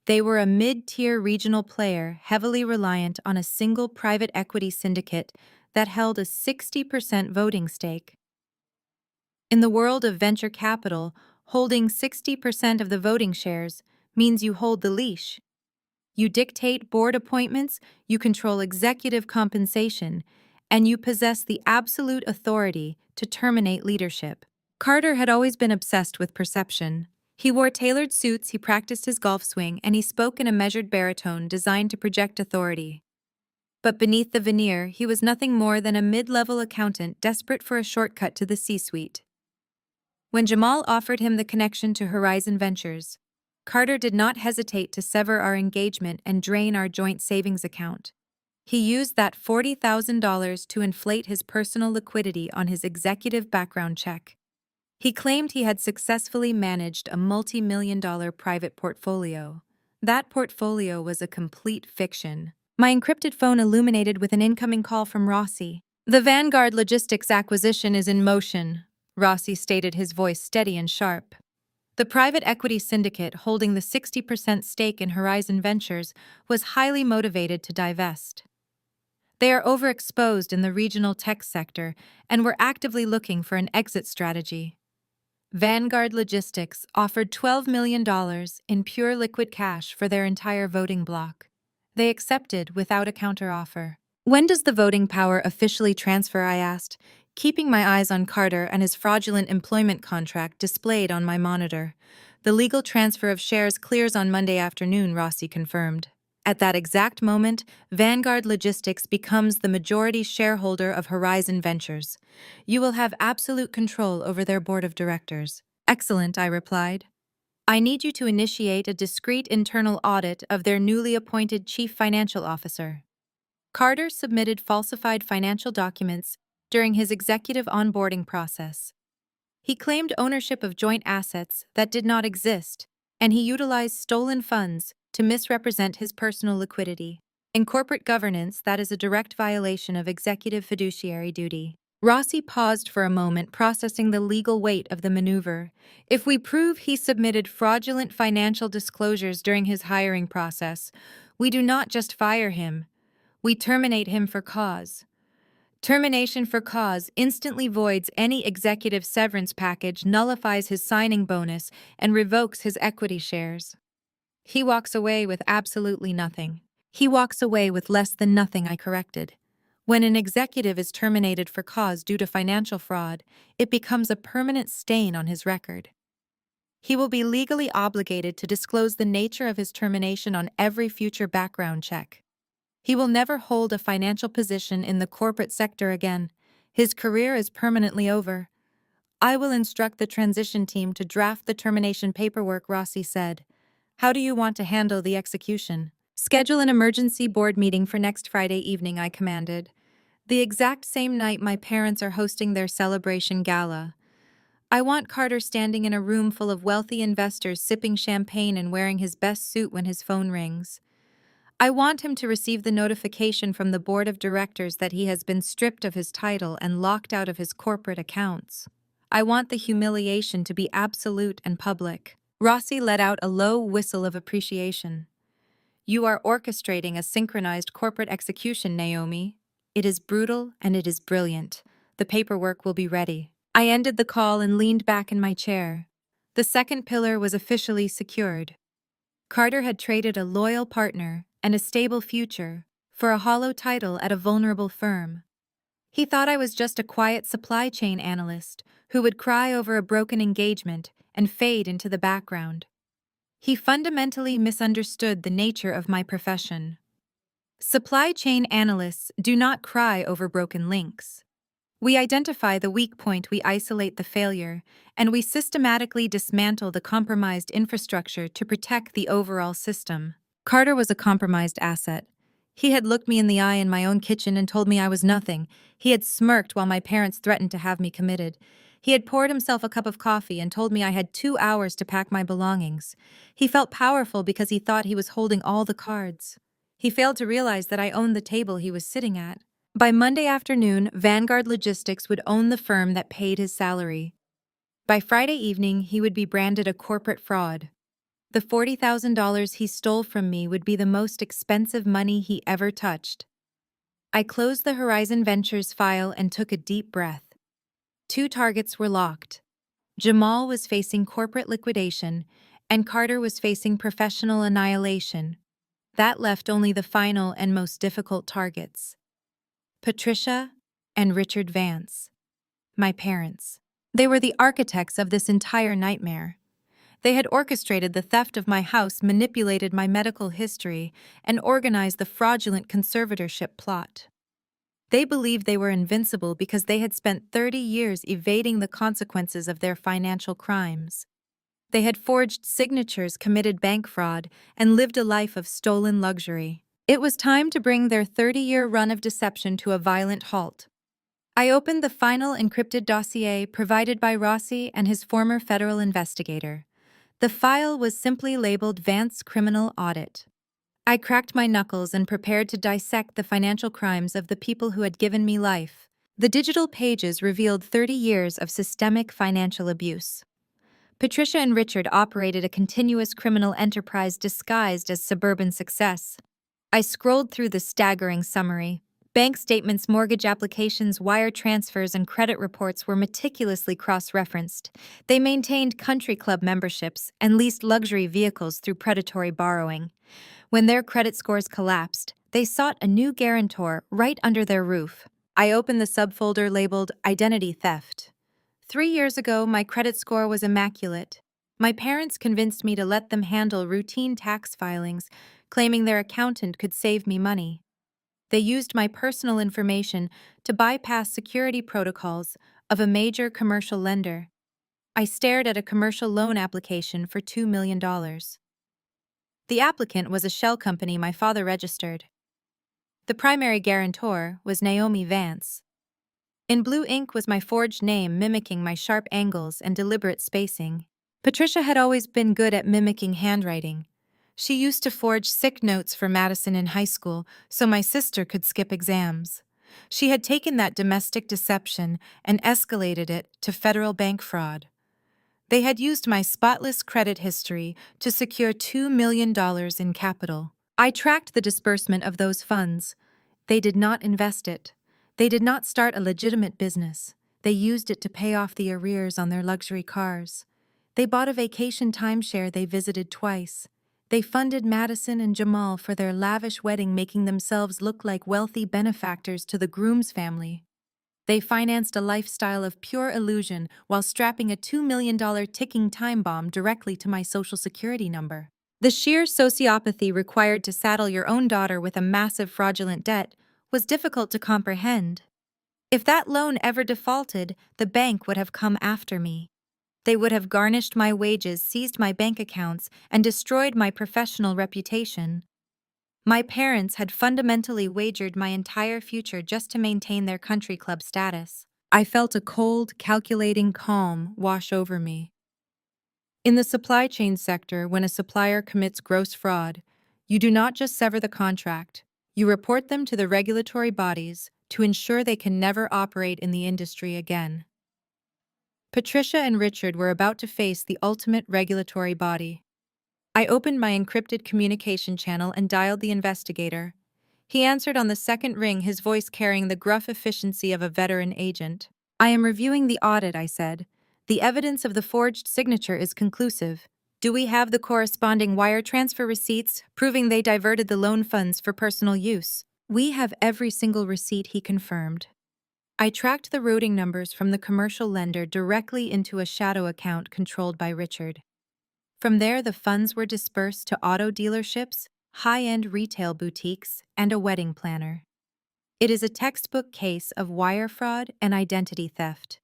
They were a mid-tier regional player heavily reliant on a single private equity syndicate that held a 60% voting stake. In the world of venture capital, holding 60% of the voting shares means you hold the leash. You dictate board appointments, you control executive compensation, and you possess the absolute authority to terminate leadership. Carter had always been obsessed with perception. He wore tailored suits, he practiced his golf swing, and he spoke in a measured baritone designed to project authority. But beneath the veneer, he was nothing more than a mid-level accountant desperate for a shortcut to the C-suite. When Jamal offered him the connection to Horizon Ventures, Carter did not hesitate to sever our engagement and drain our joint savings account. He used that $40,000 to inflate his personal liquidity on his executive background check. He claimed he had successfully managed a multi-million-dollar private portfolio. That portfolio was a complete fiction. My encrypted phone illuminated with an incoming call from Rossi. "The Vanguard Logistics acquisition is in motion," Rossi stated, his voice steady and sharp. The private equity syndicate holding the 60% stake in Horizon Ventures was highly motivated to divest. They are overexposed in the regional tech sector and were actively looking for an exit strategy. Vanguard Logistics offered $12 million in pure liquid cash for their entire voting block. They accepted without a counteroffer. "When does the voting power officially transfer?" I asked, keeping my eyes on Carter and his fraudulent employment contract displayed on my monitor. "The legal transfer of shares clears on Monday afternoon," Rossi confirmed. At that exact moment, Vanguard Logistics becomes the majority shareholder of Horizon Ventures. You will have absolute control over their board of directors. "Excellent," I replied. "I need you to initiate a discreet internal audit of their newly appointed chief financial officer." Carter submitted falsified financial documents during his executive onboarding process. He claimed ownership of joint assets that did not exist, and he utilized stolen funds to misrepresent his personal liquidity. In corporate governance, that is a direct violation of executive fiduciary duty. Rossi paused for a moment, processing the legal weight of the maneuver. "If we prove he submitted fraudulent financial disclosures during his hiring process, we do not just fire him. We terminate him for cause. Termination for cause instantly voids any executive severance package, nullifies his signing bonus, and revokes his equity shares. He walks away with absolutely nothing. He walks away with less than nothing," I corrected. "When an executive is terminated for cause due to financial fraud, it becomes a permanent stain on his record. He will be legally obligated to disclose the nature of his termination on every future background check. He will never hold a financial position in the corporate sector again. His career is permanently over." "I will instruct the transition team to draft the termination paperwork," Rossi said. "How do you want to handle the execution?" "Schedule an emergency board meeting for next Friday evening," I commanded. "The exact same night my parents are hosting their celebration gala. I want Carter standing in a room full of wealthy investors sipping champagne and wearing his best suit when his phone rings. I want him to receive the notification from the board of directors that he has been stripped of his title and locked out of his corporate accounts. I want the humiliation to be absolute and public. Rossi let out a low whistle of appreciation. You are orchestrating a synchronized corporate execution, Naomi. It is brutal and it is brilliant. The paperwork will be ready. I ended the call and leaned back in my chair. The second pillar was officially secured. Carter had traded a loyal partner and a stable future for a hollow title at a vulnerable firm. He thought I was just a quiet supply chain analyst who would cry over a broken engagement and fade into the background. He fundamentally misunderstood the nature of my profession. Supply chain analysts do not cry over broken links. We identify the weak point, we isolate the failure, and we systematically dismantle the compromised infrastructure to protect the overall system. Carter was a compromised asset. He had looked me in the eye in my own kitchen and told me I was nothing. He had smirked while my parents threatened to have me committed. He had poured himself a cup of coffee and told me I had 2 hours to pack my belongings. He felt powerful because he thought he was holding all the cards. He failed to realize that I owned the table he was sitting at. By Monday afternoon, Vanguard Logistics would own the firm that paid his salary. By Friday evening, he would be branded a corporate fraud. The $40,000 he stole from me would be the most expensive money he ever touched. I closed the Horizon Ventures file and took a deep breath. 2 targets were locked. Jamal was facing corporate liquidation, and Carter was facing professional annihilation. That left only the final and most difficult targets: Patricia and Richard Vance, my parents. They were the architects of this entire nightmare. They had orchestrated the theft of my house, manipulated my medical history, and organized the fraudulent conservatorship plot. They believed they were invincible because they had spent 30 years evading the consequences of their financial crimes. They had forged signatures, committed bank fraud, and lived a life of stolen luxury. It was time to bring their 30-year run of deception to a violent halt. I opened the final encrypted dossier provided by Rossi and his former federal investigator. The file was simply labeled Vance Criminal Audit. I cracked my knuckles and prepared to dissect the financial crimes of the people who had given me life. The digital pages revealed 30 years of systemic financial abuse. Patricia and Richard operated a continuous criminal enterprise disguised as suburban success. I scrolled through the staggering summary. Bank statements, mortgage applications, wire transfers, and credit reports were meticulously cross-referenced. They maintained country club memberships and leased luxury vehicles through predatory borrowing. When their credit scores collapsed, they sought a new guarantor right under their roof. I opened the subfolder labeled Identity Theft. 3 years ago, my credit score was immaculate. My parents convinced me to let them handle routine tax filings, claiming their accountant could save me money. They used my personal information to bypass security protocols of a major commercial lender. I stared at a commercial loan application for $2 million. The applicant was a shell company my father registered. The primary guarantor was Naomi Vance. In blue ink was my forged name, mimicking my sharp angles and deliberate spacing. Patricia had always been good at mimicking handwriting. She used to forge sick notes for Madison in high school so my sister could skip exams. She had taken that domestic deception and escalated it to federal bank fraud. They had used my spotless credit history to secure $2 million in capital. I tracked the disbursement of those funds. They did not invest it. They did not start a legitimate business. They used it to pay off the arrears on their luxury cars. They bought a vacation timeshare they visited twice. They funded Madison and Jamal for their lavish wedding, making themselves look like wealthy benefactors to the groom's family. They financed a lifestyle of pure illusion while strapping a $2 million ticking time bomb directly to my Social Security number. The sheer sociopathy required to saddle your own daughter with a massive fraudulent debt was difficult to comprehend. If that loan ever defaulted, the bank would have come after me. They would have garnished my wages, seized my bank accounts, and destroyed my professional reputation. My parents had fundamentally wagered my entire future just to maintain their country club status. I felt a cold, calculating calm wash over me. In the supply chain sector, when a supplier commits gross fraud, You do not just sever the contract, you report them to the regulatory bodies to ensure they can never operate in the industry again. Patricia and Richard were about to face the ultimate regulatory body. I opened my encrypted communication channel and dialed the investigator. He answered on the second ring, his voice carrying the gruff efficiency of a veteran agent. "I am reviewing the audit," I said. "The evidence of the forged signature is conclusive. Do we have the corresponding wire transfer receipts proving they diverted the loan funds for personal use?" "We have every single receipt," he confirmed. I tracked the routing numbers from the commercial lender directly into a shadow account controlled by Richard. From there, the funds were dispersed to auto dealerships, high-end retail boutiques, and a wedding planner. It is a textbook case of wire fraud and identity theft.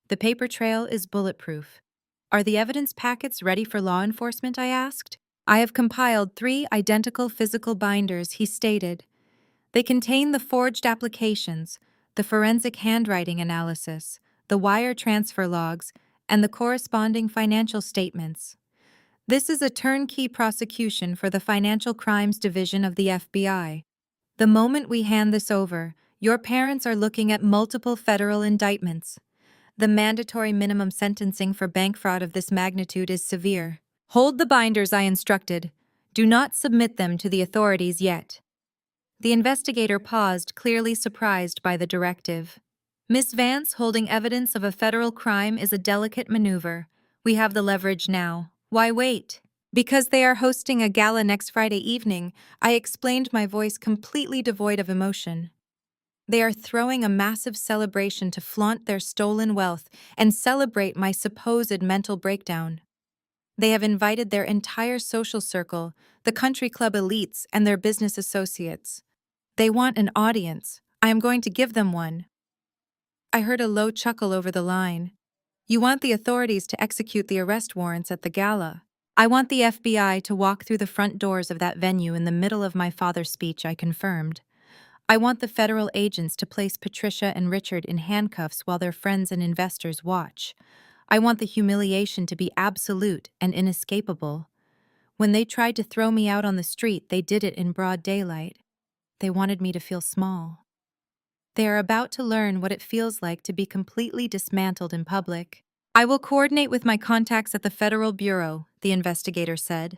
The paper trail is bulletproof. "Are the evidence packets ready for law enforcement?" I asked. "I have compiled 3 identical physical binders," he stated. "They contain the forged applications, the forensic handwriting analysis, the wire transfer logs, and the corresponding financial statements. This is a turnkey prosecution for the Financial Crimes Division of the FBI. The moment we hand this over, your parents are looking at multiple federal indictments. The mandatory minimum sentencing for bank fraud of this magnitude is severe. Hold the binders," I instructed. "Do not submit them to the authorities yet." The investigator paused, clearly surprised by the directive. "Miss Vance, holding evidence of a federal crime is a delicate maneuver. We have the leverage now. Why wait?" "Because they are hosting a gala next Friday evening," I explained, my voice completely devoid of emotion. "They are throwing a massive celebration to flaunt their stolen wealth and celebrate my supposed mental breakdown. They have invited their entire social circle, the country club elites, and their business associates. They want an audience. I am going to give them one." I heard a low chuckle over the line. "You want the authorities to execute the arrest warrants at the gala." "I want the FBI to walk through the front doors of that venue in the middle of my father's speech," I confirmed. "I want the federal agents to place Patricia and Richard in handcuffs while their friends and investors watch. I want the humiliation to be absolute and inescapable. When they tried to throw me out on the street, they did it in broad daylight. They wanted me to feel small. They are about to learn what it feels like to be completely dismantled in public." "I will coordinate with my contacts at the Federal Bureau," the investigator said.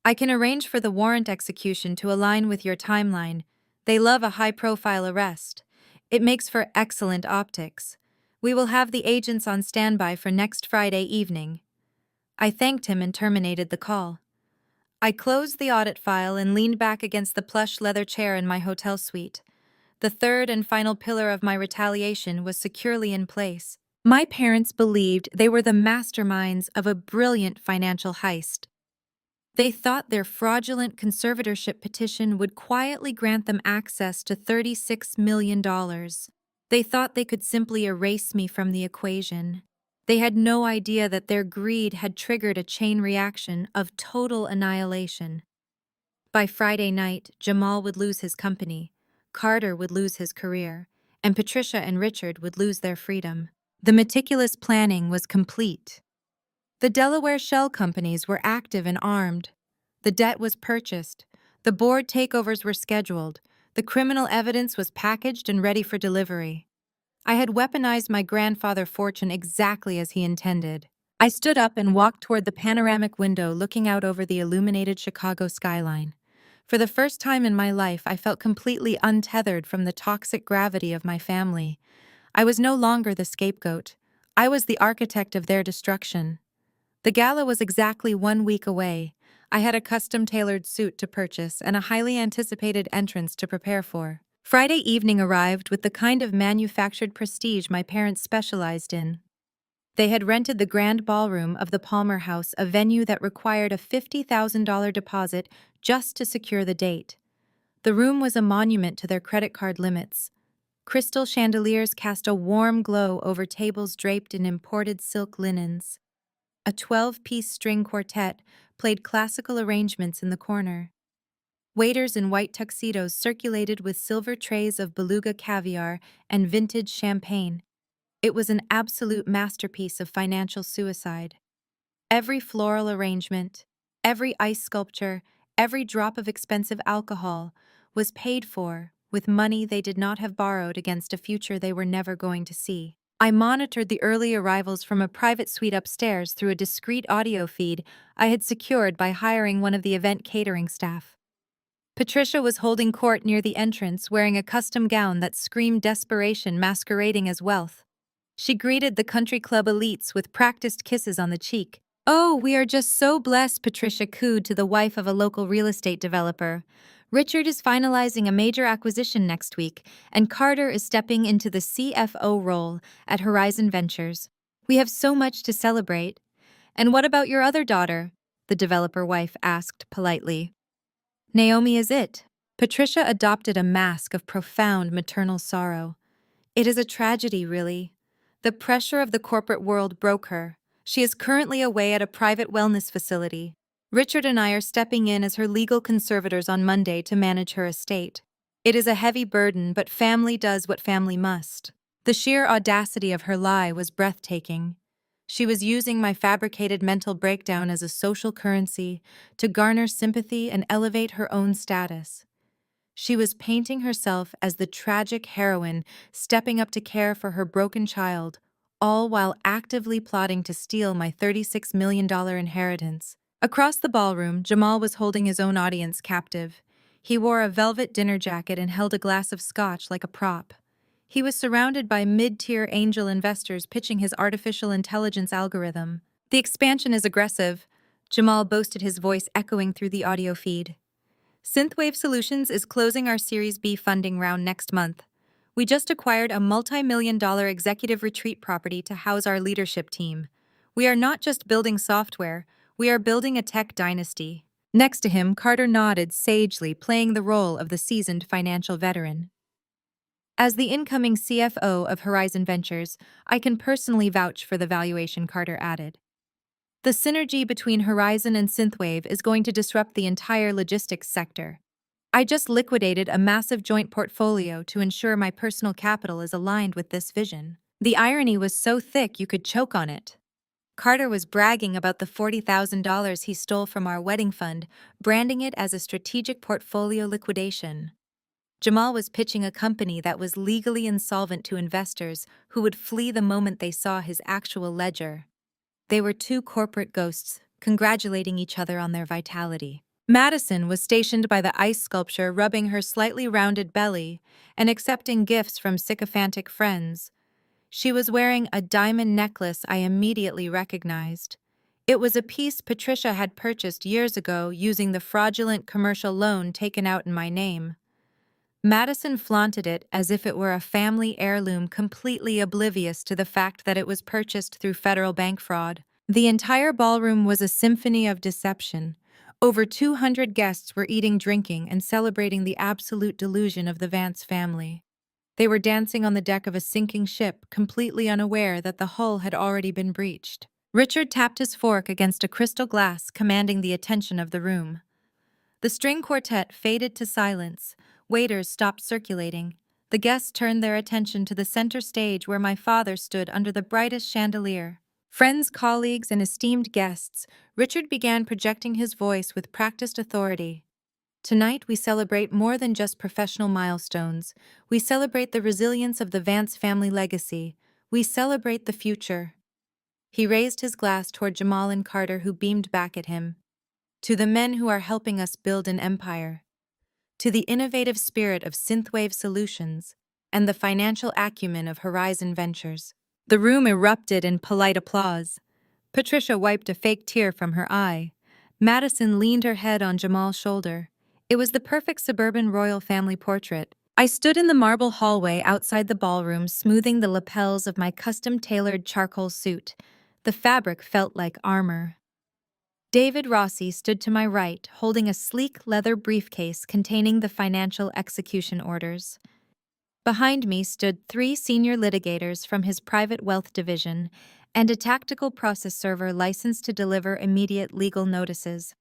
"I can arrange for the warrant execution to align with your timeline. They love a high-profile arrest. It makes for excellent optics. We will have the agents on standby for next Friday evening." I thanked him and terminated the call. I closed the audit file and leaned back against the plush leather chair in my hotel suite. The third and final pillar of my retaliation was securely in place. My parents believed they were the masterminds of a brilliant financial heist. They thought their fraudulent conservatorship petition would quietly grant them access to $36 million. They thought they could simply erase me from the equation. They had no idea that their greed had triggered a chain reaction of total annihilation. By Friday night, Jamal would lose his company, Carter would lose his career, and Patricia and Richard would lose their freedom. The meticulous planning was complete. The Delaware shell companies were active and armed. The debt was purchased. The board takeovers were scheduled. The criminal evidence was packaged and ready for delivery. I had weaponized my grandfather's fortune exactly as he intended. I stood up and walked toward the panoramic window looking out over the illuminated Chicago skyline. For the first time in my life, I felt completely untethered from the toxic gravity of my family. I was no longer the scapegoat. I was the architect of their destruction. The gala was exactly 1 week away. I had a custom-tailored suit to purchase and a highly anticipated entrance to prepare for. Friday evening arrived with the kind of manufactured prestige my parents specialized in. They had rented the grand ballroom of the Palmer House, a venue that required a $50,000 deposit just to secure the date. The room was a monument to their credit card limits. Crystal chandeliers cast a warm glow over tables draped in imported silk linens. A 12-piece string quartet played classical arrangements in the corner. Waiters in white tuxedos circulated with silver trays of beluga caviar and vintage champagne. It was an absolute masterpiece of financial suicide. Every floral arrangement, every ice sculpture, Every drop of expensive alcohol was paid for with money they did not have borrowed against a future they were never going to see. I monitored the early arrivals from a private suite upstairs through a discreet audio feed I had secured by hiring one of the event catering staff. Patricia was holding court near the entrance, wearing a custom gown that screamed desperation masquerading as wealth. She greeted the country club elites with practiced kisses on the cheek. "Oh, we are just so blessed," Patricia cooed to the wife of a local real estate developer. "Richard is finalizing a major acquisition next week, and Carter is stepping into the CFO role at Horizon Ventures. We have so much to celebrate." "And what about your other daughter?" the developer wife asked politely. "Naomi is it." Patricia adopted a mask of profound maternal sorrow. "It is a tragedy, really. The pressure of the corporate world broke her. She is currently away at a private wellness facility. Richard and I are stepping in as her legal conservators on Monday to manage her estate. It is a heavy burden, but family does what family must." The sheer audacity of her lie was breathtaking. She was using my fabricated mental breakdown as a social currency to garner sympathy and elevate her own status. She was painting herself as the tragic heroine stepping up to care for her broken child, all while actively plotting to steal my $36 million inheritance. Across the ballroom, Jamal was holding his own audience captive. He wore a velvet dinner jacket and held a glass of scotch like a prop. He was surrounded by mid-tier angel investors pitching his artificial intelligence algorithm. "The expansion is aggressive," Jamal boasted, his voice echoing through the audio feed. "Synthwave Solutions is closing our Series B funding round next month. We just acquired a multi-million-dollar executive retreat property to house our leadership team. We are not just building software, we are building a tech dynasty." Next to him, Carter nodded sagely, playing the role of the seasoned financial veteran. "As the incoming CFO of Horizon Ventures, I can personally vouch for the valuation," Carter added. "The synergy between Horizon and Synthwave is going to disrupt the entire logistics sector. I just liquidated a massive joint portfolio to ensure my personal capital is aligned with this vision." The irony was so thick you could choke on it. Carter was bragging about the $40,000 he stole from our wedding fund, branding it as a strategic portfolio liquidation. Jamal was pitching a company that was legally insolvent to investors who would flee the moment they saw his actual ledger. They were two corporate ghosts, congratulating each other on their vitality. Madison was stationed by the ice sculpture, rubbing her slightly rounded belly and accepting gifts from sycophantic friends. She was wearing a diamond necklace I immediately recognized. It was a piece Patricia had purchased years ago using the fraudulent commercial loan taken out in my name. Madison flaunted it as if it were a family heirloom, completely oblivious to the fact that it was purchased through federal bank fraud. The entire ballroom was a symphony of deception. Over 200 guests were eating, drinking, and celebrating the absolute delusion of the Vance family. They were dancing on the deck of a sinking ship, completely unaware that the hull had already been breached. Richard tapped his fork against a crystal glass, commanding the attention of the room. The string quartet faded to silence. Waiters stopped circulating. The guests turned their attention to the center stage where my father stood under the brightest chandelier. Friends, colleagues, and esteemed guests, Richard began projecting his voice with practiced authority. "Tonight we celebrate more than just professional milestones. We celebrate the resilience of the Vance family legacy. We celebrate the future." He raised his glass toward Jamal and Carter, who beamed back at him. "To the men who are helping us build an empire. To the innovative spirit of Synthwave Solutions and the financial acumen of Horizon Ventures." The room erupted in polite applause. Patricia wiped a fake tear from her eye. Madison leaned her head on Jamal's shoulder. It was the perfect suburban royal family portrait. I stood in the marble hallway outside the ballroom, smoothing the lapels of my custom-tailored charcoal suit. The fabric felt like armor. David Rossi stood to my right, holding a sleek leather briefcase containing the financial execution orders. Behind me stood 3 senior litigators from his private wealth division and a tactical process server licensed to deliver immediate legal notices.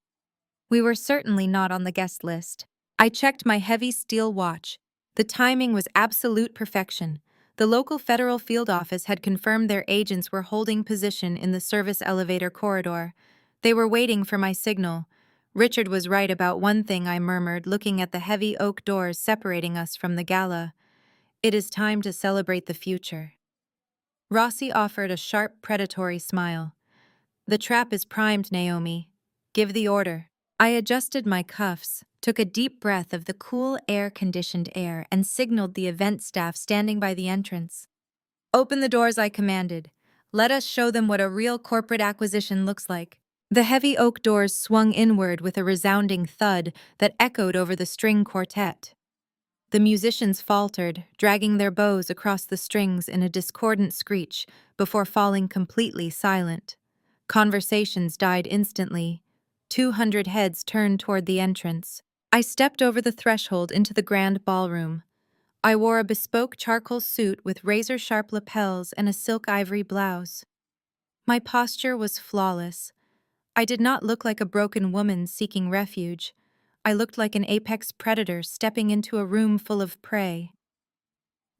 We were certainly not on the guest list. I checked my heavy steel watch. The timing was absolute perfection. The local federal field office had confirmed their agents were holding position in the service elevator corridor. They were waiting for my signal. Richard was right about one thing, I murmured, looking at the heavy oak doors separating us from the gala. It is time to celebrate the future. Rossi offered a sharp, predatory smile. The trap is primed, Naomi. Give the order. I adjusted my cuffs, took a deep breath of the cool, air-conditioned air, and signaled the event staff standing by the entrance. Open the doors, I commanded. Let us show them what a real corporate acquisition looks like. The heavy oak doors swung inward with a resounding thud that echoed over the string quartet. The musicians faltered, dragging their bows across the strings in a discordant screech before falling completely silent. Conversations died instantly. 200 heads turned toward the entrance. I stepped over the threshold into the grand ballroom. I wore a bespoke charcoal suit with razor-sharp lapels and a silk ivory blouse. My posture was flawless. I did not look like a broken woman seeking refuge. I looked like an apex predator stepping into a room full of prey.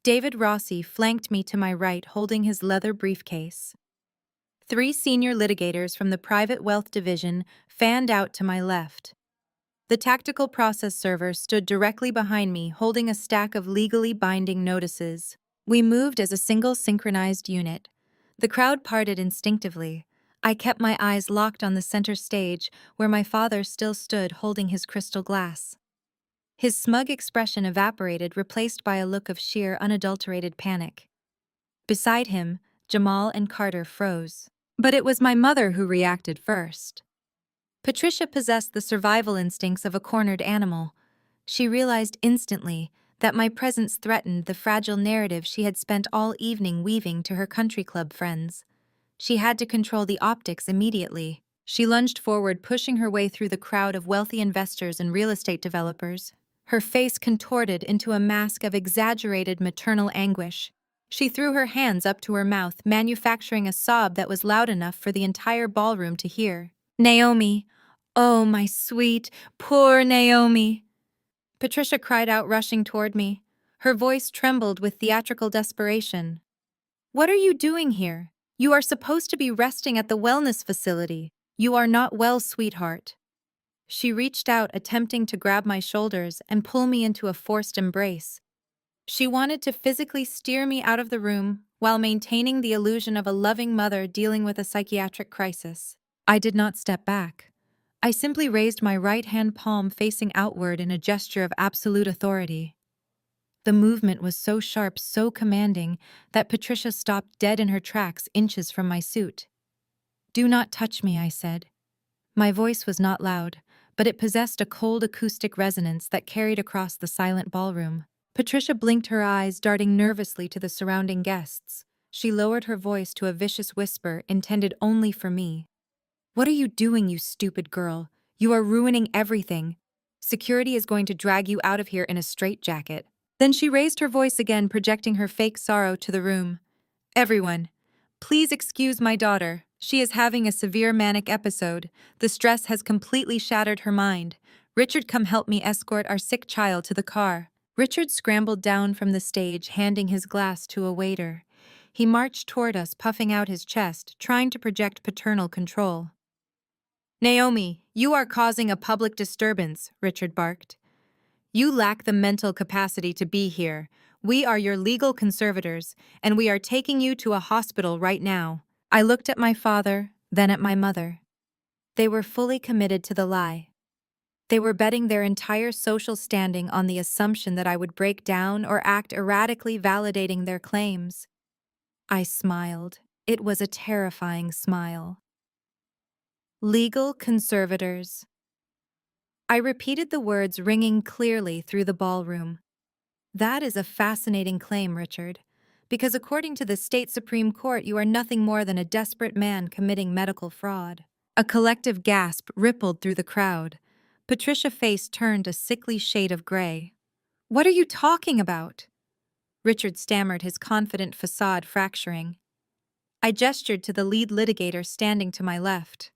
David Rossi flanked me to my right, holding his leather briefcase. 3 senior litigators from the Private Wealth Division fanned out to my left. The tactical process server stood directly behind me, holding a stack of legally binding notices. We moved as a single synchronized unit. The crowd parted instinctively. I kept my eyes locked on the center stage, where my father still stood holding his crystal glass. His smug expression evaporated, replaced by a look of sheer, unadulterated panic. Beside him, Jamal and Carter froze. But it was my mother who reacted first. Patricia possessed the survival instincts of a cornered animal. She realized instantly that my presence threatened the fragile narrative she had spent all evening weaving to her country club friends. She had to control the optics immediately. She lunged forward, pushing her way through the crowd of wealthy investors and real estate developers, her face contorted into a mask of exaggerated maternal anguish. She threw her hands up to her mouth, manufacturing a sob that was loud enough for the entire ballroom to hear. Naomi! Oh, my sweet, poor Naomi! Patricia cried out, rushing toward me. Her voice trembled with theatrical desperation. What are you doing here? You are supposed to be resting at the wellness facility. You are not well, sweetheart. She reached out, attempting to grab my shoulders and pull me into a forced embrace. She wanted to physically steer me out of the room while maintaining the illusion of a loving mother dealing with a psychiatric crisis. I did not step back. I simply raised my right hand palm facing outward in a gesture of absolute authority. The movement was so sharp, so commanding, that Patricia stopped dead in her tracks inches from my suit. Do not touch me, I said. My voice was not loud, but it possessed a cold acoustic resonance that carried across the silent ballroom. Patricia blinked her eyes, darting nervously to the surrounding guests. She lowered her voice to a vicious whisper intended only for me. What are you doing, you stupid girl? You are ruining everything. Security is going to drag you out of here in a straitjacket. Then she raised her voice again, projecting her fake sorrow to the room. Everyone, please excuse my daughter. She is having a severe manic episode. The stress has completely shattered her mind. Richard, come help me escort our sick child to the car. Richard scrambled down from the stage, handing his glass to a waiter. He marched toward us, puffing out his chest, trying to project paternal control. Naomi, you are causing a public disturbance, Richard barked. You lack the mental capacity to be here. We are your legal conservators, and we are taking you to a hospital right now. I looked at my father, then at my mother. They were fully committed to the lie. They were betting their entire social standing on the assumption that I would break down or act erratically, validating their claims. I smiled. It was a terrifying smile. Legal conservators. I repeated the words, ringing clearly through the ballroom. That is a fascinating claim, Richard, because according to the state Supreme Court, you are nothing more than a desperate man committing medical fraud. A collective gasp rippled through the crowd. Patricia's face turned a sickly shade of gray. What are you talking about? Richard stammered, his confident facade fracturing. I gestured to the lead litigator standing to my left.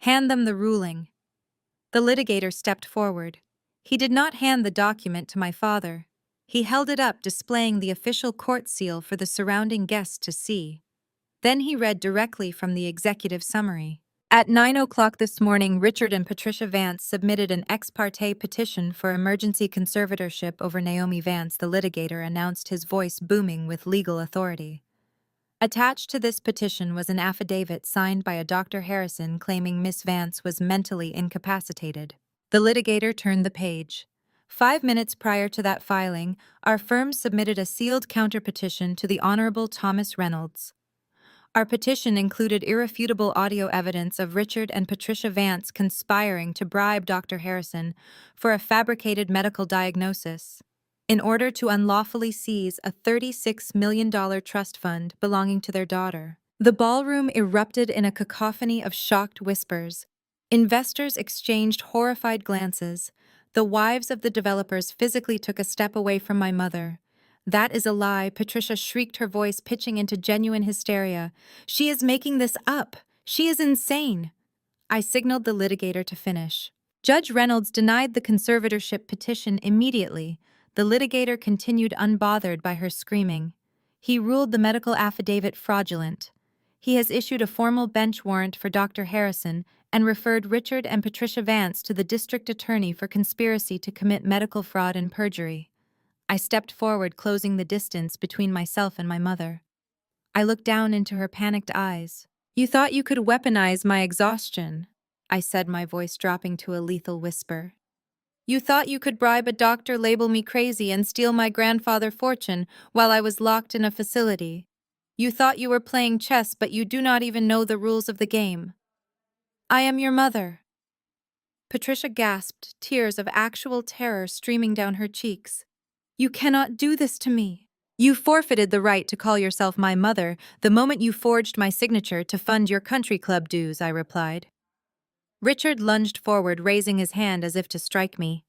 Hand them the ruling. The litigator stepped forward. He did not hand the document to my father. He held it up, displaying the official court seal for the surrounding guests to see. Then he read directly from the executive summary. At 9 o'clock this morning, Richard and Patricia Vance submitted an ex parte petition for emergency conservatorship over Naomi Vance, the litigator announced, his voice booming with legal authority. Attached to this petition was an affidavit signed by a Dr. Harrison claiming Miss Vance was mentally incapacitated. The litigator turned the page. 5 minutes prior to that filing, our firm submitted a sealed counterpetition to the Honorable Thomas Reynolds. Our petition included irrefutable audio evidence of Richard and Patricia Vance conspiring to bribe Dr. Harrison for a fabricated medical diagnosis in order to unlawfully seize a $36 million trust fund belonging to their daughter. The ballroom erupted in a cacophony of shocked whispers. Investors exchanged horrified glances. The wives of the developers physically took a step away from my mother. "That is a lie," Patricia shrieked, her voice pitching into genuine hysteria. "She is making this up. She is insane." I signaled the litigator to finish. Judge Reynolds denied the conservatorship petition immediately. The litigator continued unbothered by her screaming. He ruled the medical affidavit fraudulent. He has issued a formal bench warrant for Dr. Harrison and referred Richard and Patricia Vance to the district attorney for conspiracy to commit medical fraud and perjury. I stepped forward, closing the distance between myself and my mother. I looked down into her panicked eyes. "You thought you could weaponize my exhaustion," I said, my voice dropping to a lethal whisper. "You thought you could bribe a doctor, label me crazy, and steal my grandfather's fortune while I was locked in a facility. You thought you were playing chess, but you do not even know the rules of the game. I am your mother." Patricia gasped, tears of actual terror streaming down her cheeks. "You cannot do this to me." "You forfeited the right to call yourself my mother the moment you forged my signature to fund your country club dues," I replied. Richard lunged forward, raising his hand as if to strike me.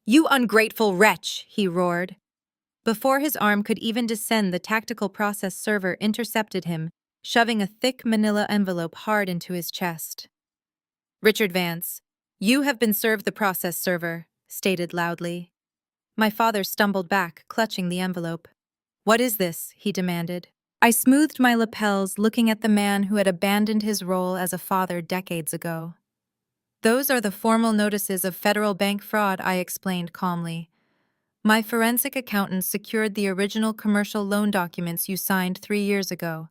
"You ungrateful wretch!" he roared. Before his arm could even descend, the tactical process server intercepted him, shoving a thick manila envelope hard into his chest. "Richard Vance, you have been served," the process server stated loudly. My father stumbled back, clutching the envelope. "What is this?" he demanded. I smoothed my lapels, looking at the man who had abandoned his role as a father decades ago. "Those are the formal notices of federal bank fraud," I explained calmly. "My forensic accountant secured the original commercial loan documents you signed 3 years ago,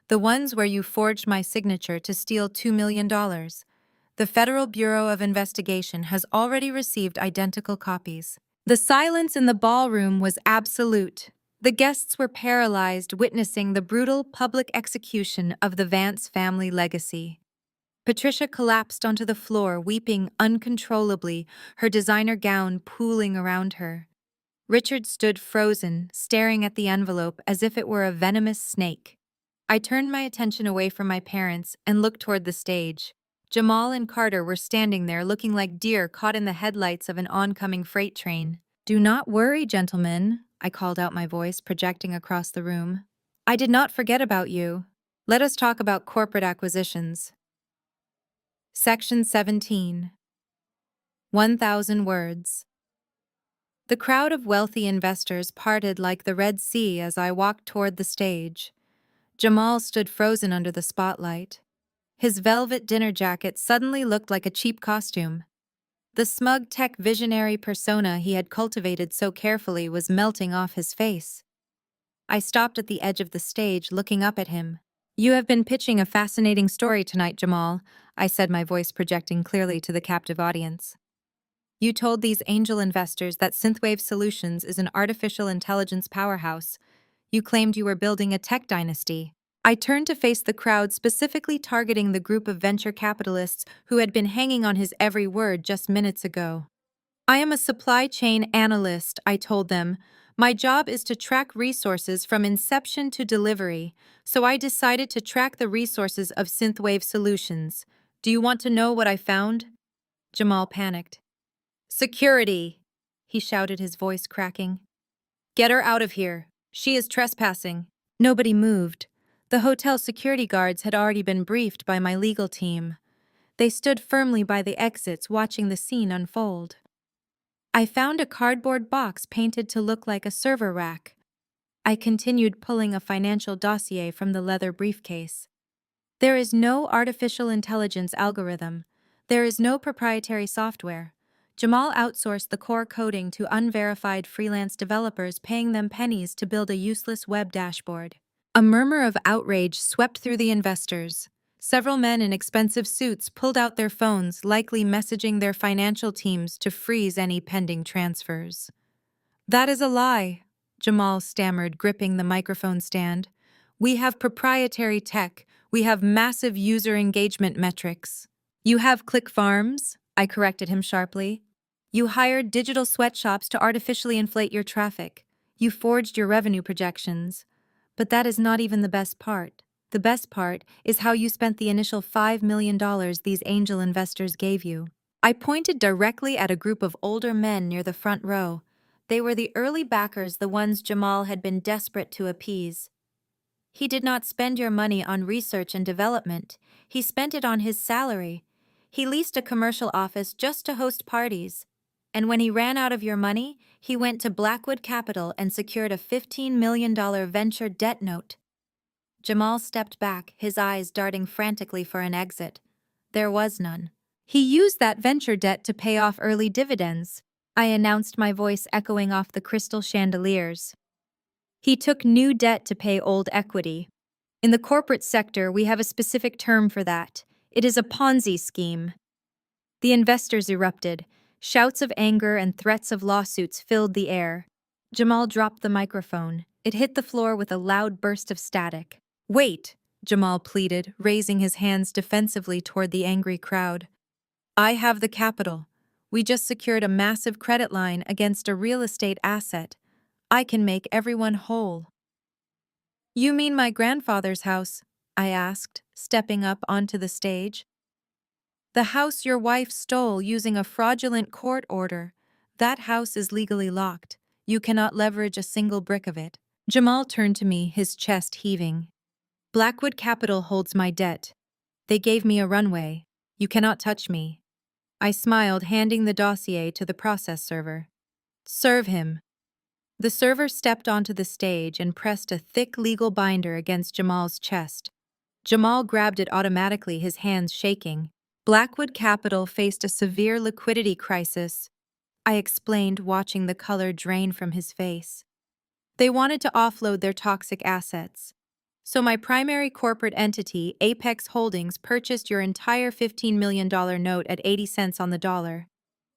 the ones where you forged my signature to steal $2 million. The Federal Bureau of Investigation has already received identical copies." The silence in the ballroom was absolute. The guests were paralyzed, witnessing the brutal public execution of the Vance family legacy. Patricia collapsed onto the floor, weeping uncontrollably, her designer gown pooling around her. Richard stood frozen, staring at the envelope as if it were a venomous snake. I turned my attention away from my parents and looked toward the stage. Jamal and Carter were standing there, looking like deer caught in the headlights of an oncoming freight train. "Do not worry, gentlemen," I called out, my voice projecting across the room. "I did not forget about you. Let us talk about corporate acquisitions." Section 17. 1,000 words. The crowd of wealthy investors parted like the Red Sea as I walked toward the stage. Jamal stood frozen under the spotlight. His velvet dinner jacket suddenly looked like a cheap costume. The smug tech visionary persona he had cultivated so carefully was melting off his face. I stopped at the edge of the stage, looking up at him. "You have been pitching a fascinating story tonight, Jamal," I said, my voice projecting clearly to the captive audience. "You told these angel investors that Synthwave Solutions is an artificial intelligence powerhouse. You claimed you were building a tech dynasty." I turned to face the crowd, specifically targeting the group of venture capitalists who had been hanging on his every word just minutes ago. "I am a supply chain analyst," I told them. "My job is to track resources from inception to delivery, so I decided to track the resources of Synthwave Solutions. Do you want to know what I found?" Jamal panicked. "Security!" he shouted, his voice cracking. "Get her out of here. She is trespassing." Nobody moved. The hotel security guards had already been briefed by my legal team. They stood firmly by the exits, watching the scene unfold. I found a cardboard box painted to look like a server rack. I continued pulling a financial dossier from the leather briefcase. There is no artificial intelligence algorithm. There is no proprietary software. Jamal outsourced the core coding to unverified freelance developers, paying them pennies to build a useless web dashboard. A murmur of outrage swept through the investors. Several men in expensive suits pulled out their phones, likely messaging their financial teams to freeze any pending transfers. "That is a lie," Jamal stammered, gripping the microphone stand. "We have proprietary tech. We have massive user engagement metrics." "You have click farms," I corrected him sharply. "You hired digital sweatshops to artificially inflate your traffic. You forged your revenue projections. But that is not even the best part. The best part is how you spent the initial $5 million these angel investors gave you." I pointed directly at a group of older men near the front row. They were the early backers, the ones Jamal had been desperate to appease. "He did not spend your money on research and development. He spent it on his salary. He leased a commercial office just to host parties. And when he ran out of your money, he went to Blackwood Capital and secured a $15 million venture debt note." Jamal stepped back, his eyes darting frantically for an exit. There was none. "He used that venture debt to pay off early dividends," I announced, my voice echoing off the crystal chandeliers. "He took new debt to pay old equity. In the corporate sector, we have a specific term for that. It is a Ponzi scheme." The investors erupted. Shouts of anger and threats of lawsuits filled the air. Jamal dropped the microphone. It hit the floor with a loud burst of static. "Wait," Jamal pleaded, raising his hands defensively toward the angry crowd. "I have the capital. We just secured a massive credit line against a real estate asset. I can make everyone whole." "You mean my grandfather's house?" I asked, stepping up onto the stage. "The house your wife stole using a fraudulent court order. That house is legally locked. You cannot leverage a single brick of it." Jamal turned to me, his chest heaving. "Blackwood Capital holds my debt. They gave me a runway. You cannot touch me." I smiled, handing the dossier to the process server. "Serve him." The server stepped onto the stage and pressed a thick legal binder against Jamal's chest. Jamal grabbed it automatically, his hands shaking. "Blackwood Capital faced a severe liquidity crisis," I explained, watching the color drain from his face. "They wanted to offload their toxic assets. So my primary corporate entity, Apex Holdings, purchased your entire $15 million note at 80 cents on the dollar.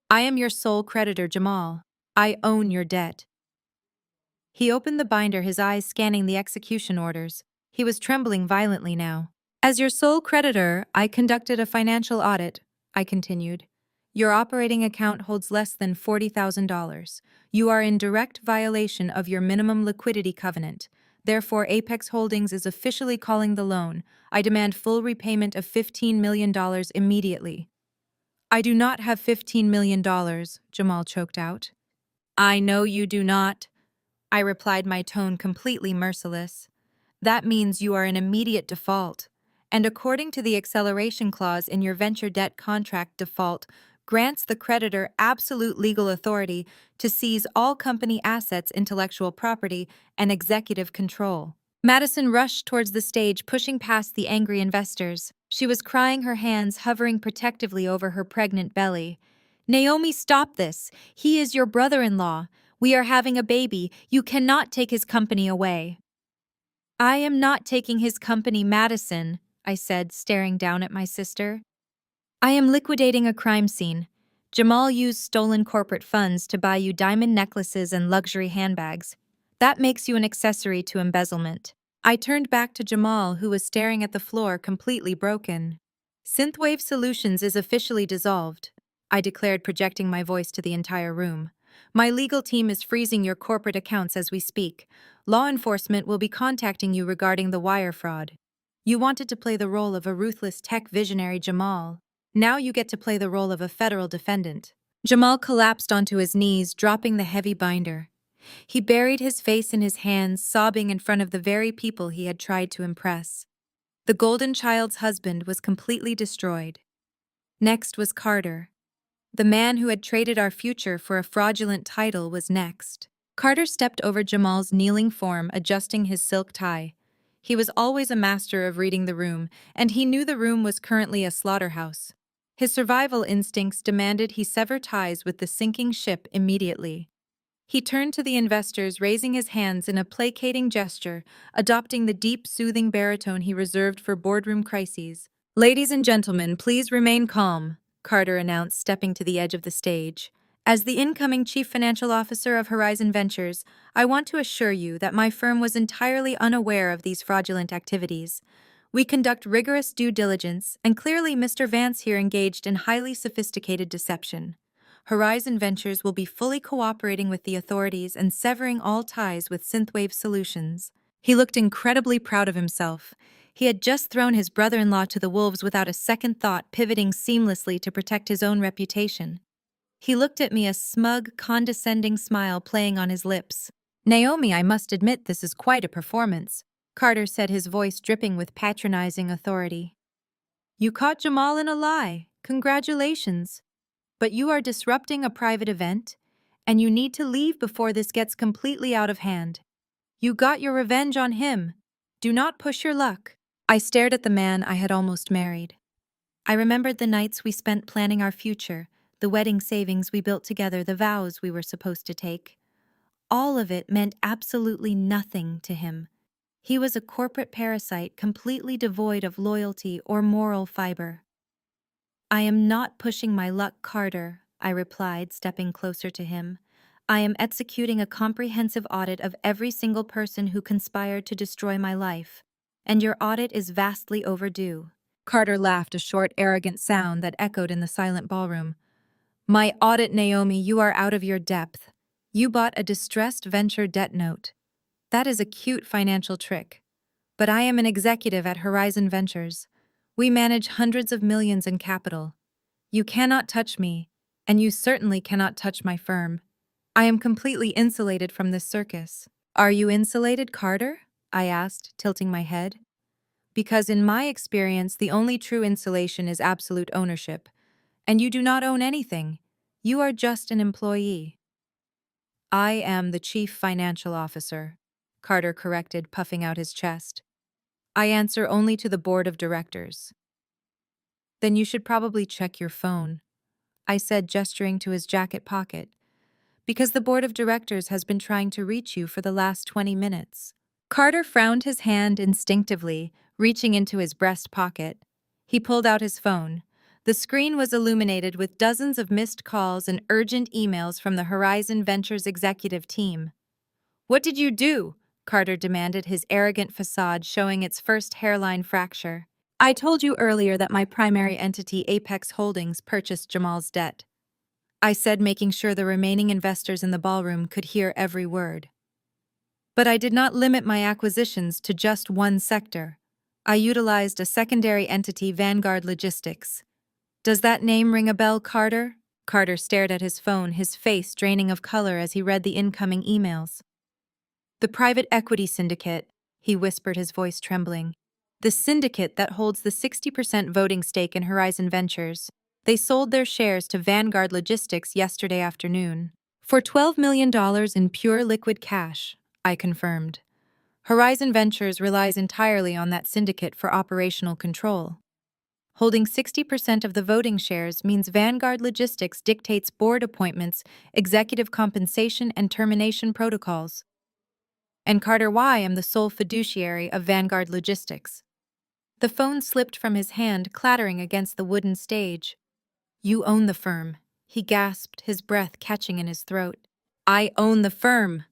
I am your sole creditor, Jamal. I own your debt." He opened the binder, his eyes scanning the execution orders. He was trembling violently now. "As your sole creditor, I conducted a financial audit," I continued. "Your operating account holds less than $40,000. You are in direct violation of your minimum liquidity covenant. Therefore, Apex Holdings is officially calling the loan. I demand full repayment of $15 million immediately." "I do not have $15 million, Jamal choked out. "I know you do not," I replied, my tone completely merciless. "That means you are in immediate default. And according to the acceleration clause in your venture debt contract, default grants the creditor absolute legal authority to seize all company assets, intellectual property, and executive control." Madison rushed towards the stage, pushing past the angry investors. She was crying, her hands hovering protectively over her pregnant belly. "Naomi, stop this! He is your brother-in-law. We are having a baby. You cannot take his company away." "I am not taking his company, Madison," I said, staring down at my sister. "I am liquidating a crime scene. Jamal used stolen corporate funds to buy you diamond necklaces and luxury handbags. That makes you an accessory to embezzlement." I turned back to Jamal, who was staring at the floor, completely broken. "Synthwave Solutions is officially dissolved," I declared, projecting my voice to the entire room. "My legal team is freezing your corporate accounts as we speak. Law enforcement will be contacting you regarding the wire fraud. You wanted to play the role of a ruthless tech visionary, Jamal. Now you get to play the role of a federal defendant." Jamal collapsed onto his knees, dropping the heavy binder. He buried his face in his hands, sobbing in front of the very people he had tried to impress. The golden child's husband was completely destroyed. Next was Carter. The man who had traded our future for a fraudulent title was next. Carter stepped over Jamal's kneeling form, adjusting his silk tie. He was always a master of reading the room, and he knew the room was currently a slaughterhouse. His survival instincts demanded he sever ties with the sinking ship immediately. He turned to the investors, raising his hands in a placating gesture, adopting the deep, soothing baritone he reserved for boardroom crises. "Ladies and gentlemen, please remain calm," Carter announced, stepping to the edge of the stage. "As the incoming Chief Financial Officer of Horizon Ventures, I want to assure you that my firm was entirely unaware of these fraudulent activities. We conduct rigorous due diligence, and clearly Mr. Vance here engaged in highly sophisticated deception. Horizon Ventures will be fully cooperating with the authorities and severing all ties with Synthwave Solutions." He looked incredibly proud of himself. He had just thrown his brother-in-law to the wolves without a second thought, pivoting seamlessly to protect his own reputation. He looked at me, a smug, condescending smile playing on his lips. "Naomi, I must admit this is quite a performance," Carter said, his voice dripping with patronizing authority. "You caught Jamal in a lie. Congratulations. But you are disrupting a private event, and you need to leave before this gets completely out of hand. You got your revenge on him. Do not push your luck." I stared at the man I had almost married. I remembered the nights we spent planning our future, the wedding savings we built together, the vows we were supposed to take. All of it meant absolutely nothing to him. He was a corporate parasite, completely devoid of loyalty or moral fiber. "I am not pushing my luck, Carter," I replied, stepping closer to him. "I am executing a comprehensive audit of every single person who conspired to destroy my life, and your audit is vastly overdue." Carter laughed, a short, arrogant sound that echoed in the silent ballroom. "My audit, Naomi, you are out of your depth. You bought a distressed venture debt note. That is a cute financial trick. But I am an executive at Horizon Ventures. We manage hundreds of millions in capital. You cannot touch me, and you certainly cannot touch my firm. I am completely insulated from this circus." "Are you insulated, Carter?" I asked, tilting my head. "Because in my experience, the only true insulation is absolute ownership. And you do not own anything. You are just an employee." "I am the Chief Financial Officer," Carter corrected, puffing out his chest. "I answer only to the board of directors." "Then you should probably check your phone," I said, gesturing to his jacket pocket, "because the board of directors has been trying to reach you for the last 20 minutes. Carter frowned, his hand instinctively, reaching into his breast pocket. He pulled out his phone. The screen was illuminated with dozens of missed calls and urgent emails from the Horizon Ventures executive team. "What did you do?" Carter demanded, his arrogant facade showing its first hairline fracture. "I told you earlier that my primary entity, Apex Holdings, purchased Jamal's debt," I said, making sure the remaining investors in the ballroom could hear every word. "But I did not limit my acquisitions to just one sector. I utilized a secondary entity, Vanguard Logistics. Does that name ring a bell, Carter?" Carter stared at his phone, his face draining of color as he read the incoming emails. "The private equity syndicate," he whispered, his voice trembling. "The syndicate that holds the 60% voting stake in Horizon Ventures. They sold their shares to Vanguard Logistics yesterday afternoon. For $12 million in pure liquid cash," I confirmed. "Horizon Ventures relies entirely on that syndicate for operational control. Holding 60% of the voting shares means Vanguard Logistics dictates board appointments, executive compensation, and termination protocols. And Carter Y. am the sole fiduciary of Vanguard Logistics." The phone slipped from his hand, clattering against the wooden stage. "You own the firm," he gasped, his breath catching in his throat. "I own the firm,"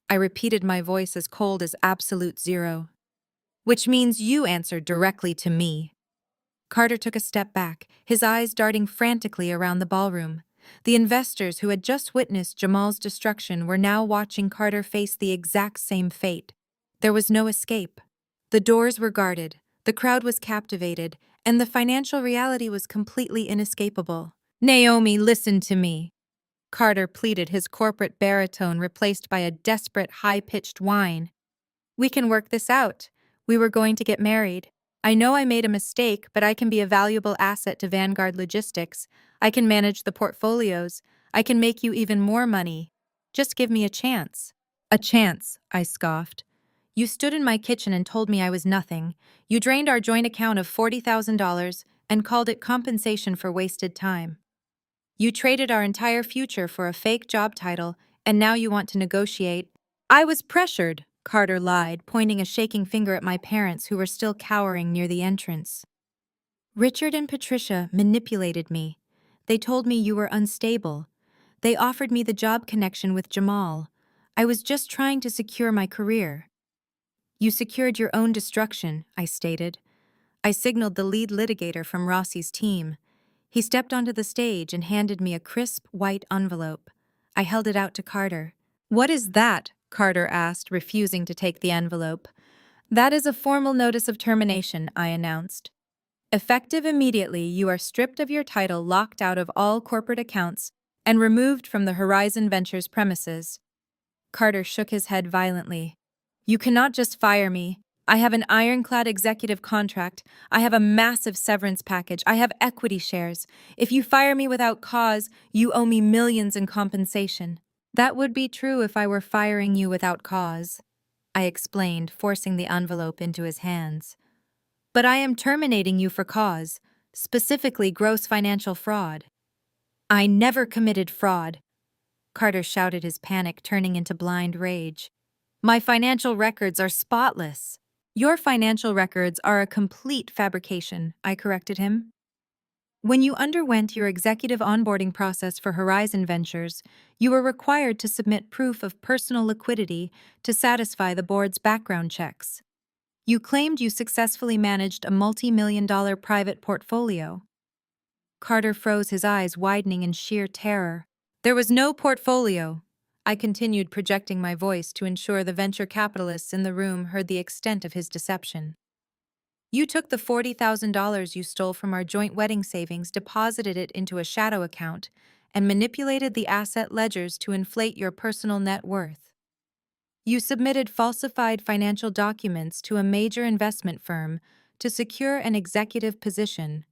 I repeated, my voice as cold as absolute zero. "Which means you answer directly to me." Carter took a step back, his eyes darting frantically around the ballroom. The investors who had just witnessed Jamal's destruction were now watching Carter face the exact same fate. There was no escape. The doors were guarded, the crowd was captivated, and the financial reality was completely inescapable. "Naomi, listen to me," Carter pleaded, his corporate baritone replaced by a desperate, high-pitched whine. "We can work this out. We were going to get married. I know I made a mistake, but I can be a valuable asset to Vanguard Logistics. I can manage the portfolios. I can make you even more money. Just give me a chance." "A chance," I scoffed. You stood in my kitchen and told me I was nothing. You drained our joint account of $40,000 and called it compensation for wasted time. You traded our entire future for a fake job title, and now you want to negotiate. I was pressured, Carter lied, pointing a shaking finger at my parents who were still cowering near the entrance. Richard and Patricia manipulated me. They told me you were unstable. They offered me the job connection with Jamal. I was just trying to secure my career. You secured your own destruction, I stated. I signaled the lead litigator from Rossi's team. He stepped onto the stage and handed me a crisp, white envelope. I held it out to Carter. What is that? Carter asked, refusing to take the envelope. That is a formal notice of termination, I announced. Effective immediately, you are stripped of your title, locked out of all corporate accounts, and removed from the Horizon Ventures premises. Carter shook his head violently. You cannot just fire me. I have an ironclad executive contract. I have a massive severance package. I have equity shares. If you fire me without cause, you owe me millions in compensation. That would be true if I were firing you without cause, I explained, forcing the envelope into his hands. But I am terminating you for cause, specifically gross financial fraud. I never committed fraud, Carter shouted, his panic turning into blind rage. My financial records are spotless. Your financial records are a complete fabrication, I corrected him. When you underwent your executive onboarding process for Horizon Ventures, you were required to submit proof of personal liquidity to satisfy the board's background checks. You claimed you successfully managed a multi-million-dollar private portfolio. Carter froze, his eyes widening in sheer terror. There was no portfolio. I continued, projecting my voice to ensure the venture capitalists in the room heard the extent of his deception. You took the $40,000 you stole from our joint wedding savings, deposited it into a shadow account, and manipulated the asset ledgers to inflate your personal net worth. You submitted falsified financial documents to a major investment firm to secure an executive position.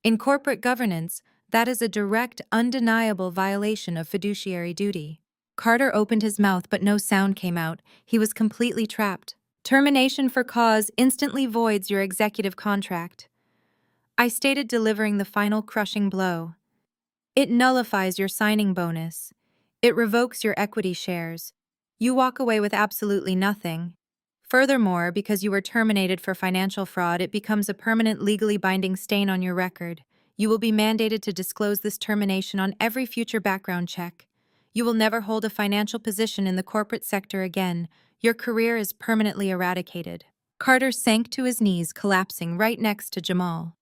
In corporate governance, that is a direct, undeniable violation of fiduciary duty. Carter opened his mouth, but no sound came out. He was completely trapped. Termination for cause instantly voids your executive contract, I stated, delivering the final crushing blow. It nullifies your signing bonus. It revokes your equity shares. You walk away with absolutely nothing. Furthermore, because you were terminated for financial fraud, it becomes a permanent, legally binding stain on your record. You will be mandated to disclose this termination on every future background check. You will never hold a financial position in the corporate sector again. Your career is permanently eradicated. Carter sank to his knees, collapsing right next to Jamal.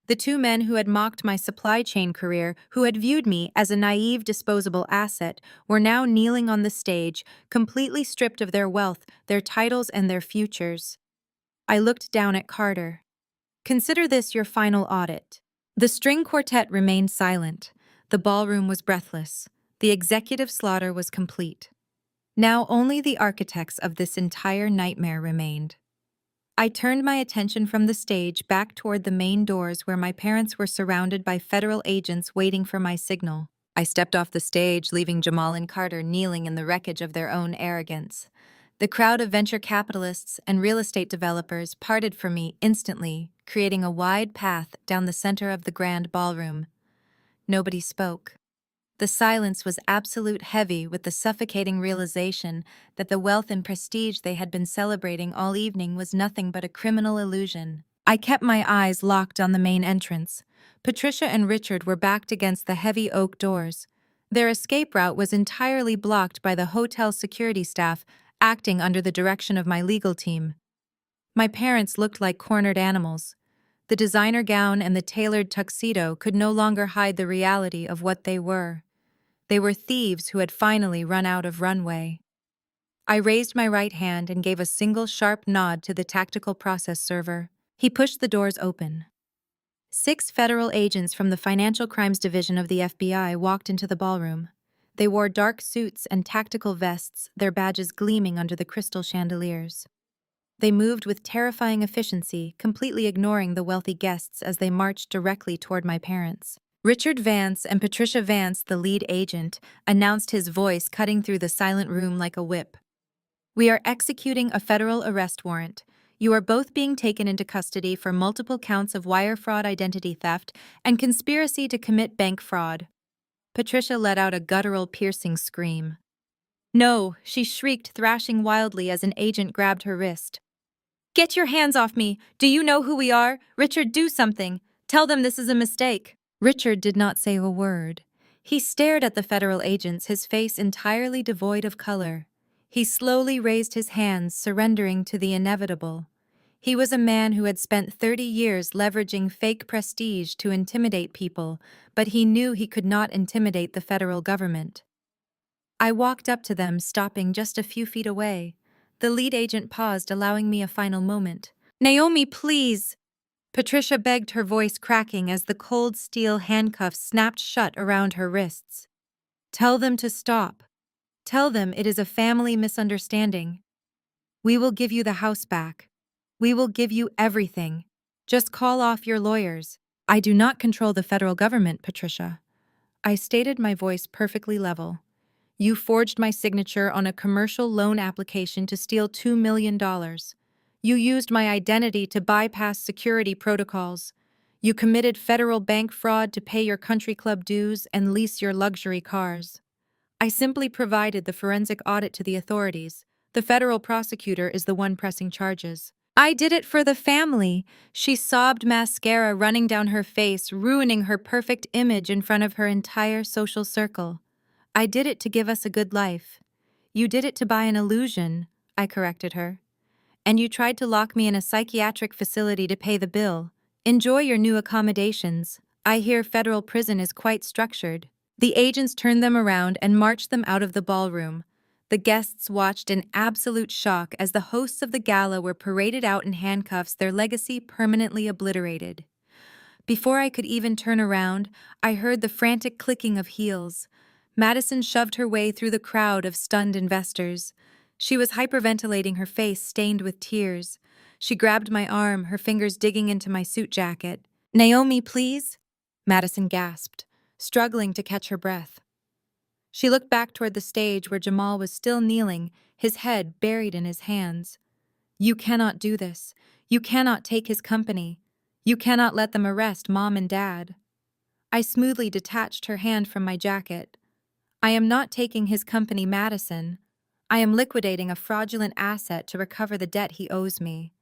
The two men who had mocked my supply chain career, who had viewed me as a naive, disposable asset, were now kneeling on the stage, completely stripped of their wealth, their titles, and their futures. I looked down at Carter. Consider this your final audit. The string quartet remained silent. The ballroom was breathless. The executive slaughter was complete. Now only the architects of this entire nightmare remained. I turned my attention from the stage back toward the main doors, where my parents were surrounded by federal agents waiting for my signal. I stepped off the stage, leaving Jamal and Carter kneeling in the wreckage of their own arrogance. The crowd of venture capitalists and real estate developers parted from me instantly, creating a wide path down the center of the grand ballroom. Nobody spoke. The silence was absolute, heavy with the suffocating realization that the wealth and prestige they had been celebrating all evening was nothing but a criminal illusion. I kept my eyes locked on the main entrance. Patricia and Richard were backed against the heavy oak doors. Their escape route was entirely blocked by the hotel security staff acting under the direction of my legal team. My parents looked like cornered animals. The designer gown and the tailored tuxedo could no longer hide the reality of what they were. They were thieves who had finally run out of runway. I raised my right hand and gave a single sharp nod to the tactical process server. He pushed the doors open. 6 federal agents from the Financial Crimes Division of the FBI walked into the ballroom. They wore dark suits and tactical vests, their badges gleaming under the crystal chandeliers. They moved with terrifying efficiency, completely ignoring the wealthy guests as they marched directly toward my parents. Richard Vance and Patricia Vance, the lead agent, announced, his voice cutting through the silent room like a whip. We are executing a federal arrest warrant. You are both being taken into custody for multiple counts of wire fraud, identity theft, and conspiracy to commit bank fraud." Patricia let out a guttural, piercing scream. "No," she shrieked, thrashing wildly as an agent grabbed her wrist. "Get your hands off me! Do you know who we are? Richard, do something! Tell them this is a mistake!" Richard did not say a word. He stared at the federal agents, his face entirely devoid of color. He slowly raised his hands, surrendering to the inevitable. He was a man who had spent 30 years leveraging fake prestige to intimidate people, but he knew he could not intimidate the federal government. I walked up to them, stopping just a few feet away. The lead agent paused, allowing me a final moment. "Naomi, please!" Patricia begged, her voice cracking as the cold steel handcuffs snapped shut around her wrists. "Tell them to stop. Tell them it is a family misunderstanding. We will give you the house back. We will give you everything. Just call off your lawyers." "I do not control the federal government, Patricia." I stated, my voice perfectly level. "You forged my signature on a commercial loan application to steal $2 million. You used my identity to bypass security protocols. You committed federal bank fraud to pay your country club dues and lease your luxury cars. I simply provided the forensic audit to the authorities. The federal prosecutor is the one pressing charges." "I did it for the family," she sobbed, mascara running down her face, ruining her perfect image in front of her entire social circle. "I did it to give us a good life." "You did it to buy an illusion," I corrected her. "And you tried to lock me in a psychiatric facility to pay the bill. Enjoy your new accommodations. I hear federal prison is quite structured." The agents turned them around and marched them out of the ballroom. The guests watched in absolute shock as the hosts of the gala were paraded out in handcuffs, their legacy permanently obliterated. Before I could even turn around, I heard the frantic clicking of heels. Madison shoved her way through the crowd of stunned investors. She was hyperventilating, her face stained with tears. She grabbed my arm, her fingers digging into my suit jacket. "Naomi, please?" Madison gasped, struggling to catch her breath. She looked back toward the stage where Jamal was still kneeling, his head buried in his hands. "You cannot do this. You cannot take his company. You cannot let them arrest Mom and Dad." I smoothly detached her hand from my jacket. "I am not taking his company, Madison. I am liquidating a fraudulent asset to recover the debt he owes me."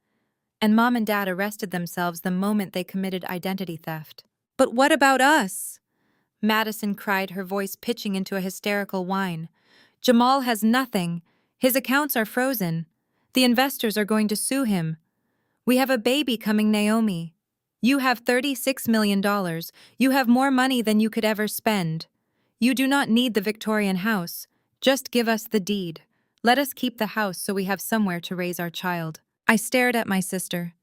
And Mom and Dad arrested themselves the moment they committed identity theft. "But what about us?" Madison cried, her voice pitching into a hysterical whine. "Jamal has nothing. His accounts are frozen. The investors are going to sue him. We have a baby coming, Naomi. You have $36 million. You have more money than you could ever spend. You do not need the Victorian house. Just give us the deed. Let us keep the house so we have somewhere to raise our child." I stared at my sister.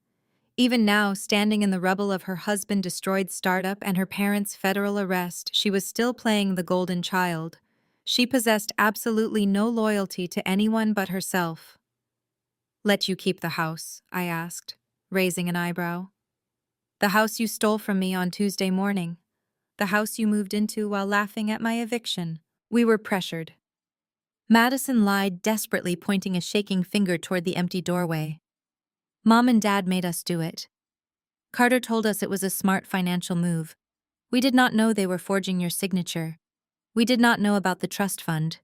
Even now, standing in the rubble of her husband-destroyed startup and her parents' federal arrest, she was still playing the golden child. She possessed absolutely no loyalty to anyone but herself. "Let you keep the house?" I asked, raising an eyebrow. "The house you stole from me on Tuesday morning. The house you moved into while laughing at my eviction. We were pressured." Madison lied desperately, pointing a shaking finger toward the empty doorway. "Mom and Dad made us do it. Carter told us it was a smart financial move. We did not know they were forging your signature. We did not know about the trust fund.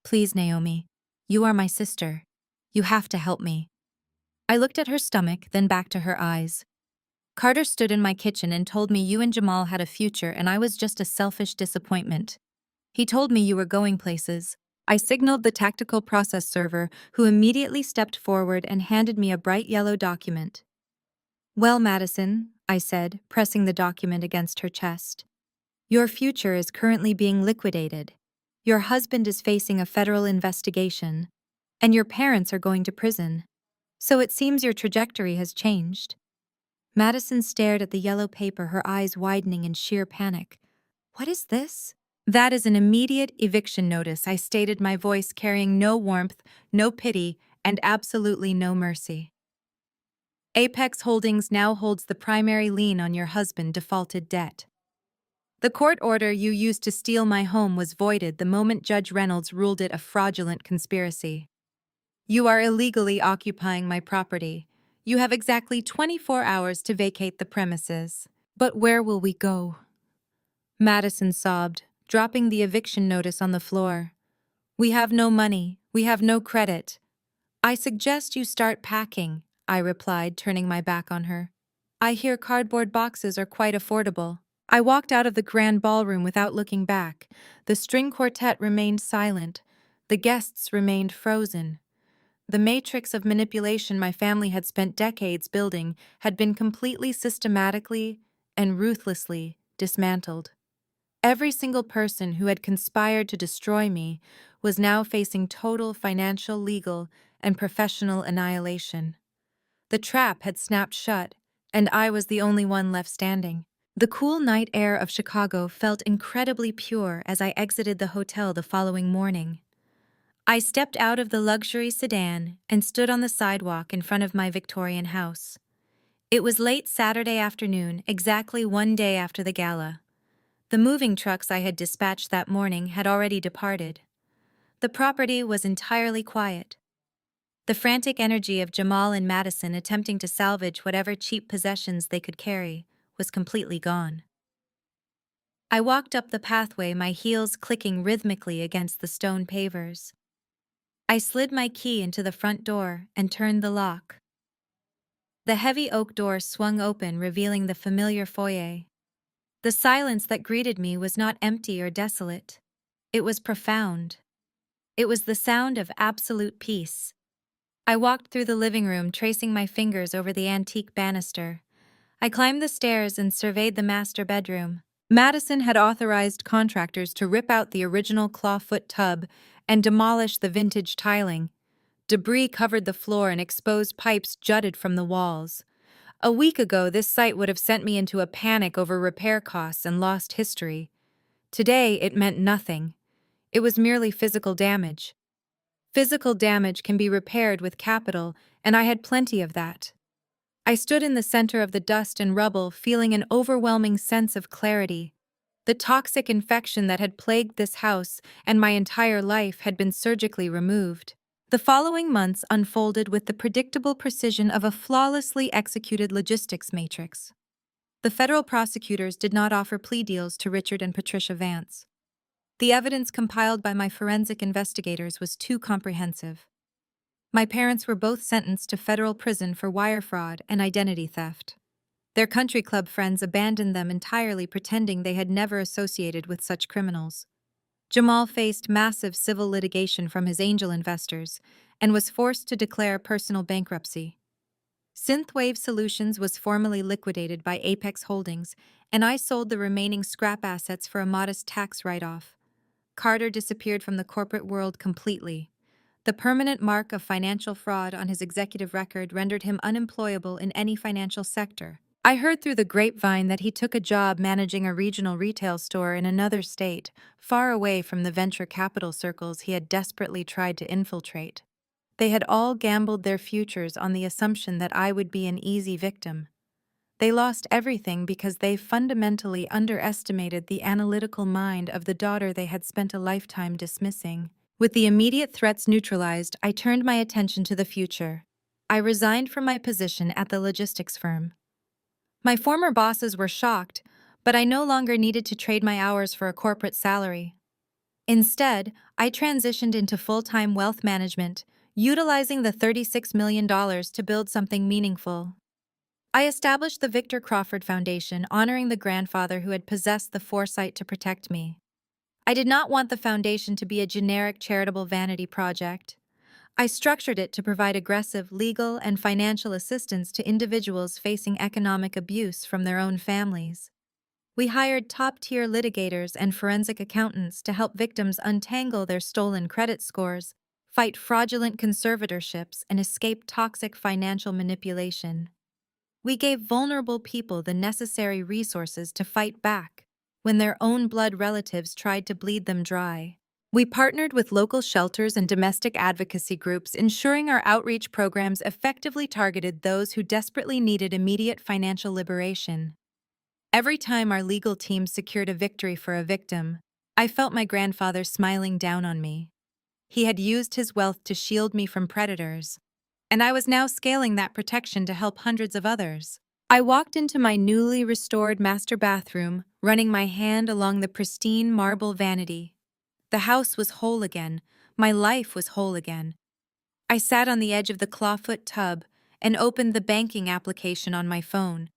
Please, Naomi, you are my sister. You have to help me." I looked at her stomach, then back to her eyes. "Carter stood in my kitchen and told me you and Jamal had a future and I was just a selfish disappointment. He told me you were going places." I signaled the tactical process server, who immediately stepped forward and handed me a bright yellow document. "Well, Madison," I said, pressing the document against her chest, "your future is currently being liquidated. Your husband is facing a federal investigation, and your parents are going to prison. So it seems your trajectory has changed." Madison stared at the yellow paper, her eyes widening in sheer panic. "What is this?" "That is an immediate eviction notice," I stated, my voice carrying no warmth, no pity, and absolutely no mercy. "Apex Holdings now holds the primary lien on your husband's defaulted debt. The court order you used to steal my home was voided the moment Judge Reynolds ruled it a fraudulent conspiracy. You are illegally occupying my property. You have exactly 24 hours to vacate the premises. But where will we go? Madison sobbed, dropping the eviction notice on the floor. We have no money. We have no credit. I suggest you start packing, I replied, turning my back on her. I hear cardboard boxes are quite affordable. I walked out of the grand ballroom without looking back. The string quartet remained silent. The guests remained frozen. The matrix of manipulation my family had spent decades building had been completely systematically and ruthlessly dismantled. Every single person who had conspired to destroy me was now facing total financial, legal, and professional annihilation. The trap had snapped shut, and I was the only one left standing. The cool night air of Chicago felt incredibly pure as I exited the hotel the following morning. I stepped out of the luxury sedan and stood on the sidewalk in front of my Victorian house. It was late Saturday afternoon, exactly one day after the gala. The moving trucks I had dispatched that morning had already departed. The property was entirely quiet. The frantic energy of Jamal and Madison attempting to salvage whatever cheap possessions they could carry was completely gone. I walked up the pathway, my heels clicking rhythmically against the stone pavers. I slid my key into the front door and turned the lock. The heavy oak door swung open, revealing the familiar foyer. The silence that greeted me was not empty or desolate. It was profound. It was the sound of absolute peace. I walked through the living room, tracing my fingers over the antique banister. I climbed the stairs and surveyed the master bedroom. Madison had authorized contractors to rip out the original clawfoot tub and demolish the vintage tiling. Debris covered the floor and exposed pipes jutted from the walls. A week ago, this site would have sent me into a panic over repair costs and lost history. Today, it meant nothing. It was merely physical damage. Physical damage can be repaired with capital, and I had plenty of that. I stood in the center of the dust and rubble, feeling an overwhelming sense of clarity. The toxic infection that had plagued this house and my entire life had been surgically removed. The following months unfolded with the predictable precision of a flawlessly executed logistics matrix. The federal prosecutors did not offer plea deals to Richard and Patricia Vance. The evidence compiled by my forensic investigators was too comprehensive. My parents were both sentenced to federal prison for wire fraud and identity theft. Their country club friends abandoned them entirely, pretending they had never associated with such criminals. Jamal faced massive civil litigation from his angel investors and was forced to declare personal bankruptcy. Synthwave Solutions was formally liquidated by Apex Holdings, and I sold the remaining scrap assets for a modest tax write-off. Carter disappeared from the corporate world completely. The permanent mark of financial fraud on his executive record rendered him unemployable in any financial sector. I heard through the grapevine that he took a job managing a regional retail store in another state, far away from the venture capital circles he had desperately tried to infiltrate. They had all gambled their futures on the assumption that I would be an easy victim. They lost everything because they fundamentally underestimated the analytical mind of the daughter they had spent a lifetime dismissing. With the immediate threats neutralized, I turned my attention to the future. I resigned from my position at the logistics firm. My former bosses were shocked, but I no longer needed to trade my hours for a corporate salary. Instead, I transitioned into full-time wealth management, utilizing the $36 million to build something meaningful. I established the Victor Crawford Foundation, honoring the grandfather who had possessed the foresight to protect me. I did not want the foundation to be a generic charitable vanity project. I structured it to provide aggressive legal and financial assistance to individuals facing economic abuse from their own families. We hired top-tier litigators and forensic accountants to help victims untangle their stolen credit scores, fight fraudulent conservatorships, and escape toxic financial manipulation. We gave vulnerable people the necessary resources to fight back when their own blood relatives tried to bleed them dry. We partnered with local shelters and domestic advocacy groups, ensuring our outreach programs effectively targeted those who desperately needed immediate financial liberation. Every time our legal team secured a victory for a victim, I felt my grandfather smiling down on me. He had used his wealth to shield me from predators, and I was now scaling that protection to help hundreds of others. I walked into my newly restored master bathroom, running my hand along the pristine marble vanity. The house was whole again. My life was whole again. I sat on the edge of the clawfoot tub and opened the banking application on my phone.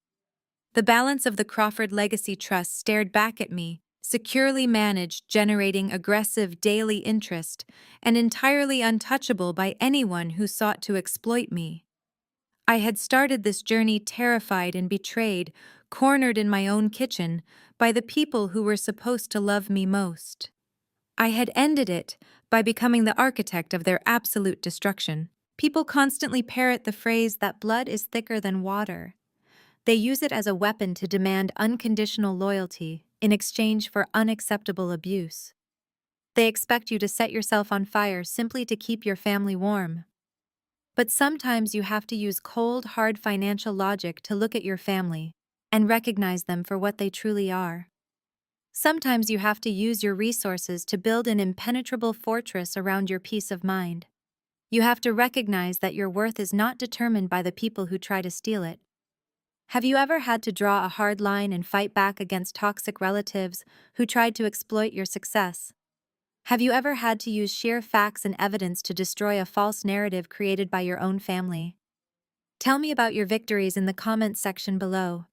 The balance of the Crawford Legacy Trust stared back at me, securely managed, generating aggressive daily interest, and entirely untouchable by anyone who sought to exploit me. I had started this journey terrified and betrayed, cornered in my own kitchen, by the people who were supposed to love me most. I had ended it by becoming the architect of their absolute destruction. People constantly parrot the phrase that blood is thicker than water. They use it as a weapon to demand unconditional loyalty in exchange for unacceptable abuse. They expect you to set yourself on fire simply to keep your family warm. But sometimes you have to use cold, hard financial logic to look at your family and recognize them for what they truly are. Sometimes you have to use your resources to build an impenetrable fortress around your peace of mind. You have to recognize that your worth is not determined by the people who try to steal it. Have you ever had to draw a hard line and fight back against toxic relatives who tried to exploit your success? Have you ever had to use sheer facts and evidence to destroy a false narrative created by your own family? Tell me about your victories in the comments section below.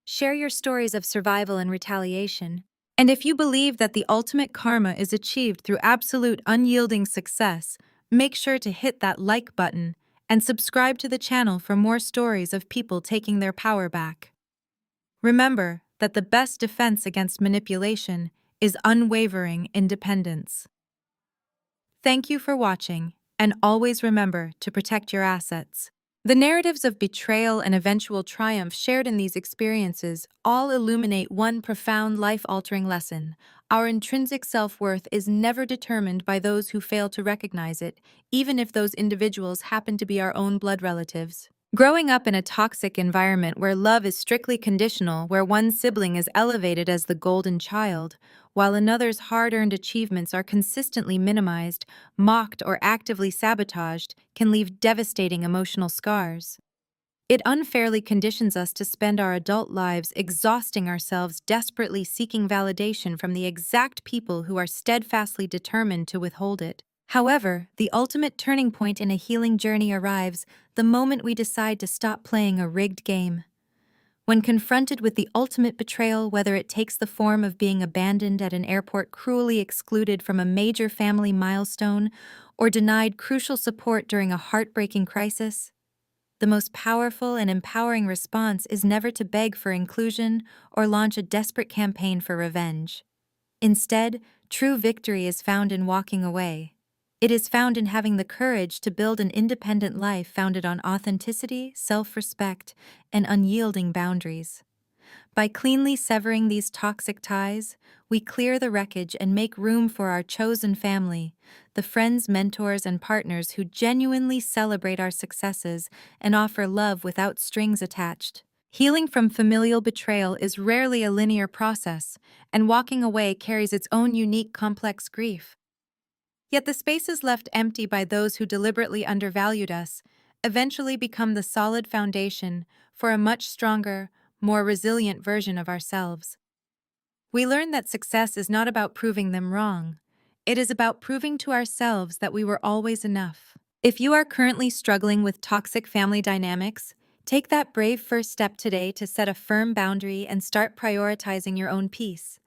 Share your stories of survival and retaliation. And if you believe that the ultimate karma is achieved through absolute unyielding success, make sure to hit that like button and subscribe to the channel for more stories of people taking their power back. Remember that the best defense against manipulation is unwavering independence. Thank you for watching, and always remember to protect your assets. The narratives of betrayal and eventual triumph shared in these experiences all illuminate one profound life-altering lesson. Our intrinsic self-worth is never determined by those who fail to recognize it, even if those individuals happen to be our own blood relatives. Growing up in a toxic environment where love is strictly conditional, where one sibling is elevated as the golden child, while another's hard-earned achievements are consistently minimized, mocked, or actively sabotaged, can leave devastating emotional scars. It unfairly conditions us to spend our adult lives exhausting ourselves desperately seeking validation from the exact people who are steadfastly determined to withhold it. However, the ultimate turning point in a healing journey arrives the moment we decide to stop playing a rigged game. When confronted with the ultimate betrayal, whether it takes the form of being abandoned at an airport, cruelly excluded from a major family milestone, or denied crucial support during a heartbreaking crisis, the most powerful and empowering response is never to beg for inclusion or launch a desperate campaign for revenge. Instead, true victory is found in walking away. It is found in having the courage to build an independent life founded on authenticity, self-respect, and unyielding boundaries. By cleanly severing these toxic ties, we clear the wreckage and make room for our chosen family, the friends, mentors, and partners who genuinely celebrate our successes and offer love without strings attached. Healing from familial betrayal is rarely a linear process, and walking away carries its own unique complex grief. Yet the spaces left empty by those who deliberately undervalued us eventually become the solid foundation for a much stronger, more resilient version of ourselves. We learn that success is not about proving them wrong. It is about proving to ourselves that we were always enough. If you are currently struggling with toxic family dynamics, take that brave first step today to set a firm boundary and start prioritizing your own peace.